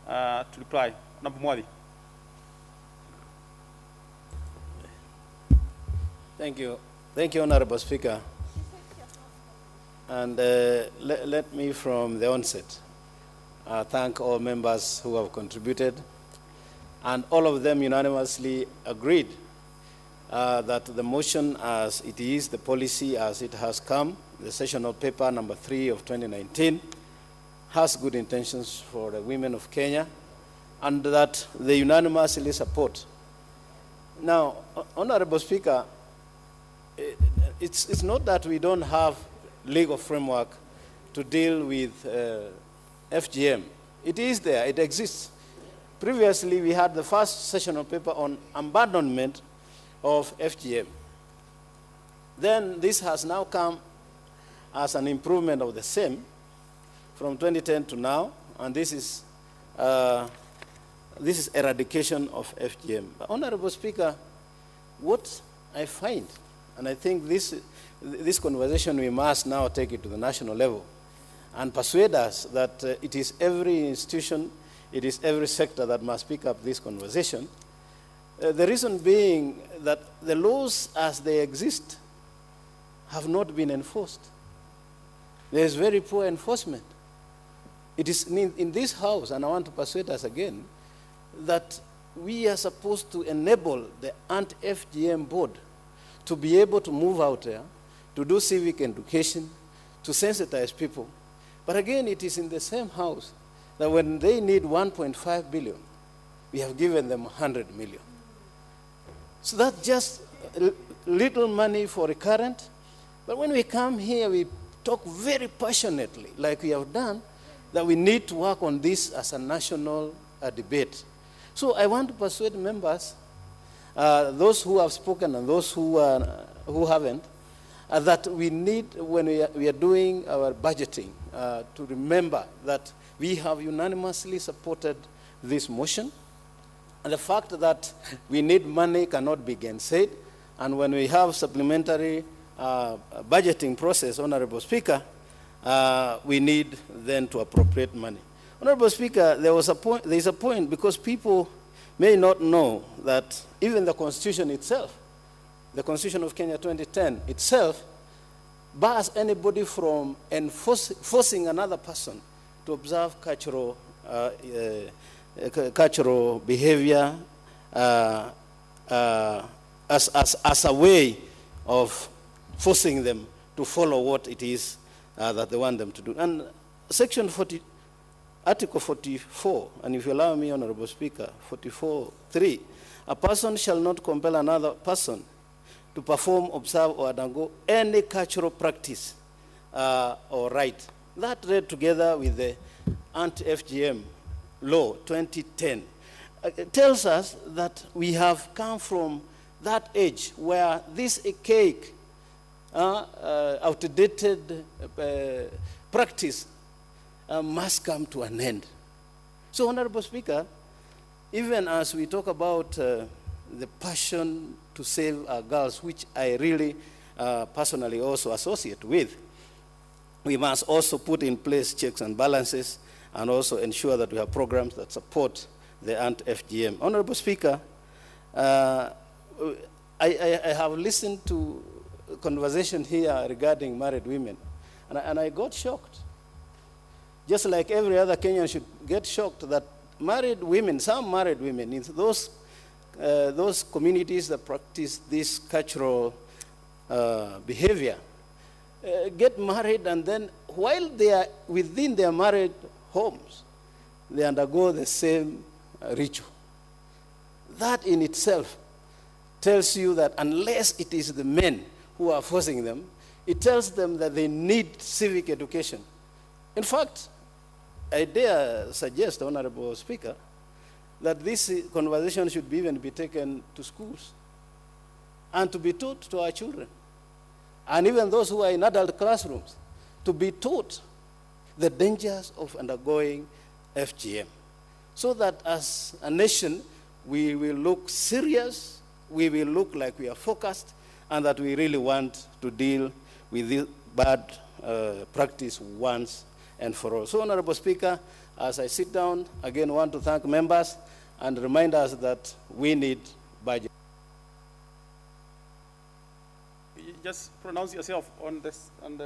to reply. Honorable Mwadi. Thank you. Thank you, Honorable Speaker. And let me from the onset thank all members who have contributed, and all of them unanimously agreed that the motion as it is, the policy as it has come, the sessional paper number 3 of 2019, has good intentions for the women of Kenya, and that they unanimously support. Now, Honorable Speaker, it's not that we don't have legal framework to deal with FGM. It is there, it exists. Previously, we had the first sessional paper on abandonment of FGM. Then this has now come as an improvement of the same from 2010 to now, and this is eradication of FGM. But Honorable Speaker, what I find, and I think this conversation, we must now take it to the national level and persuade us that it is every institution, it is every sector that must pick up this conversation. The reason being that the laws as they exist have not been enforced. There is very poor enforcement. It is in this House, and I want to persuade us again, that we are supposed to enable the anti-FGM board to be able to move out there, to do civic education, to sensitize people. But again, it is in the same House that when they need 1.5 billion, we have given them 100 million. So that's just little money for recurrent. But when we come here, we talk very passionately, like we have done, that we need to work on this as a national debate. So I want to persuade members, those who have spoken and those who haven't, that we need, when we are doing our budgeting, to remember that we have unanimously supported this motion. And the fact that we need money cannot be gainsaid. And when we have supplementary budgeting process, Honorable Speaker, we need then to appropriate money. Honorable Speaker, there is a point because people may not know that even the Constitution itself, the Constitution of Kenya 2010 itself, bars anybody from forcing another person to observe cultural behavior as a way of forcing them to follow what it is that they want them to do. And Section 40, Article 44, and if you allow me, Honorable Speaker, 44.3, a person shall not compel another person to perform, observe, or undergo any cultural practice or rite. That read together with the anti-FGM law 2010 tells us that we have come from that age where this archaic, outdated practice must come to an end. So, Honorable Speaker, even as we talk about the passion to save our girls, which I really personally also associate with, we must also put in place checks and balances and also ensure that we have programs that support the anti-FGM. Honorable Speaker, I have listened to a conversation here regarding married women, and I got shocked. Just like every other Kenyan should get shocked that married women, some married women, in those communities that practice this cultural behavior, get married, and then while they are within their married homes, they undergo the same ritual. That in itself tells you that unless it is the men who are forcing them, it tells them that they need civic education. In fact, I dare suggest, Honorable Speaker, that this conversation should even be taken to schools and to be taught to our children. And even those who are in adult classrooms, to be taught the dangers of undergoing FGM. So that as a nation, we will look serious, we will look like we are focused, and that we really want to deal with this bad practice once and for all. So, Honorable Speaker, as I sit down, again, want to thank members and remind us that we need budget. You just pronounce yourself on this and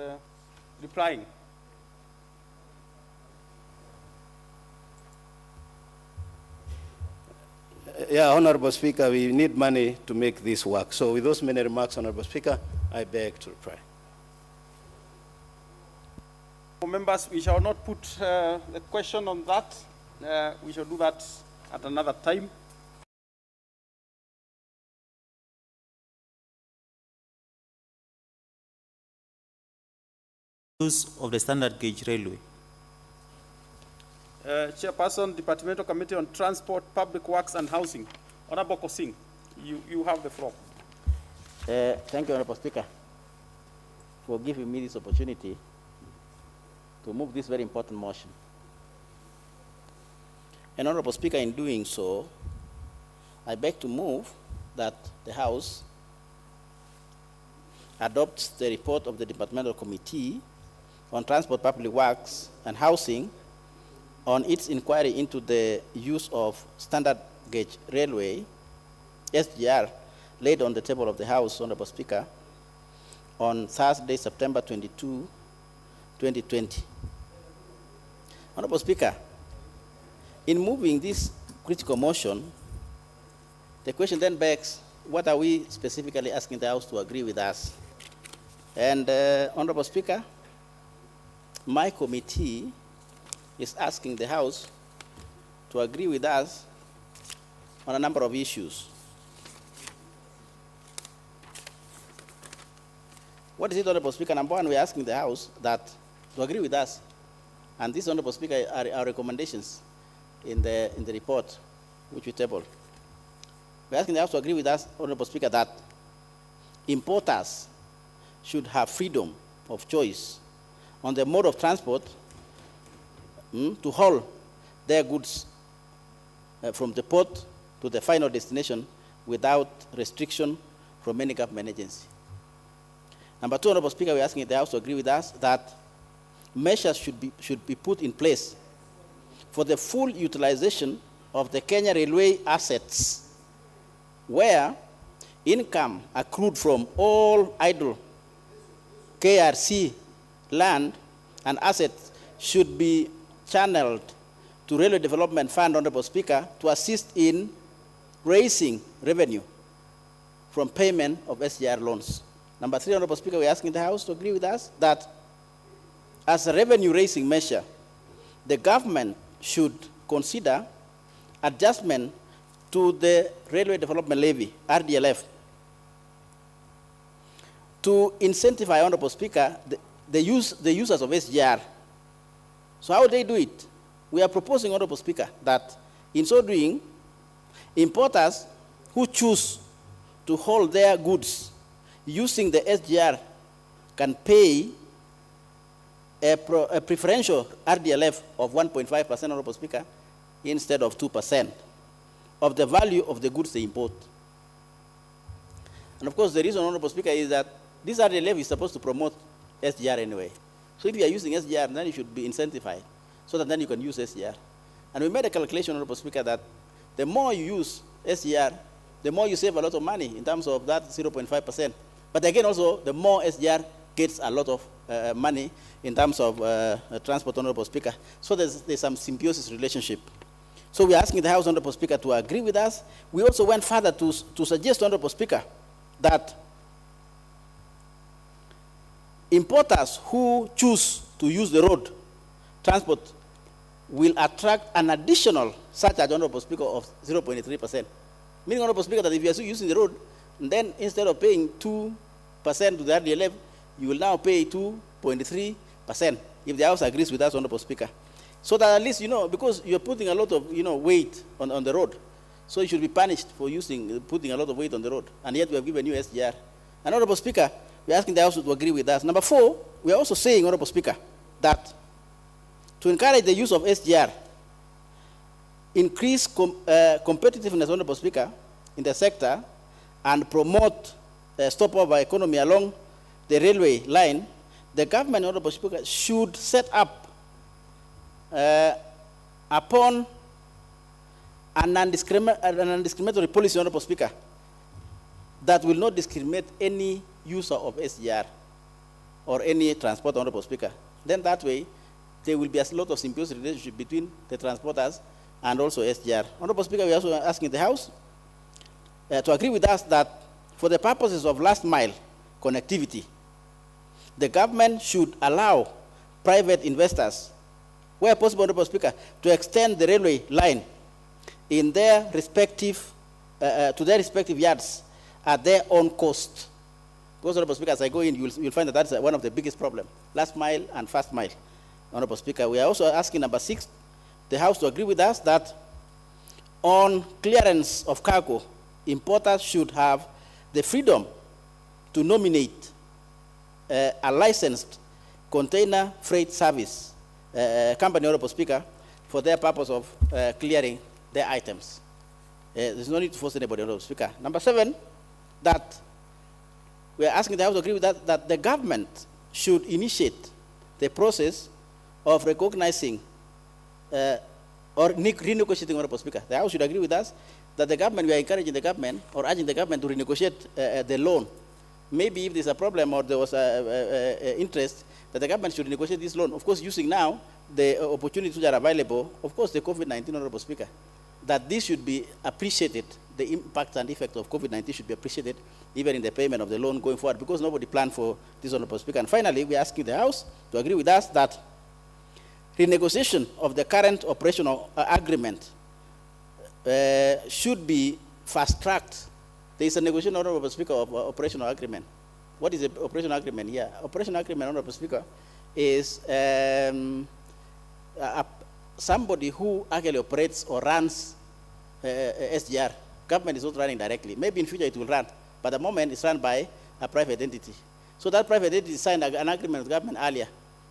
replying. Yeah, Honorable Speaker, we need money to make this work. So with those many remarks, Honorable Speaker, I beg to reply. For members, we shall not put the question on that. We shall do that at another time. Use of the standard gauge railway. Chairperson, Departmental Committee on Transport, Public Works and Housing. Honorable Kosing, you have the floor. Thank you, Honorable Speaker, for giving me this opportunity to move this very important motion. And Honorable Speaker, in doing so, I beg to move that the House adopts the report of the Departmental Committee on Transport, Public Works and Housing on its inquiry into the use of standard gauge railway, SGR, laid on the table of the House, Honorable Speaker, on Thursday, September 22, 2020. Honorable Speaker, in moving this critical motion, the question then begs, what are we specifically asking the House to agree with us? And Honorable Speaker, my committee is asking the House to agree with us on a number of issues. What is it, Honorable Speaker? Number one, we're asking the House that to agree with us. And this, Honorable Speaker, are our recommendations in the report which we tabled. We're asking the House to agree with us, Honorable Speaker, that importers should have freedom of choice on the mode of transport to haul their goods from the port to the final destination without restriction from any government agency. Number two, Honorable Speaker, we're asking the House to agree with us that measures should be put in place for the full utilization of the Kenya Railway assets, where income accrued from all idle KRC land and assets should be channeled to Railway Development Fund, Honorable Speaker, to assist in raising revenue from payment of SGR loans. Number three, Honorable Speaker, we're asking the House to agree with us that as a revenue-raising measure, the government should consider adjustment to the Railway Development Levy, RDLF, to incentivize, Honorable Speaker, the users of SGR. So how do they do it? We are proposing, Honorable Speaker, that in so doing, importers who choose to hold their goods using the SGR can pay a preferential RDLF of 1.5%, Honorable Speaker, instead of 2% of the value of the goods they import. And of course, the reason, Honorable Speaker, is that this RDLF is supposed to promote SGR anyway. So if you are using SGR, then you should be incentivized so that then you can use SGR. And we made a calculation, Honorable Speaker, that the more you use SGR, the more you save a lot of money in terms of that 0.5%. But again, also, the more SGR gets a lot of money in terms of transport, Honorable Speaker. So there's some symbiosis relationship. So we're asking the House, Honorable Speaker, to agree with us. We also went further to suggest, Honorable Speaker, that importers who choose to use the road transport will attract an additional surcharge, Honorable Speaker, of 0.3%. Meaning, Honorable Speaker, that if you are still using the road, then instead of paying 2% to the RDLF, you will now pay 2.3% if the House agrees with us, Honorable Speaker. So that at least, because you're putting a lot of, weight on the road, so you should be punished for putting a lot of weight on the road. And yet we have given you SGR. And Honorable Speaker, we're asking the House to agree with us. Number four, we are also saying, Honorable Speaker, that to encourage the use of SGR, increase competitiveness, Honorable Speaker, in the sector, and promote stopover economy along the railway line, the government, Honorable Speaker, should set up upon an undiscriminatory policy, Honorable Speaker, that will not discriminate any user of SGR or any transport, Honorable Speaker. Then that way, there will be a lot of symbiosis relationship between the transporters and also SGR. Honorable Speaker, we are also asking the House to agree with us that for the purposes of last mile connectivity, the government should allow private investors, where possible, Honorable Speaker, to extend the railway line in their respective, to their respective yards at their own cost. Because, Honorable Speaker, as I go in, you'll find that that's one of the biggest problems, last mile and fast mile. Honorable Speaker, we are also asking, number 6, the House to agree with us that on clearance of cargo, importers should have the freedom to nominate a licensed container freight service company, Honorable Speaker, for their purpose of clearing their items. There's no need to force anybody, Honorable Speaker. Number 7, that we are asking the House to agree with that the government should initiate the process of recognizing or renegotiating, Honorable Speaker. The House should agree with us that the government, we are encouraging the government or urging the government to renegotiate the loan. Maybe if there's a problem or there was interest, that the government should negotiate this loan. Of course, using now the opportunities which are available, of course, the COVID-19, Honorable Speaker, that this should be appreciated, the impact and effect of COVID-19 should be appreciated even in the payment of the loan going forward, because nobody planned for this, Honorable Speaker. And finally, we ask you, the House, to agree with us that renegotiation of the current operational agreement should be fast-tracked. There is a negotiation, Honorable Speaker, of operational agreement. What is the operational agreement here? Operational agreement, Honorable Speaker, is somebody who actually operates or runs SGR. Government is not running directly. Maybe in future it will run, but at the moment it's run by a private entity. So that private entity signed an agreement with government earlier,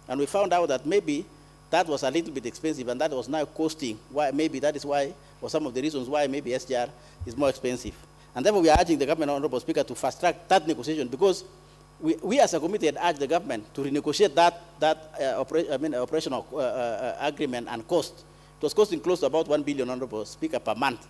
and we found out that maybe that was a little bit expensive, and that was now costing. Why? Maybe that is why, or some of the reasons why maybe SGR is more expensive. And therefore, we are urging the government, Honorable Speaker, to fast track that negotiation, because we as a committee had urged the government to renegotiate that operational agreement and cost. It was costing close to about 1 billion, Honorable Speaker, per month,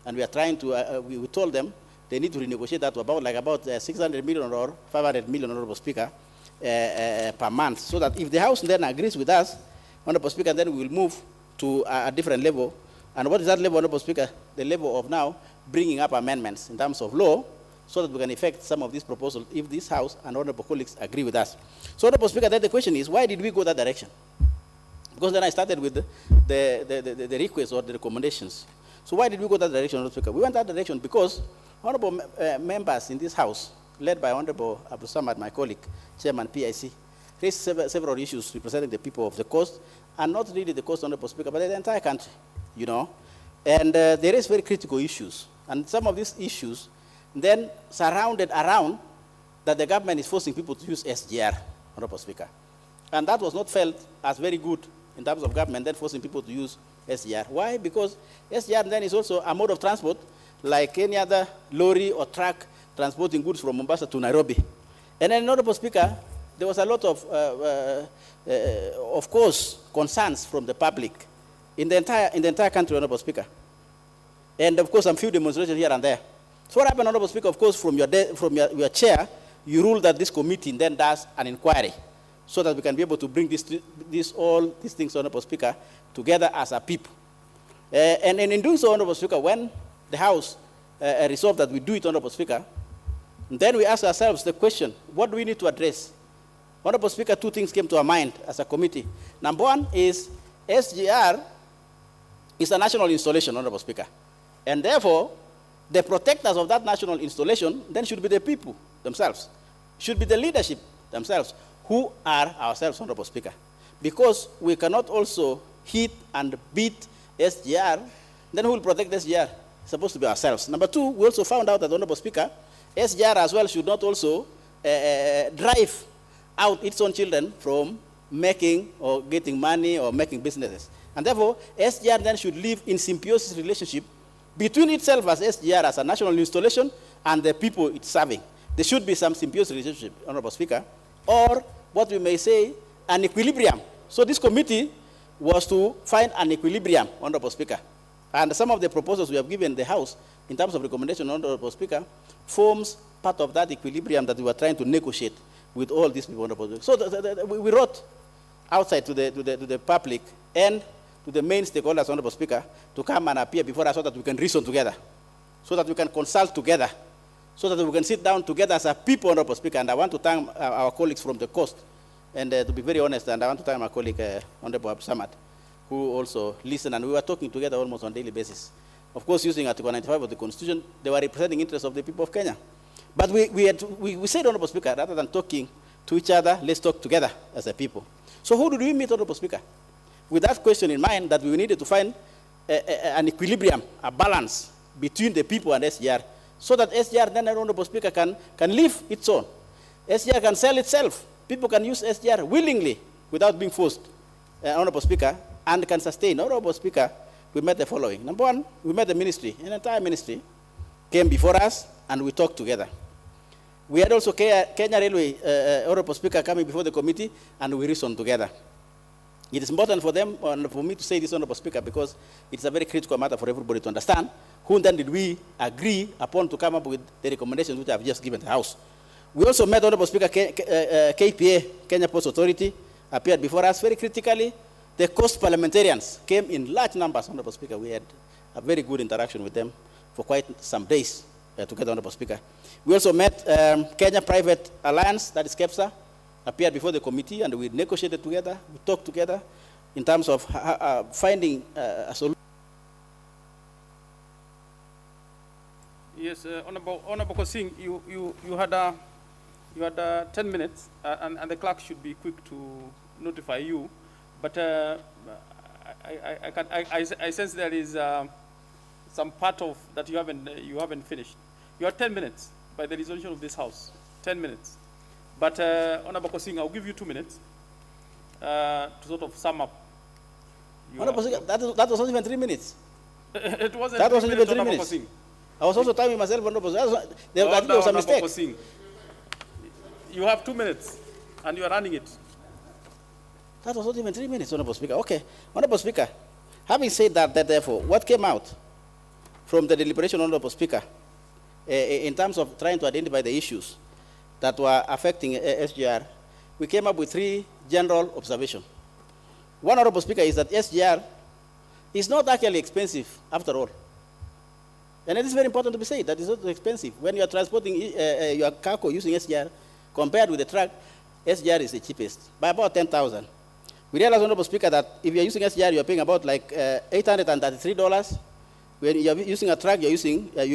and we are trying to. We told them they need to renegotiate that to about 600 million or 500 million, Honorable Speaker, per month, so that if the House then agrees with us, Honorable Speaker, then we will move to a different level. And what is that level, Honorable Speaker? The level of now bringing up amendments in terms of law, so that we can effect some of these proposals if this House and honorable colleagues agree with us. So, Honorable Speaker, then the question is, why did we go that direction? Because then I started with the request or the recommendations. So why did we go that direction, Honorable Speaker? We went that direction because honorable members in this House, led by Honorable Abdul Samad, my colleague, Chairman PIC, raised several issues representing the people of the coast, and not really the coast, Honorable Speaker, but the entire country, you know. And they raised very critical issues. And some of these issues then surrounded around that the government is forcing people to use SGR, Honorable Speaker. And that was not felt as very good in terms of government then forcing people to use SGR. Why? Because SGR then is also a mode of transport like any other lorry or truck transporting goods from Mombasa to Nairobi. And then, Honorable Speaker, there was a lot of course, concerns from the public in the entire country, Honorable Speaker. And of course, some few demonstrations here and there. So what happened, Honorable Speaker, of course, from your chair, you ruled that this committee then does an inquiry so that we can be able to bring all these things, Honorable Speaker, together as a people. And in doing so, Honorable Speaker, when the House resolved that we do it, Honorable Speaker, then we ask ourselves the question, what do we need to address? Honorable Speaker, two things came to our mind as a committee. Number one is SGR is a national installation, Honorable Speaker. And therefore, the protectors of that national installation then should be the people themselves, should be the leadership themselves, who are ourselves, Honorable Speaker. Because we cannot also hit and beat SGR, then who will protect SGR? It's supposed to be ourselves. Number two, we also found out that, Honorable Speaker, SGR as well should not also drive out its own children from making or getting money or making businesses. And therefore, SGR then should live in symbiosis relationship between itself as SGR, as a national installation, and the people it's serving. There should be some symbiosis relationship, Honorable Speaker, or what we may say, an equilibrium. So this committee was to find an equilibrium, Honorable Speaker. And some of the proposals we have given the House in terms of recommendation, Honorable Speaker, forms part of that equilibrium that we were trying to negotiate with all these people, Honorable Speaker. So we wrote outside to the public and to the main stakeholders, Honorable Speaker, to come and appear before us so that we can reason together, so that we can consult together, so that we can sit down together as a people, Honorable Speaker. And I want to thank our colleagues from the coast. And to be very honest, and I want to thank my colleague, Honorable Abdul Samad, who also listened, and we were talking together almost on a daily basis. Of course, using Article 95 of the Constitution, they were representing interests of the people of Kenya. But we said, Honorable Speaker, rather than talking to each other, let's talk together as a people. So who did we meet, Honorable Speaker? With that question in mind, that we needed to find an equilibrium, a balance between the people and SGR, so that SGR then, Honorable Speaker, can live its own. SGR can sell itself. People can use SGR willingly without being forced, Honorable Speaker, and can sustain. Honorable Speaker, we met the following. Number one, we met the ministry. An entire ministry came before us, and we talked together. We had also Kenya Railway, Honorable Speaker, coming before the committee, and we reasoned together. It is important for them, and for me to say this, Honorable Speaker, because it's a very critical matter for everybody to understand. Who then did we agree upon to come up with the recommendations which I have just given the House? We also met, Honorable Speaker, KPA, Kenya Ports Authority, appeared before us very critically. The coast parliamentarians came in large numbers, Honorable Speaker. We had a very good interaction with them for quite some days together, Honorable Speaker. We also met Kenya Private Alliance, that is KEPSA, appeared before the committee, and we negotiated together, we talked together in terms of finding a solution. Yes, Honorable Kosing, you had You had 10 minutes, and the clerk should be quick to notify you. But I sense there is some part of that you haven't finished. You have 10 minutes by the resolution of this House. 10 minutes. But Honorable Kosing, I'll give you 2 minutes to sort of sum up. That was not even 3 minutes. It wasn't. That wasn't even 3 Honorable minutes. Kosing. I was also timing myself. There was a mistake. Kosing. You have 2 minutes, and you are running it. That was not even 3 minutes, Honorable Speaker. Okay, Honorable Speaker, having said that, therefore, what came out from the deliberation, Honorable Speaker, in terms of trying to identify the issues that were affecting SGR, we came up with 3 general observations. One, Honorable Speaker, is that SGR is not actually expensive after all. And it is very important to be said that it's not expensive. When you are transporting your cargo using SGR, compared with the truck, SGR is the cheapest by about 10,000. We realize, Honorable Speaker, that if you're using SGR, you're paying about like $833. When you're using a truck, you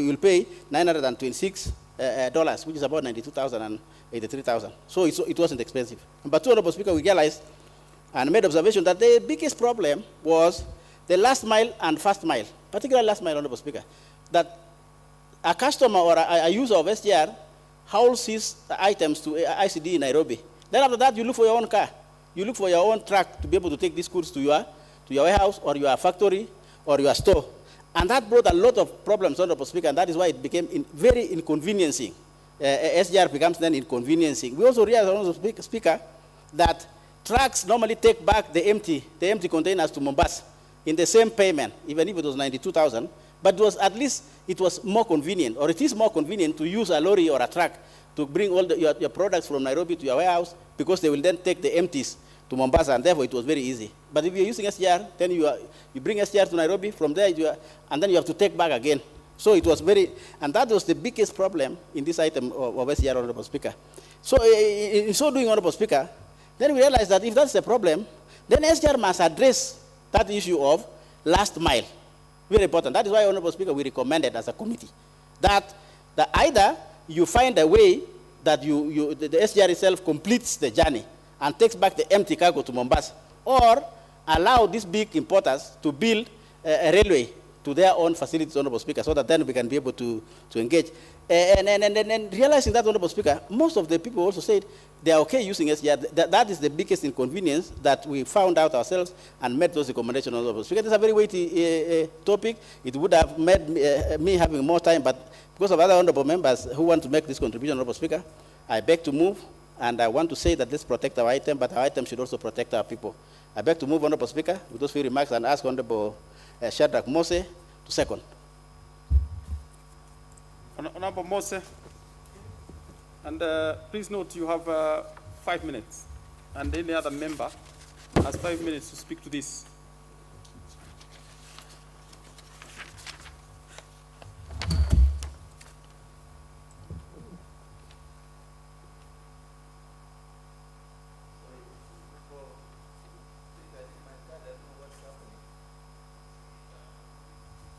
will pay $926, which is about $92,000 and $83,000. So it wasn't expensive. But two, Honorable Speaker, we realized and made observation that the biggest problem was the last mile and first mile, particularly last mile, Honorable Speaker, that a customer or a user of SGR hauls his items to ICD in Nairobi. Then after that, you look for your own car. You look for your own truck to be able to take these goods to your warehouse or your factory or your store. And that brought a lot of problems, Honorable Speaker, and that is why it became very inconveniencing. SGR becomes then inconveniencing. We also realized, Honorable Speaker, that trucks normally take back the empty containers to Mombasa in the same payment, even if it was 92,000. But it was more convenient, or it is more convenient to use a lorry or a truck to bring all your products from Nairobi to your warehouse, because they will then take the empties to Mombasa, and therefore it was very easy. But if you're using SGR, then you bring SGR to Nairobi, from there and then you have to take back again. So it was and that was the biggest problem in this item of SGR, Honorable Speaker. So in so doing, Honorable Speaker, then we realized that if that's the problem, then SGR must address that issue of last mile. Very important. That is why, Honorable Speaker, we recommended as a committee that either you find a way that the SGR itself completes the journey and takes back the empty cargo to Mombasa, or allow these big importers to build a railway to their own facilities, Honorable Speaker, so that then we can be able to engage. And realizing that, Honorable Speaker, most of the people also said they are okay using SGR. That is the biggest inconvenience that we found out ourselves and made those recommendations, Honorable Speaker. It's a very weighty topic. It would have made me having more time, but because of other honorable members who want to make this contribution, Honorable Speaker, I beg to move, and I want to say that let's protect our item, but our item should also protect our people. I beg to move, Honorable Speaker, with those few remarks, and ask Honorable Shadrach Mose to second. Honorable Mose, and please note you have 5 minutes, and any other member has 5 minutes to speak to this.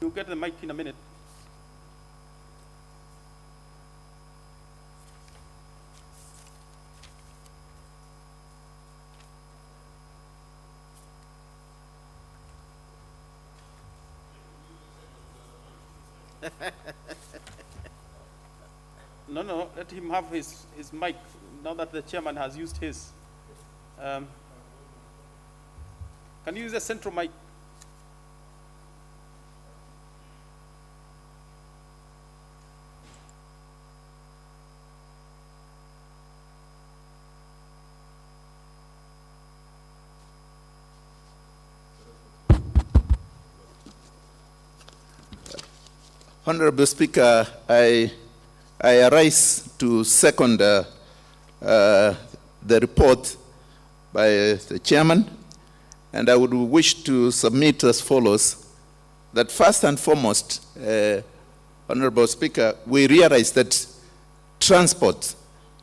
You'll get the mic in a minute. No, let him have his mic, now that the chairman has used his. Can you use a central mic? Honorable Speaker, I arise to second the report by the chairman, and I would wish to submit as follows: that first and foremost, Honorable Speaker, we realize that transport,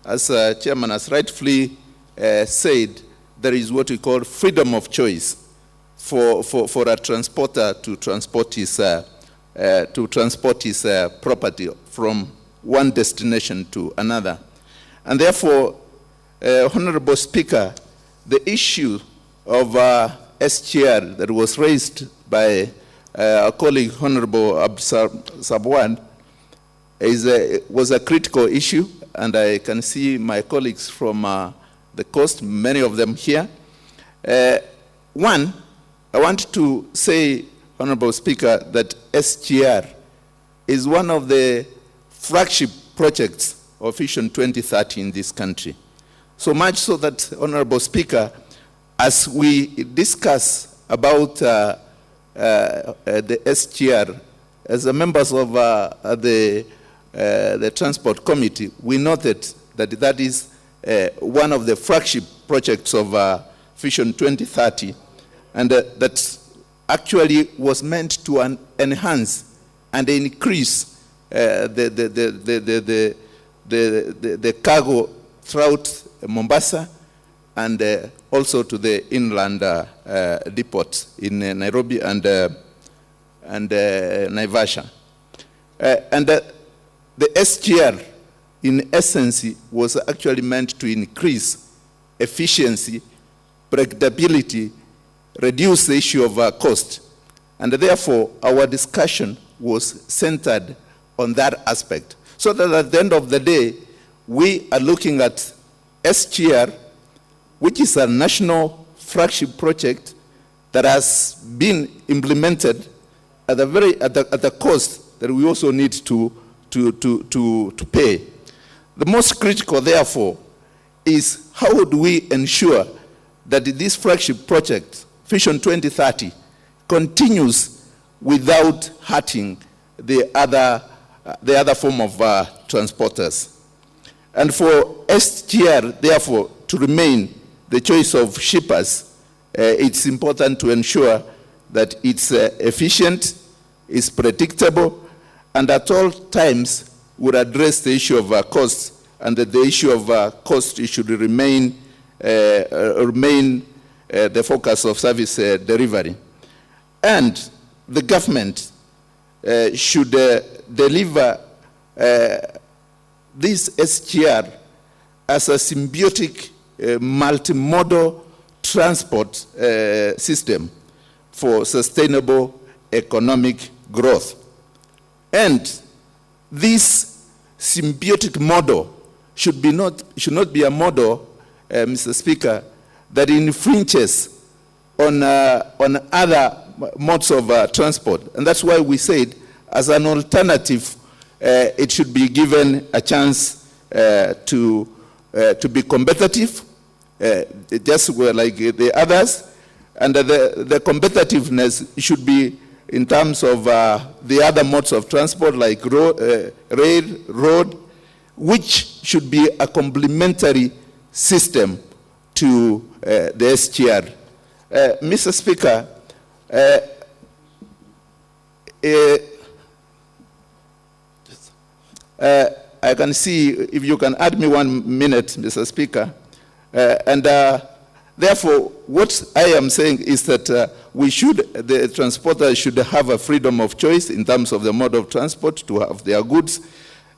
as chairman has rightfully said, there is what we call freedom of choice for a transporter to transport his property from one destination to another. And therefore, Honorable Speaker, the issue of SGR that was raised by our colleague Honorable Sabwan was a critical issue, and I can see my colleagues from the coast, many of them here. One, I want to say, Honorable Speaker, that SGR is one of the flagship projects of Vision 2030 in this country. So much so that, Honorable Speaker, as we discuss about the SGR, as the members of the Transport Committee, we noted that that is one of the flagship projects of Vision 2030, and that actually was meant to enhance and increase the cargo throughout Mombasa and also to the inland depots in Nairobi and Naivasha. And the SGR, in essence, was actually meant to increase efficiency, predictability, reduce the issue of cost. And therefore, our discussion was centered on that aspect. So that at the end of the day, we are looking at SGR, which is a national flagship project that has been implemented at the cost that we also need to pay. The most critical, therefore, is how do we ensure that this flagship project, Vision 2030, continues without hurting the other form of transporters. And for SGR, therefore, to remain the choice of shippers, it's important to ensure that it's efficient, it's predictable, and at all times would address the issue of costs, and that the issue of cost should remain the focus of service delivery. And the government should deliver this SGR as a symbiotic multimodal transport system for sustainable economic growth. And this symbiotic model should not be a model, Mr. Speaker, that infringes on other modes of transport. And that's why we said, as an alternative, it should be given a chance to be competitive, just like the others. And the competitiveness should be in terms of the other modes of transport, like rail, road, which should be a complementary system to the SGR. Mr. Speaker, I can see if you can add me 1 minute, Mr. Speaker. Therefore, what I am saying is that the transporter should have a freedom of choice in terms of the mode of transport to have their goods.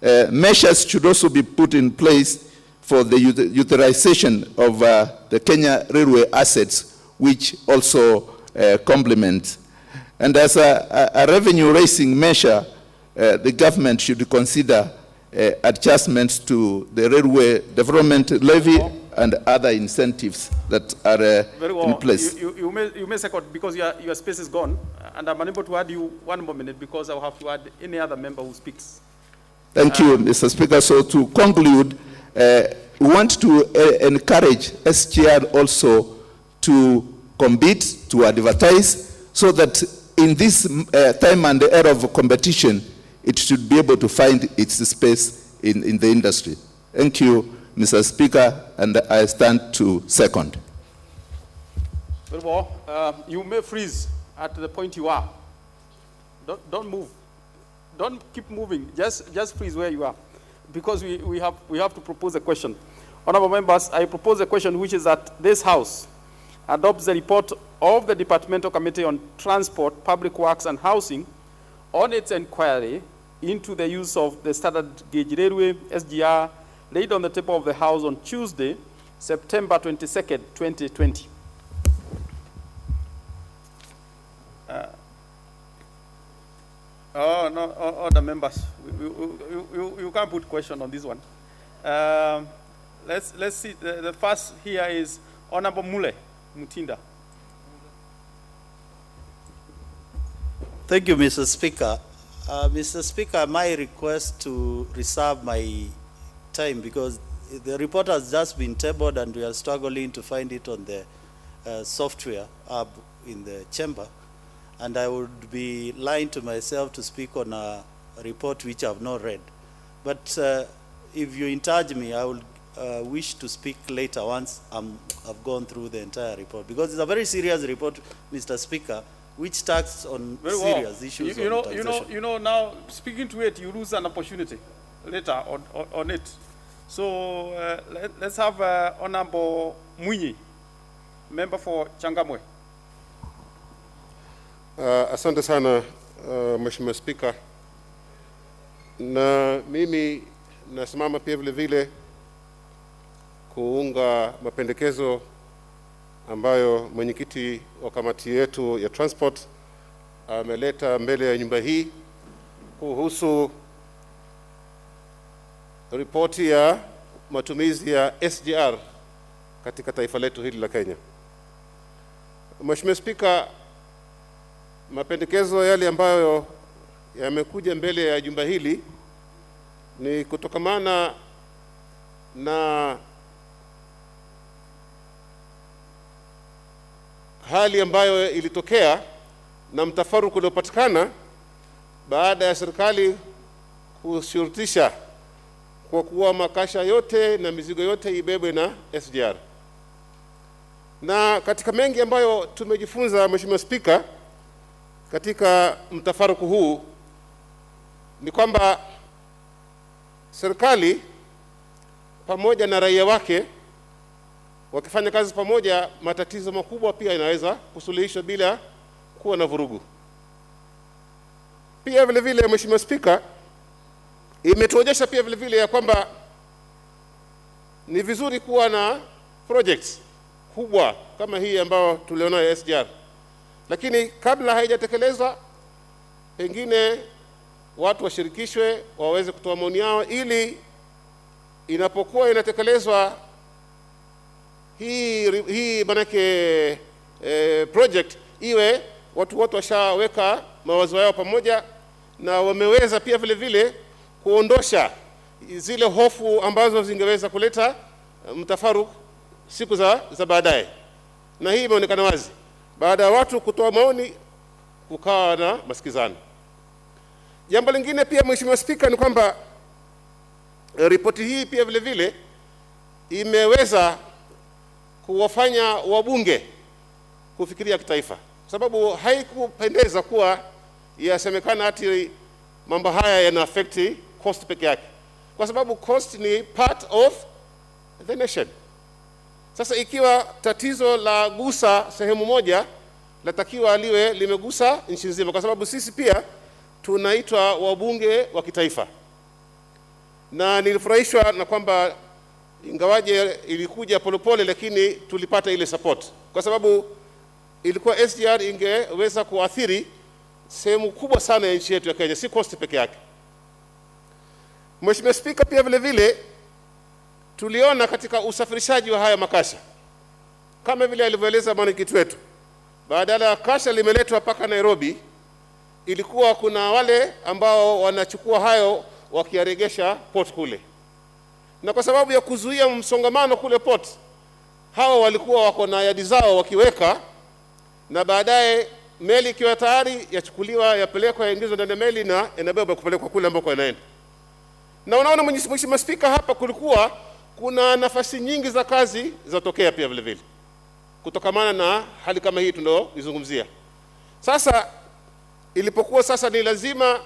Measures should also be put in place for the utilization of the Kenya Railway assets, which also complement. And as a revenue-raising measure, the government should consider adjustments to the railway development levy and other incentives that are Very well. in place. You may second, because your space is gone, and I'm unable to add you 1 more minute because I'll have to add any other member who speaks. Thank you, Mr. Speaker. So to conclude, we want to encourage SGR also to compete, to advertise, so that in this time and era of competition, it should be able to find its space in the industry. Thank you, Mr. Speaker, and I stand to second. Very well. You may freeze at the point you are. Don't move. Don't keep moving. Just freeze where you are, because we have to propose a question. Honorable members, I propose a question which is that this House adopts the report of the Departmental Committee on Transport, Public Works and Housing on its inquiry into the use of the standard gauge railway, SGR, laid on the table of the House on Tuesday, September 22nd, 2020. Other members, you can't put question on this one. Let's see. The first here is Honorable Mule Mutinda. Thank you, Mr. Speaker. Mr. Speaker, my request to reserve my time because the report has just been tabled and we are struggling to find it on the software app in the chamber. And I would be lying to myself to speak on a report which I have not read. But if you encourage me, I will wish to speak later once I've gone through the entire report. Because it's a very serious report, Mr. Speaker, which touches on serious issues of taxation. You know, now speaking to it, you lose an opportunity later on it. So let's have Honorable Mwinyi, member for Changamwe. Asante sana Mheshimiwa Spika, na mimi nasimama pia vile vile kuunga mapendekezo ambayo mwenyekiti wa kamati yetu ya transport ameleta mbele ya nyumba hii kuhusu ripoti ya matumizi ya SGR katika taifa letu hili la Kenya. Mheshimiwa Spika, mapendekezo yale ambayo yamekuja mbele ya jumba hili ni kutokamana na hali ambayo ilitokea na mtafaruku uliopatikana baada ya serikali kushurutisha kwa kuwa makasha yote na mizigo yote ibebwe na SGR. Na katika mengi ambayo tumejifunza, Mheshimiwa Spika, katika mtafaruku huu ni kwamba serikali pamoja na raia wake wakifanya kazi pamoja, matatizo makubwa pia inaweza kusuluhishwa bila kuwa na vurugu. Pia vile vile, Mheshimiwa Spika, imetuonyesha pia vile vile ya kwamba ni vizuri kuwa na projects kubwa kama hii ambayo tuliona ya SGR. Lakini kabla haijatekelezwa, pengine watu washirikishwe, waweze kutoa maoni yao, ili inapokuwa inatekelezwa hii manake project iwe watu wote washaweka mawazo yao pamoja na wameweza pia vile vile kuondosha zile hofu ambazo zingeweza kuleta mtafaruku siku za baadaye. Na hii imeonekana wazi baada ya watu kutoa maoni, kukawa na masikizano. Jambo lingine pia, Mheshimiwa Spika, ni kwamba ripoti hii pia vile vile imeweza kuwafanya wabunge kufikiria kitaifa, kwa sababu haikupendeza kuwa yasemekana ati mambo haya yana affect cost peke yake, kwa sababu cost ni part of the nation. Sasa ikiwa tatizo la gusa sehemu moja, latakiwa liwe limegusa nchi nzima, kwa sababu sisi pia tunaitwa wabunge wa kitaifa. Na nilifurahishwa na kwamba ingawaje ilikuja polepole, lakini tulipata ile support, kwa sababu ilikuwa SGR ingeweza kuathiri sehemu kubwa sana ya nchi yetu ya Kenya, si cost peke yake. Mheshimiwa Spika, pia vile vile tuliona katika usafirishaji wa haya makasha, kama vile alivyoeleza mwenyekiti wetu, badala ya kasha limeletwa mpaka Nairobi, ilikuwa kuna wale ambao wanachukua hayo wakiaregesha port kule. Na kwa sababu ya kuzuia msongamano kule port, hao walikuwa wako na yadi zao wakiweka, na baadaye meli ikiwa tayari yachukuliwa, yapelekwa, yaingizwa ndani ya meli na inabeba kupelekwa kule ambako inaenda. Na unaona Mheshimiwa Spika, hapa kulikuwa kuna nafasi nyingi za kazi zatokea pia vile vile kutokamana na hali kama hii tunayoizungumzia. Sasa ilipokuwa sasa ni lazima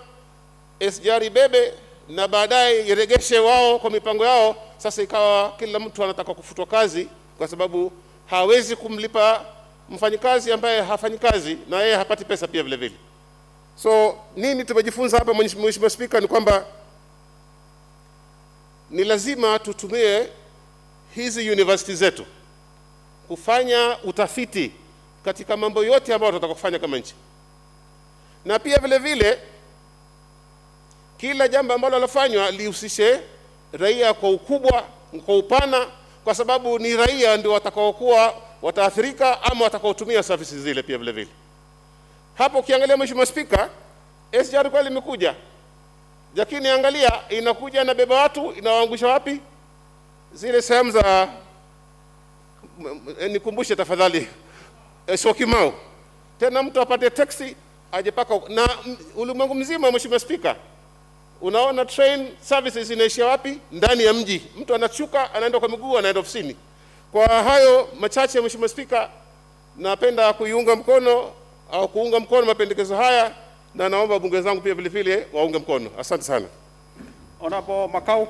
SGR ibebe na baadaye iregeshe wao kwa mipango yao, sasa ikawa kila mtu anataka kufutwa kazi, kwa sababu hawezi kumlipa mfanyikazi ambaye hafanyi kazi na yeye hapati pesa pia vile vile. So nini tumejifunza hapa, Mheshimiwa Spika, ni kwamba ni lazima tutumie hizi university zetu kufanya utafiti katika mambo yote ambayo tunataka kufanya kama nchi, na pia vile vile kila jambo ambalo lafanywa lihusishe raia kwa ukubwa, kwa upana, kwa sababu ni raia ndio watakaokuwa wataathirika ama watakaotumia services zile pia vile vile. Hapo ukiangalia Mheshimiwa Spika, SGR kweli imekuja, lakini angalia inakuja na beba watu, inawaangusha wapi? Zile sehemu za, nikumbushe tafadhali, Syokimau. Tena mtu apate taxi aje paka, na ulimwengu mzima Mheshimiwa Spika, unaona train services inaishia wapi? Ndani ya mji. Mtu anachuka anaenda kwa miguu, anaenda ofisini. Kwa hayo machache Mheshimiwa Spika, napenda kuunga mkono mapendekezo haya, na naomba bunge zangu pia vile vile waunge mkono. Asante sana. Honorable Makau.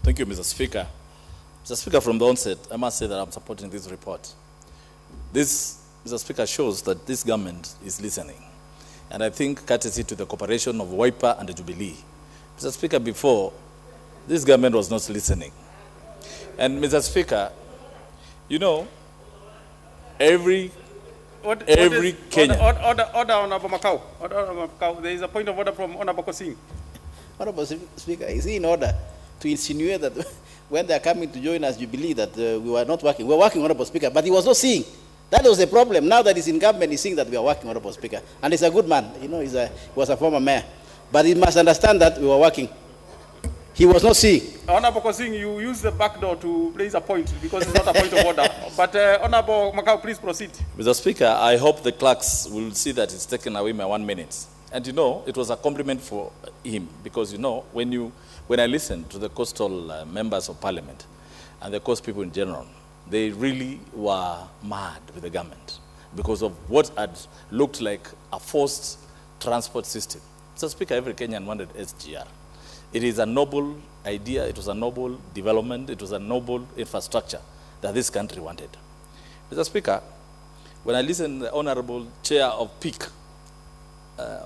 Thank you, Mr. Speaker. Mr. Speaker, from the onset, I must say that I'm supporting this report. This, Mr. Speaker, shows that this government is listening. And I think courtesy to the cooperation of Wiper and the Jubilee. Mr. Speaker, before, this government was not listening. And Mr. Speaker, you know, every Kenyan... Order, Honorable Makau. Honorable Makau. There is a point of order from Honorable Kosing. Honorable Speaker, is he in order to insinuate that when they are coming to join us, you believe that we were not working? We were working, Honorable Speaker, but he was not seeing. That was the problem. Now that he's in government, he's seeing that we are working, Honorable Speaker. And he's a good man. You know, he was a former mayor. But he must understand that we were working. He was not seeing. Honorable Kosing, you use the back door to raise a point because it's not a point of order. But Honorable Makau, please proceed. Mr. Speaker, I hope the clerks will see that it's taken away my 1 minute. And you know, it was a compliment for him because you know, when I listened to the coastal members of parliament and the coast people in general, they really were mad with the government because of what had looked like a forced transport system. Mr. Speaker, every Kenyan wanted SGR. It is a noble idea, it was a noble development, it was a noble infrastructure that this country wanted. Mr. Speaker, when I listened to the Honorable Chair of PIC,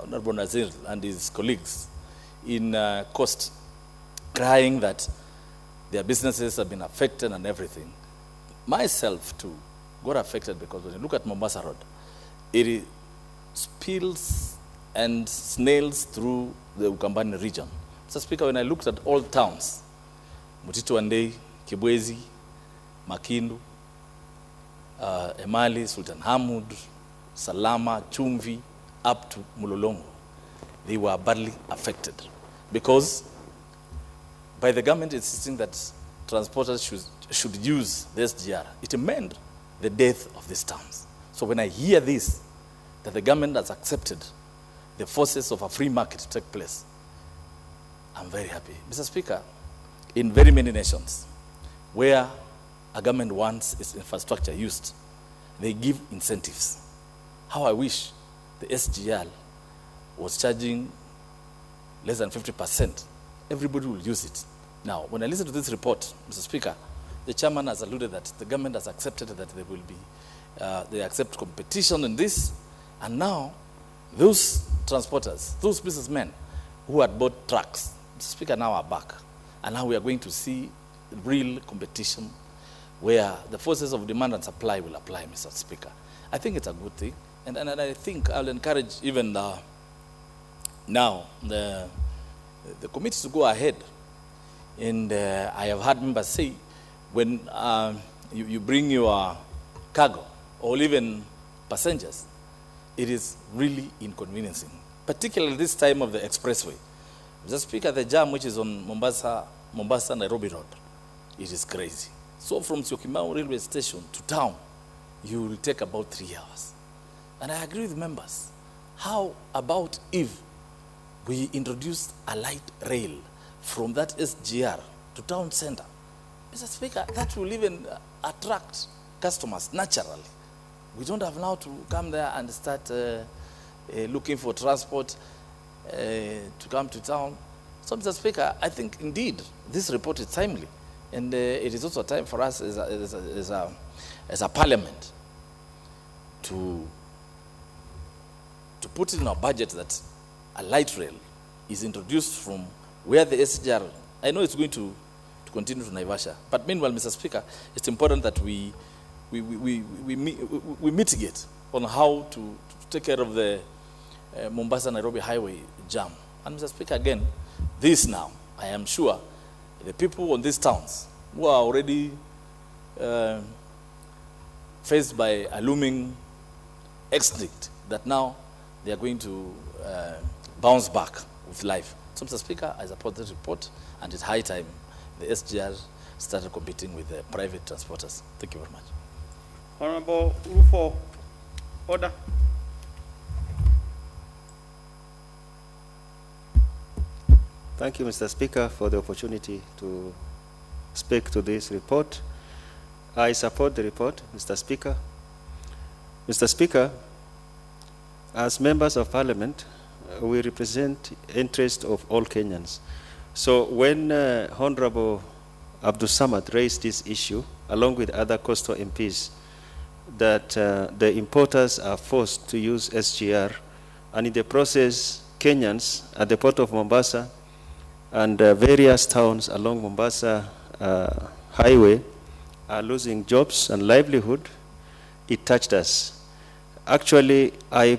Honorable Nazir and his colleagues in Coast, crying that their businesses have been affected and everything, myself too got affected because when you look at Mombasa Road, it spills and snails through the Ukambani region. Mr. Speaker, when I looked at all towns, Mutito Andei, Kibwezi, Makindu, Emali, Sultan Hamud, Salama, Chumvi, up to Mulolongo, they were badly affected because by the government insisting that transporters should use the SGR, it meant the death of these towns. So when I hear this, that the government has accepted the forces of a free market to take place, I'm very happy. Mr. Speaker, in very many nations where a government wants its infrastructure used, they give incentives. How I wish the SGR was charging less than 50%. Everybody will use it. Now, when I listen to this report, Mr. Speaker, the chairman has alluded that the government has accepted that there will be, they accept competition in this, and now those transporters, those businessmen who had bought trucks, Mr. Speaker, now are back. And now we are going to see real competition where the forces of demand and supply will apply, Mr. Speaker. I think it's a good thing. And I think I'll encourage even now the committee to go ahead. And I have heard members say, when you bring your cargo or even passengers, it is really inconveniencing, particularly this time of the expressway. Mr. Speaker, the jam which is on Mombasa-Nairobi Road, it is crazy. So from Syokimau railway station to town, you will take about 3 hours. And I agree with members. How about if we introduced a light rail from that SGR to town center? Mr. Speaker, that will even attract customers naturally. We don't have now to come there and start looking for transport to come to town. So, Mr. Speaker, I think indeed this report is timely, and it is also time for us as a parliament to put in our budget that a light rail is introduced from where the SGR, I know it's going to continue to Naivasha, but meanwhile, Mr. Speaker, it's important that we mitigate on how to take care of the Mombasa-Nairobi highway jam. And Mr. Speaker, again, this now, I am sure the people on these towns who are already faced by a looming extinct, that now they are going to bounce back with life. So, Mr. Speaker, I support this report, and it's high time the SGR started competing with the private transporters. Thank you very much. Honorable Rufo, order. Thank you, Mr. Speaker, for the opportunity to speak to this report. I support the report, Mr. Speaker. Mr. Speaker, as members of Parliament, we represent interest of all Kenyans. So when Honorable Abdul Samad raised this issue, along with other coastal MPs, that the importers are forced to use SGR, and in the process, Kenyans at the port of Mombasa and various towns along Mombasa highway are losing jobs and livelihood, it touched us. Actually, I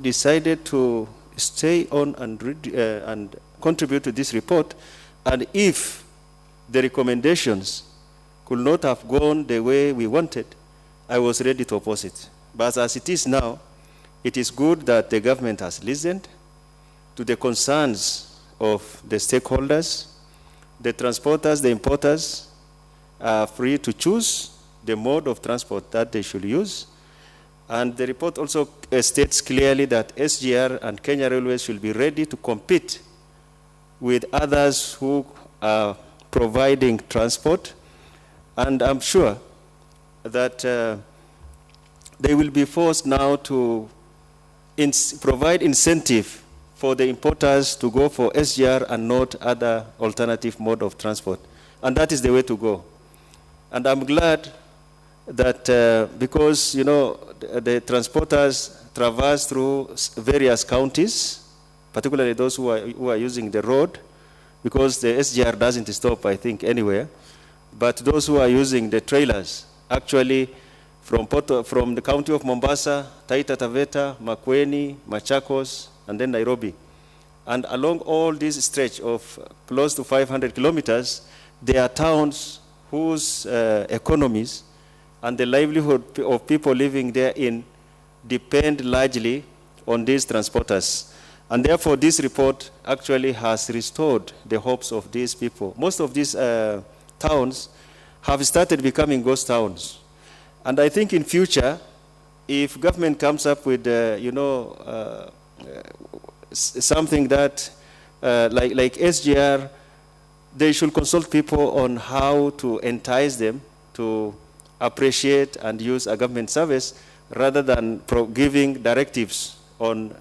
decided to stay on and contribute to this report, and if the recommendations could not have gone the way we wanted, I was ready to oppose it. But as it is now, it is good that the government has listened to the concerns of the stakeholders. The transporters, the importers are free to choose the mode of transport that they should use. And the report also states clearly that SGR and Kenya Railways should be ready to compete with others who are providing transport. And I'm sure that they will be forced now to provide incentive for the importers to go for SGR and not other alternative mode of transport. And that is the way to go. And I'm glad that because, you know, the transporters traverse through various counties, particularly those who are using the road, because the SGR doesn't stop, I think, anywhere. But those who are using the trailers, actually, from the county of Mombasa, Taita Taveta, Makueni, Machakos, and then Nairobi. And along all this stretch of close to 500 kilometers, there are towns whose economies and the livelihood of people living therein depend largely on these transporters. And therefore, this report actually has restored the hopes of these people. Most of these towns have started becoming ghost towns. And I think in future, if government comes up with, something that, like SGR, they should consult people on how to entice them to appreciate and use a government service rather than giving directives on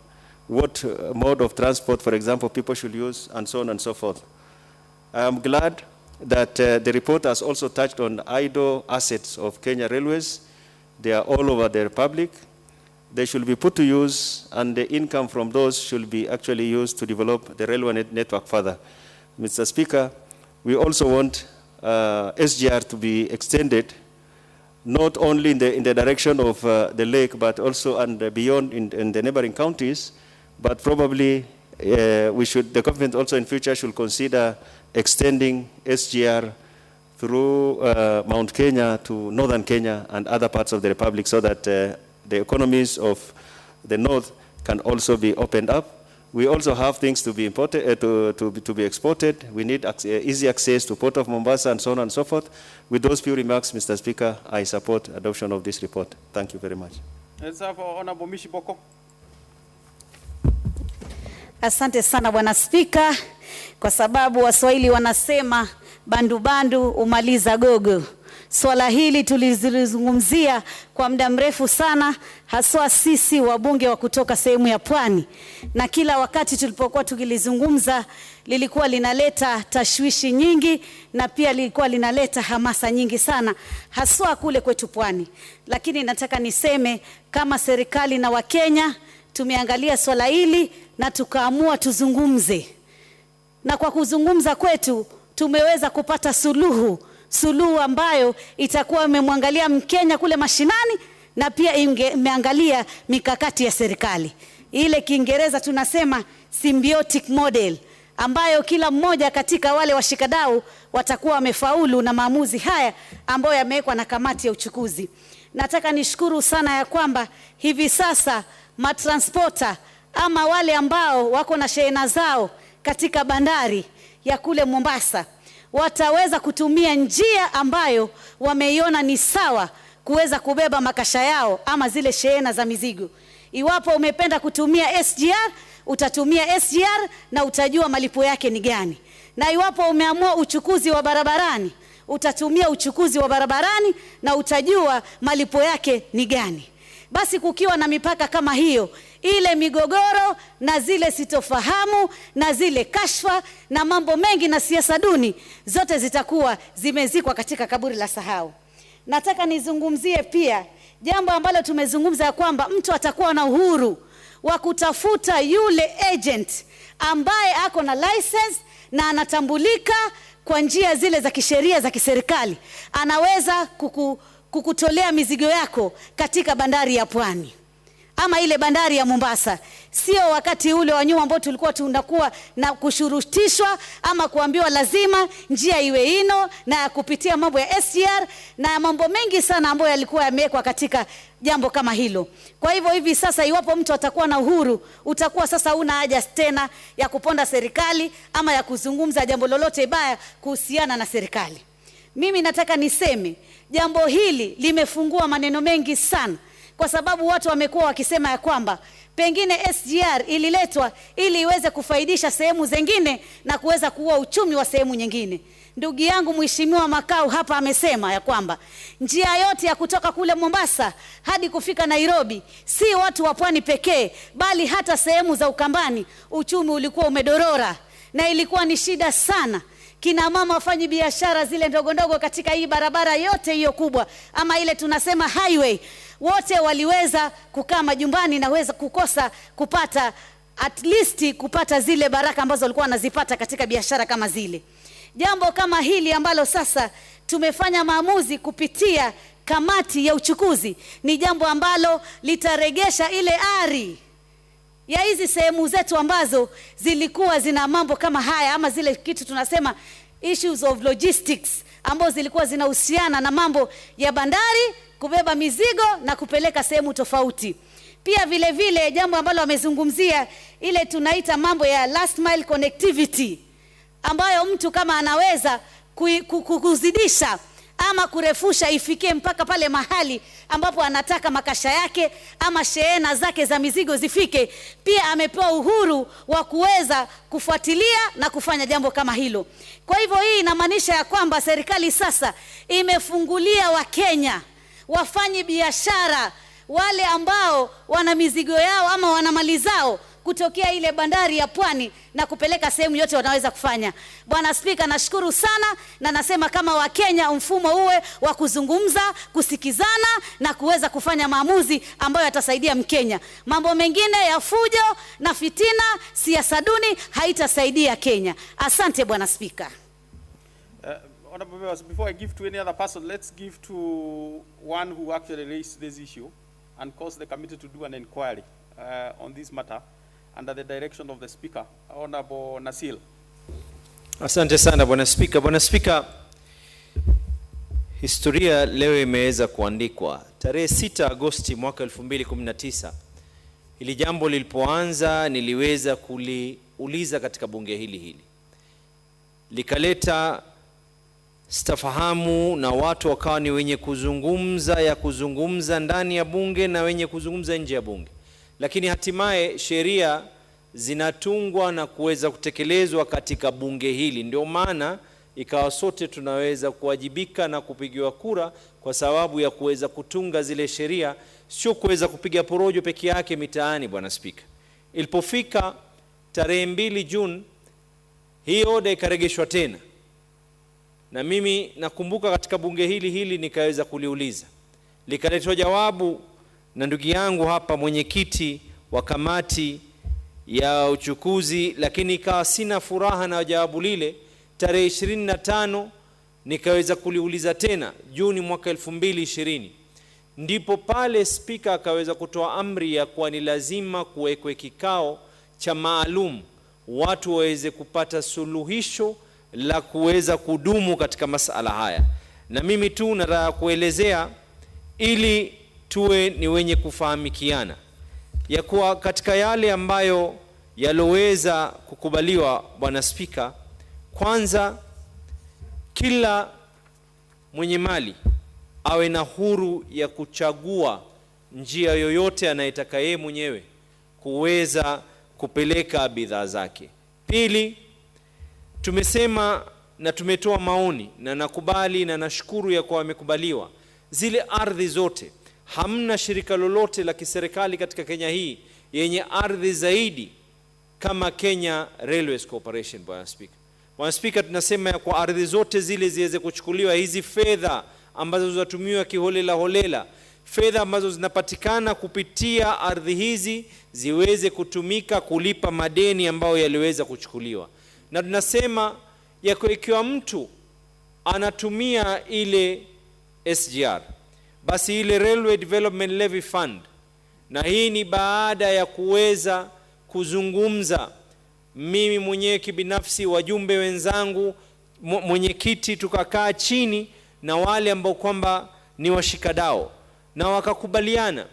what mode of transport, for example, people should use, and so on and so forth. I'm glad that the report has also touched on idle assets of Kenya Railways. They are all over the Republic. They should be put to use, and the income from those should be actually used to develop the railway network further. Mr. Speaker, we also want SGR to be extended, not only in the direction of the lake, but also and beyond in the neighboring counties. But probably the government also in future should consider extending SGR through Mount Kenya to northern Kenya and other parts of the Republic, so that the economies of the north can also be opened up. We also have things to be imported, to be exported. We need easy access to Port of Mombasa and so on and so forth. With those few remarks, Mr. Speaker, I support adoption of this report. Thank you very much. Let's have Honorable Mishi Boko. Asante sana Bwana Spika, kwa sababu Waswahili wanasema bandu bandu umaliza gogo. Swala hili tulizungumzia kwa muda mrefu sana, haswa sisi wabunge wa kutoka sehemu ya Pwani, na kila wakati tulipokuwa tukilizungumza lilikuwa linaleta tashwishi nyingi, na pia lilikuwa linaleta hamasa nyingi sana, haswa kule kwetu Pwani. Lakini nataka niseme kama serikali na Wakenya tumeangalia swala hili na tukaamua tuzungumze. Na kwa kuzungumza kwetu tumeweza kupata suluhu ambayo itakuwa imemwangalia Mkenya kule mashinani na pia imeangalia mikakati ya serikali. Ile Kiingereza tunasema symbiotic model, ambayo kila mmoja katika wale washikadau watakuwa wamefaulu na maamuzi haya ambayo yamewekwa na kamati ya uchukuzi. Nataka nishukuru sana ya kwamba hivi sasa matransporter ama wale ambao wako na shehena zao katika bandari ya kule Mombasa wataweza kutumia njia ambayo wameiona ni sawa kuweza kubeba makasha yao ama zile shehena za mizigo. Iwapo umependa kutumia SGR, utatumia SGR na utajua malipo yake ni gani. Na iwapo umeamua uchukuzi wa barabarani, utatumia uchukuzi wa barabarani na utajua malipo yake ni gani. Basi kukiwa na mipaka kama hiyo, ile migogoro na zile sitofahamu na zile kashfa na mambo mengi na siasa duni zote zitakuwa zimezikwa katika kaburi la sahau. Nataka nizungumzie pia jambo ambalo tumezungumza ya kwamba mtu atakuwa na uhuru wa kutafuta yule agent ambaye ako na license na anatambulika kwa njia zile za kisheria za kiserikali. Anaweza kukutolea mizigo yako katika bandari ya Pwani ama ile bandari ya Mombasa. Sio wakati ule wa nyuma ambao tulikuwa tunakuwa na kushurutishwa ama kuambiwa lazima njia iwe ino na kupitia mambo ya SGR na mambo mengi sana ambayo yalikuwa yamewekwa katika jambo kama hilo. Kwa hivyo hivi sasa iwapo mtu atakuwa na uhuru, utakuwa sasa una haja tena ya kuponda serikali ama ya kuzungumza jambo lolote baya kuhusiana na serikali. Mimi nataka niseme jambo hili limefungua maneno mengi sana, kwa sababu watu wamekuwa wakisema ya kwamba pengine SGR ililetwa ili iweze kufaidisha sehemu zingine na kuweza kuua uchumi wa sehemu nyingine. Ndugu yangu Mheshimiwa Makau hapa amesema ya kwamba njia yote ya kutoka kule Mombasa hadi kufika Nairobi, si watu wa Pwani pekee, bali hata sehemu za Ukambani uchumi ulikuwa umedorora na ilikuwa ni shida sana. Kina mama wafanyi biashara zile ndogo ndogo katika hii barabara yote hiyo kubwa ama ile tunasema highway, wote waliweza kukaa majumbani na weza kukosa kupata at least kupata zile baraka ambazo walikuwa wanazipata katika biashara kama zile. Jambo kama hili ambalo sasa tumefanya maamuzi kupitia kamati ya uchukuzi ni jambo ambalo litaregesha ile ari ya hizi sehemu zetu ambazo zilikuwa zina mambo kama haya ama zile kitu tunasema issues of logistics ambazo zilikuwa zinahusiana na mambo ya bandari, kubeba mizigo na kupeleka sehemu tofauti. Pia vile vile jambo ambalo wamezungumzia ile tunaita mambo ya last mile connectivity, ambayo mtu kama anaweza kuzidisha ama kurefusha ifikie mpaka pale mahali ambapo anataka makasha yake ama shehena zake za mizigo zifike, pia amepewa uhuru wa kuweza kufuatilia na kufanya jambo kama hilo. Kwa hivyo hii inamaanisha ya kwamba serikali sasa imefungulia Wakenya wafanyi biashara wale ambao wana mizigo yao ama wana mali zao kutokea ile bandari ya Pwani na kupeleka sehemu yote wanaweza kufanya. Bwana Spika, nashukuru sana na nasema kama Wakenya mfumo uwe wa kuzungumza, kusikizana na kuweza kufanya maamuzi ambayo yatasaidia Mkenya. Mambo mengine ya fujo na fitina, siasa duni haitasaidia Kenya. Asante Bwana Spika. Honorable members, before I give to any other person, let's give to one who actually raised this issue and caused the committee to do an inquiry on this matter under the direction of the Speaker, Honorable Nasil. Asante sana Bwana Spika. Bwana Spika, historia leo imeweza kuandikwa. Tarehe 6 Agosti mwaka 2019 ili jambo lilipoanza niliweza kuliuliza katika bunge hili. Likaleta stafahamu na watu wakawa ni wenye kuzungumza ndani ya bunge na wenye kuzungumza nje ya bunge. Lakini hatimaye sheria zinatungwa na kuweza kutekelezwa katika bunge hili. Ndio maana ikawa sote tunaweza kuwajibika na kupigiwa kura kwa sababu ya kuweza kutunga zile sheria, sio kuweza kupiga porojo peke yake mitaani. Bwana Spika, ilipofika tarehe 2 Juni hii oda ikaregeshwa tena, na mimi nakumbuka katika bunge hili nikaweza kuliuliza, likaletwa jawabu na ndugu yangu hapa mwenyekiti wa kamati ya uchukuzi, lakini ikawa sina furaha na jawabu lile. Tarehe 25 nikaweza kuliuliza tena Juni mwaka 2020, ndipo pale spika akaweza kutoa amri ya kuwa ni lazima kuwekwe kikao cha maalum, watu waweze kupata suluhisho la kuweza kudumu katika masala haya. Na mimi tu nataka kuelezea ili tuwe ni wenye kufahamikiana ya kuwa katika yale ambayo yaloweza kukubaliwa, Bwana Spika, kwanza kila mwenye mali awe na huru ya kuchagua njia yoyote anayetaka yeye mwenyewe kuweza kupeleka bidhaa zake. Pili, tumesema na tumetoa maoni na nakubali na nashukuru ya kuwa wamekubaliwa zile ardhi zote. Hamna shirika lolote la kiserikali katika Kenya hii yenye ardhi zaidi kama Kenya Railways Corporation, Bwana Speaker. Bwana Speaker, tunasema ya kwa ardhi zote zile ziweze kuchukuliwa, hizi fedha ambazo zinatumiwa kiholela holela, fedha ambazo zinapatikana kupitia ardhi hizi ziweze kutumika kulipa madeni ambayo yaliweza kuchukuliwa. Na tunasema ya kwa ikiwa mtu anatumia ile SGR, basi ile Railway Development Levy Fund, na hii ni baada ya kuweza kuzungumza mimi mwenyewe kibinafsi, wajumbe wenzangu, mwenyekiti, tukakaa chini na wale ambao kwamba ni washikadau, na wakakubaliana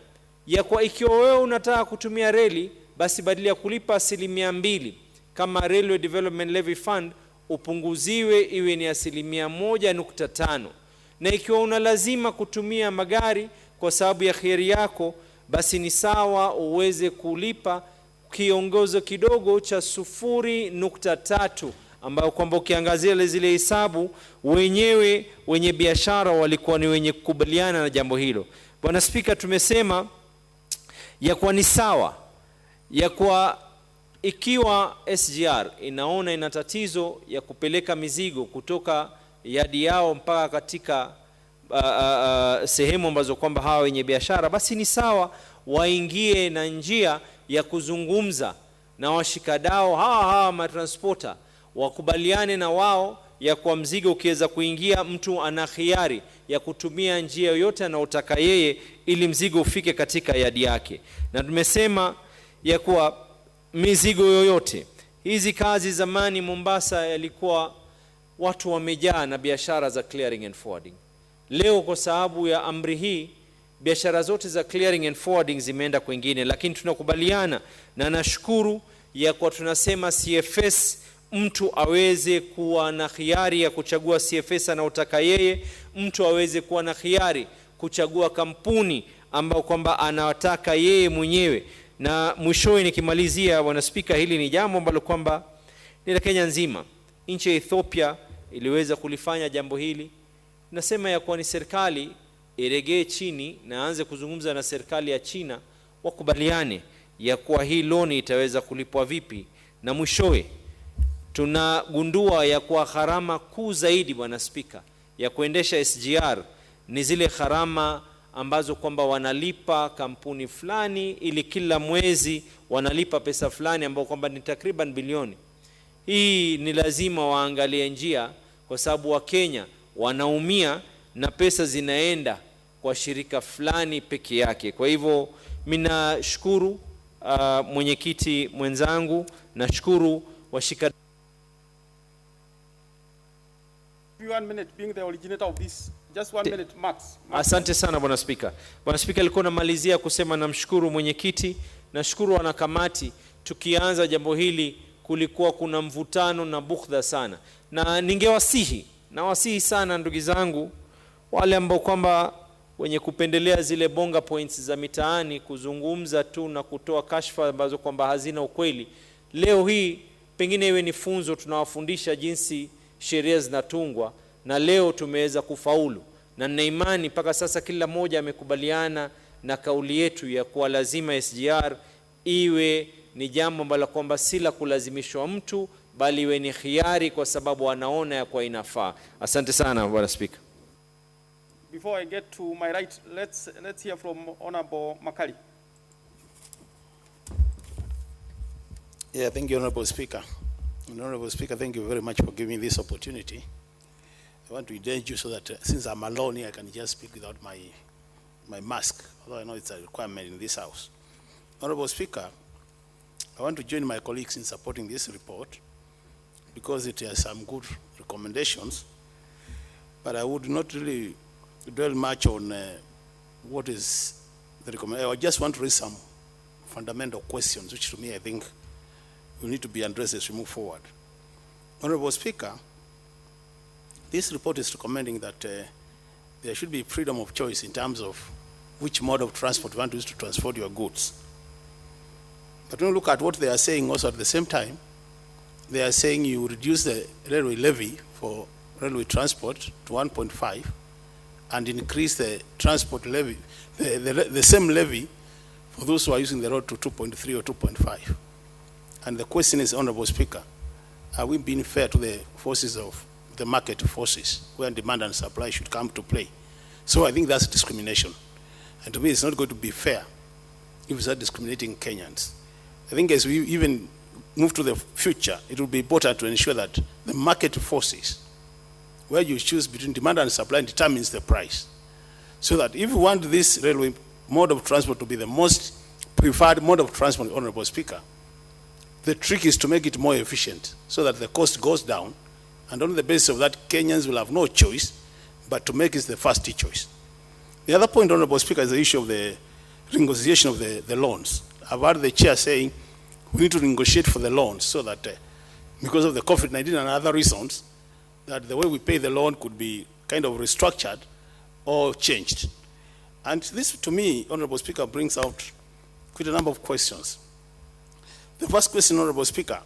ya kwa ikiwa wewe unataka kutumia reli, basi badala ya kulipa 2% kama Railway Development Levy Fund, upunguziwe iwe ni 1.5%. Na ikiwa una lazima kutumia magari kwa sababu ya khiari yako, basi ni sawa uweze kulipa kiongozo kidogo cha 0.3, ambao kwamba ukiangazia zile hesabu wenyewe wenye biashara walikuwa ni wenye kukubaliana na jambo hilo. Bwana Spika, tumesema ya kuwa ni sawa ya kuwa ikiwa SGR inaona ina tatizo ya kupeleka mizigo kutoka yadi yao mpaka katika sehemu ambazo kwamba hawa wenye biashara, basi ni sawa waingie na njia ya kuzungumza na washikadau hawa matransporter, wakubaliane na wao ya kwa mzigo ukiweza kuingia, mtu ana khiari ya kutumia njia yoyote anayotaka yeye ili mzigo ufike katika yadi yake. Na tumesema ya kuwa mizigo yoyote, hizi kazi zamani Mombasa yalikuwa watu wamejaa na biashara za clearing and forwarding. Leo kwa sababu ya amri hii, biashara zote za clearing and forwarding zimeenda kwingine, lakini tunakubaliana na nashukuru ya kwa tunasema CFS, mtu aweze kuwa na khiari ya kuchagua CFS anaotaka yeye, mtu aweze kuwa na khiari kuchagua kampuni ambao kwamba anataka yeye mwenyewe. Na mwishowe nikimalizia, Bwana Spika, hili ni jambo ambalo kwamba ni la Kenya nzima. Nchi ya Ethiopia iliweza kulifanya jambo hili. Nasema ya kuwa ni serikali iregee chini na aanze kuzungumza na serikali ya China, wakubaliane ya kuwa hii loan itaweza kulipwa vipi. Na mwishowe tunagundua ya kuwa gharama kuu zaidi, Bwana Spika, ya kuendesha SGR ni zile gharama ambazo kwamba wanalipa kampuni fulani, ili kila mwezi wanalipa pesa fulani ambao kwamba ni takriban bilioni. Hii ni lazima waangalie njia, kwa sababu wa Kenya wanaumia na pesa zinaenda kwa shirika fulani peke yake. Kwa hivyo mimi nashukuru mwenyekiti mwenzangu, nashukuru washika. 1 minute being the originator of this. Just 1 minute max. Asante sana Bwana Spika. Bwana Spika, alikuwa namalizia kusema namshukuru mwenyekiti, nashukuru wanakamati. Tukianza jambo hili kulikuwa kuna mvutano na bughdha sana, na nawasihi sana ndugu zangu wale ambao kwamba wenye kupendelea zile bonga points za mitaani kuzungumza tu na kutoa kashfa ambazo kwamba hazina ukweli. Leo hii pengine iwe ni funzo, tunawafundisha jinsi sheria zinatungwa, na leo tumeweza kufaulu, na nina imani mpaka sasa kila mmoja amekubaliana na kauli yetu ya kuwa lazima SGR iwe ni jambo ambalo kwamba si la kulazimishwa mtu, bali iwe ni khiari kwa sababu anaona ya kwa inafaa. Asante sana Bwana Speaker. Before I get to my right, let's hear from Honorable Makali. Yeah, thank you, Honorable Speaker. Honorable Speaker, thank you very much for giving me this opportunity. I want to engage you so that since I'm alone here, I can just speak without my mask, although I know it's a requirement in this House. Honorable Speaker, I want to join my colleagues in supporting this report because it has some good recommendations, but I would not really dwell much on what is the recommendation. I just want to raise some fundamental questions, which to me I think will need to be addressed as we move forward. Honorable Speaker, this report is recommending that there should be freedom of choice in terms of which mode of transport you want to use to transport your goods. But when you look at what they are saying also at the same time, they are saying you reduce the railway levy for railway transport to 1.5 and increase the transport levy, the same levy for those who are using the road to 2.3 or 2.5. And the question is, Honorable Speaker, are we being fair to the forces of the market forces where demand and supply should come to play? So I think that's discrimination. And to me, it's not going to be fair if we start discriminating Kenyans. I think as we even move to the future, it will be important to ensure that the market forces, where you choose between demand and supply, determines the price. So that if you want this railway mode of transport to be the most preferred mode of transport, Honorable Speaker, the trick is to make it more efficient so that the cost goes down, and on the basis of that, Kenyans will have no choice but to make it the first choice. The other point, Honorable Speaker, is the issue of the renegotiation of the loans. I've heard the chair saying we need to negotiate for the loans so that because of the COVID-19 and other reasons, that the way we pay the loan could be kind of restructured or changed. And this, to me, Honorable Speaker, brings out quite a number of questions. The first question, Honorable Speaker,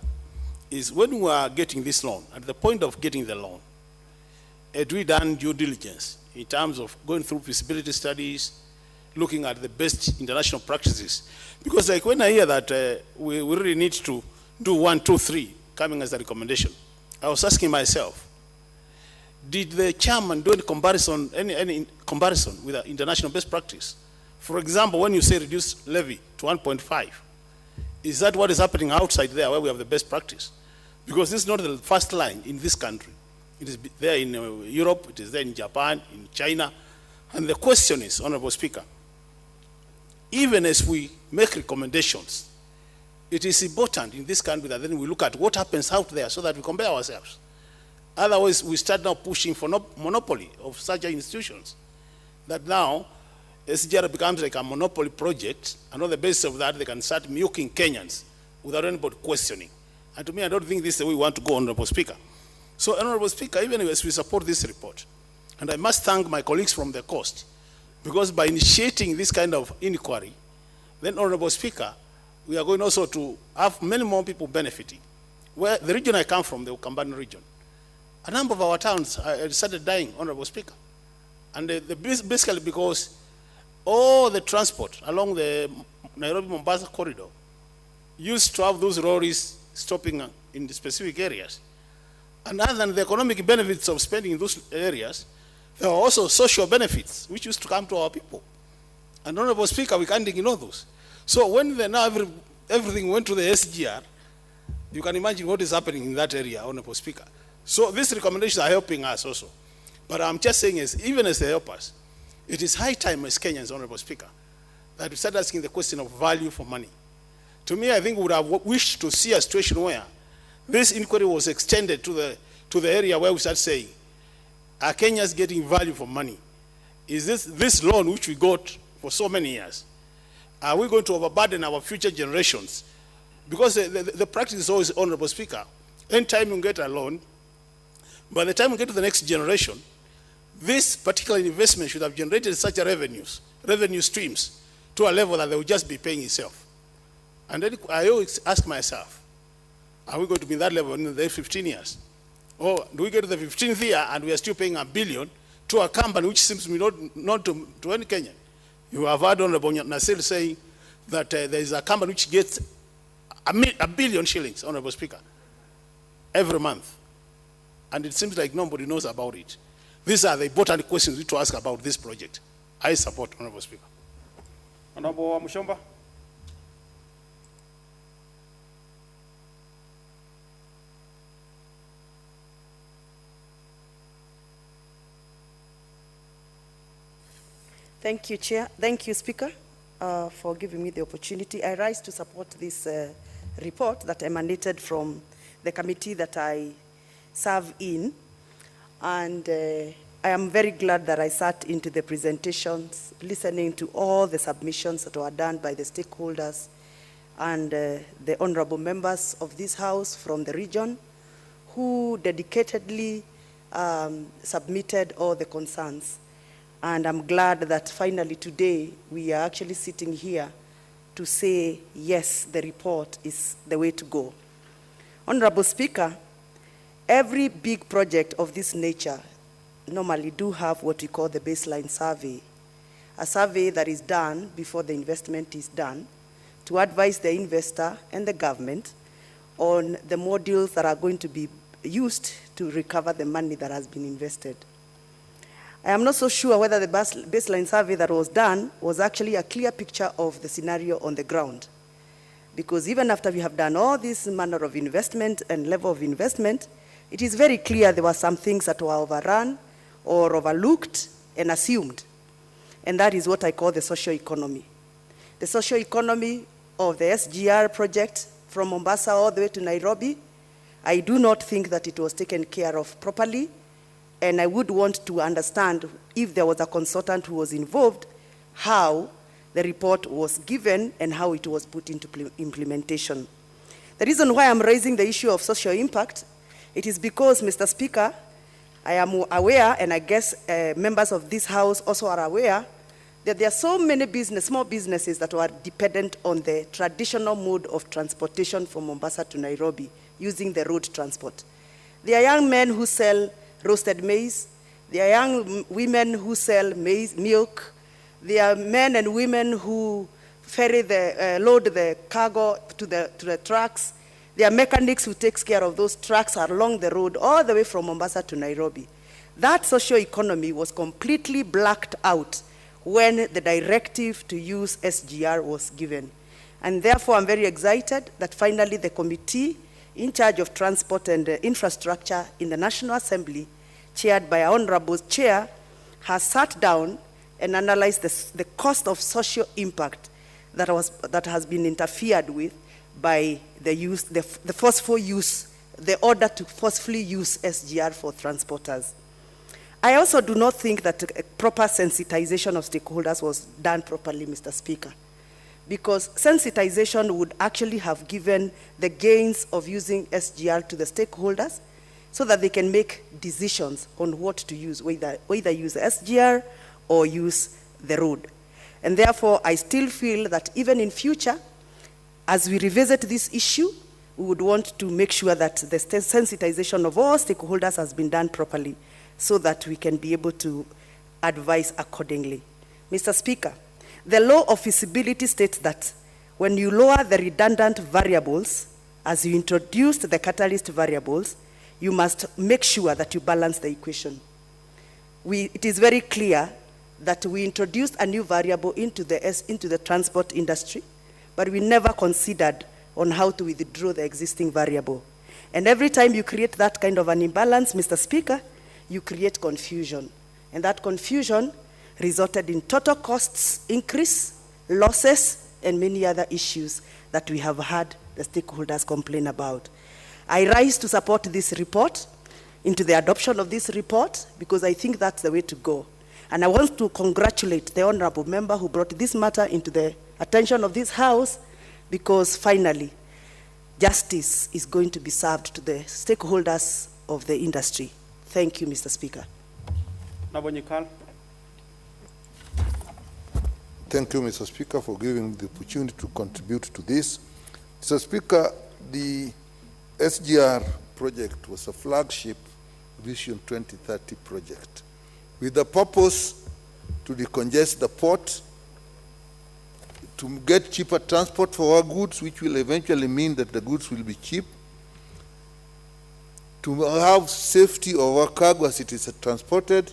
is when we are getting this loan, at the point of getting the loan, had we done due diligence in terms of going through feasibility studies, looking at the best international practices? Because like when I hear that we really need to do 1, 2, 3 coming as a recommendation, I was asking myself, did the chairman do any comparison with the international best practice? For example, when you say reduce levy to 1.5, is that what is happening outside there where we have the best practice? Because this is not the first line in this country. It is there in Europe, it is there in Japan, in China. And the question is, Honorable Speaker, even as we make recommendations, it is important in this country that then we look at what happens out there so that we compare ourselves. Otherwise, we start now pushing for monopoly of such institutions. That now, SGR becomes like a monopoly project, and on the basis of that, they can start milking Kenyans without anybody questioning. And to me, I don't think this is the way we want to go, Honorable Speaker. So, Honorable Speaker, even as we support this report, and I must thank my colleagues from the coast, because by initiating this kind of inquiry, then, Honorable Speaker, we are going also to have many more people benefiting. Where the region I come from, the Ukambani region, a number of our towns started dying, Honorable Speaker. And basically because all the transport along the Nairobi-Mombasa corridor used to have those lorries stopping in the specific areas. And other than the economic benefits of spending in those areas, there are also social benefits which used to come to our people. And Honorable Speaker, we can't ignore those. So when now everything went to the SGR, you can imagine what is happening in that area, Honorable Speaker. So these recommendations are helping us also. But I'm just saying, even as they help us, it is high time as Kenyans, Honorable Speaker, that we start asking the question of value for money. To me, I think we would have wished to see a situation where this inquiry was extended to the area where we start saying, are Kenyans getting value for money? Is this loan which we got for so many years, are we going to overburden our future generations? Because the practice is always, Honorable Speaker, anytime you get a loan, by the time we get to the next generation, this particular investment should have generated such a revenue streams to a level that they will just be paying itself. And then I always ask myself, are we going to be in that level in the next 15 years? Or do we get to the 15th year and we are still paying $1 billion to a company which seems to be not to any Kenyan? You have heard Honorable Nasir saying that there is a company which gets $1 billion shillings, Honorable Speaker, every month. And it seems like nobody knows about it. These are the important questions we need to ask about this project. I support, Honorable Speaker. Honorable Mushomba. Thank you, Chair. Thank you, Speaker, for giving me the opportunity. I rise to support this report that emanated from the committee that I serve in. And I am very glad that I sat into the presentations, listening to all the submissions that were done by the stakeholders and the honorable members of this House from the region who dedicatedly submitted all the concerns. And I'm glad that finally today we are actually sitting here to say, yes, the report is the way to go. Honorable Speaker, every big project of this nature normally do have what we call the baseline survey, a survey that is done before the investment is done to advise the investor and the government on the modules that are going to be used to recover the money that has been invested. I am not so sure whether the baseline survey that was done was actually a clear picture of the scenario on the ground. Because even after we have done all this manner of investment and level of investment, it is very clear there were some things that were overrun or overlooked and assumed. And that is what I call the social economy. The social economy of the SGR project from Mombasa all the way to Nairobi, I do not think that it was taken care of properly. And I would want to understand, if there was a consultant who was involved, how the report was given and how it was put into implementation. The reason why I'm raising the issue of social impact, it is because, Mr. Speaker, I am aware, and I guess members of this House also are aware, that there are so many small businesses that were dependent on the traditional mode of transportation from Mombasa to Nairobi, using the road transport. There are young men who sell roasted maize. There are young women who sell maize, milk. There are men and women who ferry load the cargo to the trucks. There are mechanics who takes care of those trucks along the road all the way from Mombasa to Nairobi. That social economy was completely blacked out when the directive to use SGR was given. And therefore, I'm very excited that finally the committee in charge of transport and infrastructure in the National Assembly, chaired by our Honorable Chair, has sat down and analyzed the cost of social impact that has been interfered with by the forceful use, the order to forcefully use SGR for transporters. I also do not think that a proper sensitization of stakeholders was done properly, Mr. Speaker, because sensitization would actually have given the gains of using SGR to the stakeholders so that they can make decisions on what to use, whether use SGR or use the road. And therefore, I still feel that even in future, as we revisit this issue, we would want to make sure that the sensitization of all stakeholders has been done properly so that we can be able to advise accordingly. Mr. Speaker, the law of feasibility states that when you lower the redundant variables, as you introduced the catalyst variables, you must make sure that you balance the equation. It is very clear that we introduced a new variable into the transport industry, but we never considered on how to withdraw the existing variable. And every time you create that kind of an imbalance, Mr. Speaker, you create confusion. And that confusion resulted in total costs increase, losses, and many other issues that we have had the stakeholders complain about. I rise to support this report, into the adoption of this report, because I think that's the way to go. And I want to congratulate the honorable member who brought this matter into the attention of this House, because finally, justice is going to be served to the stakeholders of the industry. Thank you, Mr. Speaker. Thank you, Mr. Speaker, for giving the opportunity to contribute to this. Mr. Speaker, the SGR project was a flagship Vision 2030 project with the purpose to decongest the port, to get cheaper transport for our goods, which will eventually mean that the goods will be cheap, to have safety of our cargo as it is transported,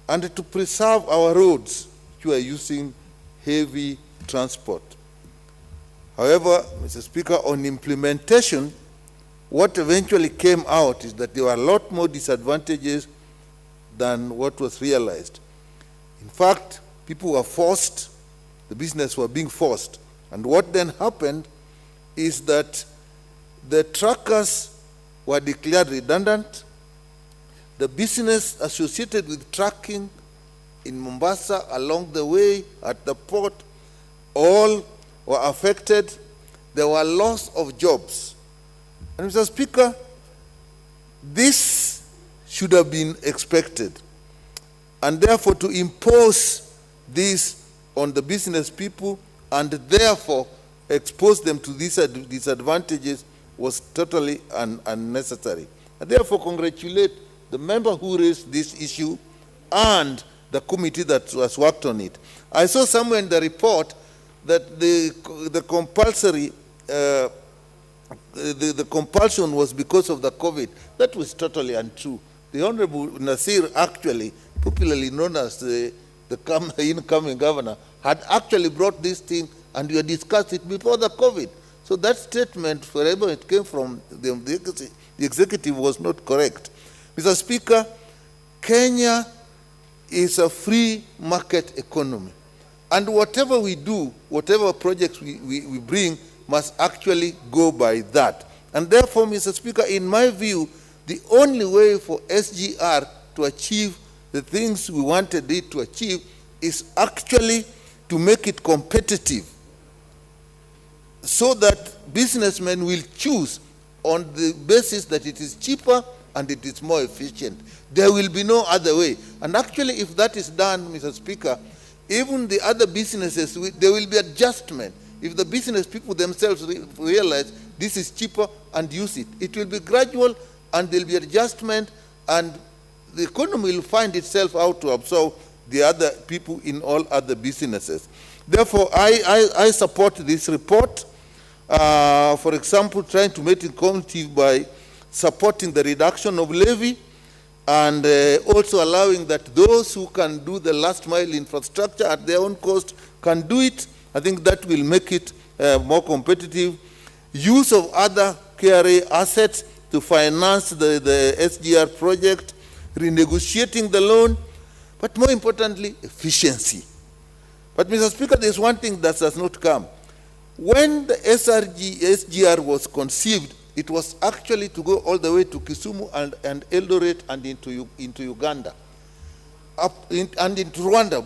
and to preserve our roads, which are using heavy transport. However, Mr. Speaker, on implementation, what eventually came out is that there were a lot more disadvantages than what was realized. In fact, people were forced, the business were being forced. And what then happened is that the truckers were declared redundant. The business associated with trucking in Mombasa, along the way, at the port, all were affected. There were loss of jobs. And Mr. Speaker, this should have been expected. And therefore, to impose this on the business people and therefore expose them to these disadvantages was totally unnecessary. I therefore congratulate the member who raised this issue and the committee that was worked on it. I saw somewhere in the report that the compulsory the compulsion was because of the COVID. That was totally untrue. The Honorable Nasir, actually popularly known as the incoming governor, had actually brought this thing and we had discussed it before the COVID. So that statement, wherever it came from, the executive was not correct. Mr. Speaker, Kenya is a free market economy. And whatever we do, whatever projects we bring, must actually go by that. And therefore, Mr. Speaker, in my view, the only way for SGR to achieve the things we wanted it to achieve is actually to make it competitive, so that businessmen will choose on the basis that it is cheaper and it is more efficient. There will be no other way. And actually, if that is done, Mr. Speaker, even the other businesses, there will be adjustment. If the business people themselves realize this is cheaper and use it, it will be gradual and there will be adjustment, and the economy will find itself out to absorb the other people in all other businesses. Therefore, I support this report. For example, trying to make it competitive by supporting the reduction of levy and also allowing that those who can do the last mile infrastructure at their own cost can do it. I think that will make it more competitive. Use of other KRA assets to finance the SGR project, renegotiating the loan, but more importantly, efficiency. But Mr. Speaker, there's one thing that does not come. When the SGR was conceived, it was actually to go all the way to Kisumu and Eldoret and into Uganda and into Rwanda.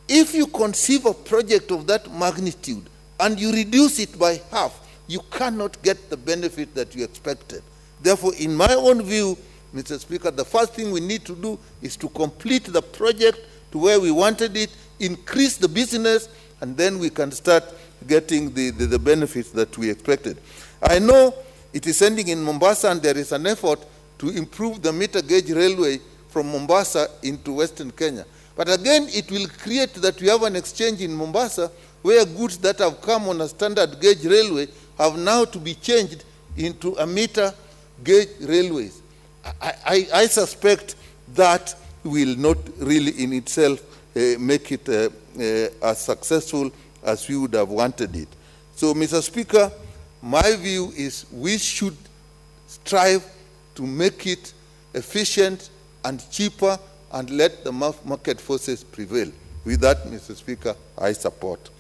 If you conceive a project of that magnitude and you reduce it by half, you cannot get the benefit that you expected. Therefore, in my own view, Mr. Speaker, the first thing we need to do is to complete the project to where we wanted it, increase the business, and then we can start getting the benefits that we expected. I know it is ending in Mombasa, and there is an effort to improve the meter gauge railway from Mombasa into Western Kenya. But again, it will create that we have an exchange in Mombasa where goods that have come on a standard gauge railway have now to be changed into a meter gauge railways. I suspect that will not really in itself make it as successful as we would have wanted it. So, Mr. Speaker, my view is we should strive to make it efficient and cheaper and let the market forces prevail. With that, Mr. Speaker, I support.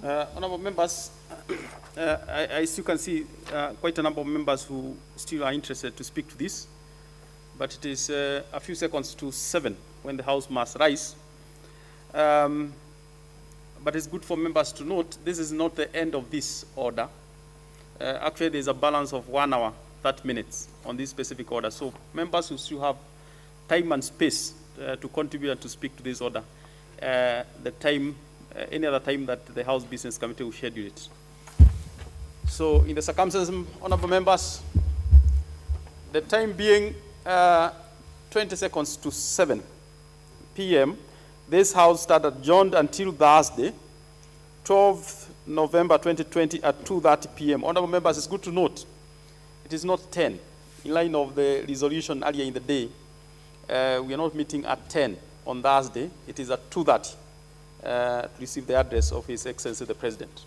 Honourable members, I still can see quite a number of members who still are interested to speak to this, but it is a few seconds to 7 when the House must rise. But it's good for members to note this is not the end of this order. Actually, there's a balance of 1 hour, 30 minutes on this specific order. So members who still have time and space to contribute and to speak to this order, the time, any other time that the House Business Committee will schedule it. So in the circumstances, honorable members, the time being 20 seconds to 7 p.m., this House started adjourned until Thursday, 12th November 2020 at 2:30 p.m. Honorable members, it's good to note, it is not 10. In line of the resolution earlier in the day, we are not meeting at 10 on Thursday. It is at 2:30 to receive the address of His Excellency the President.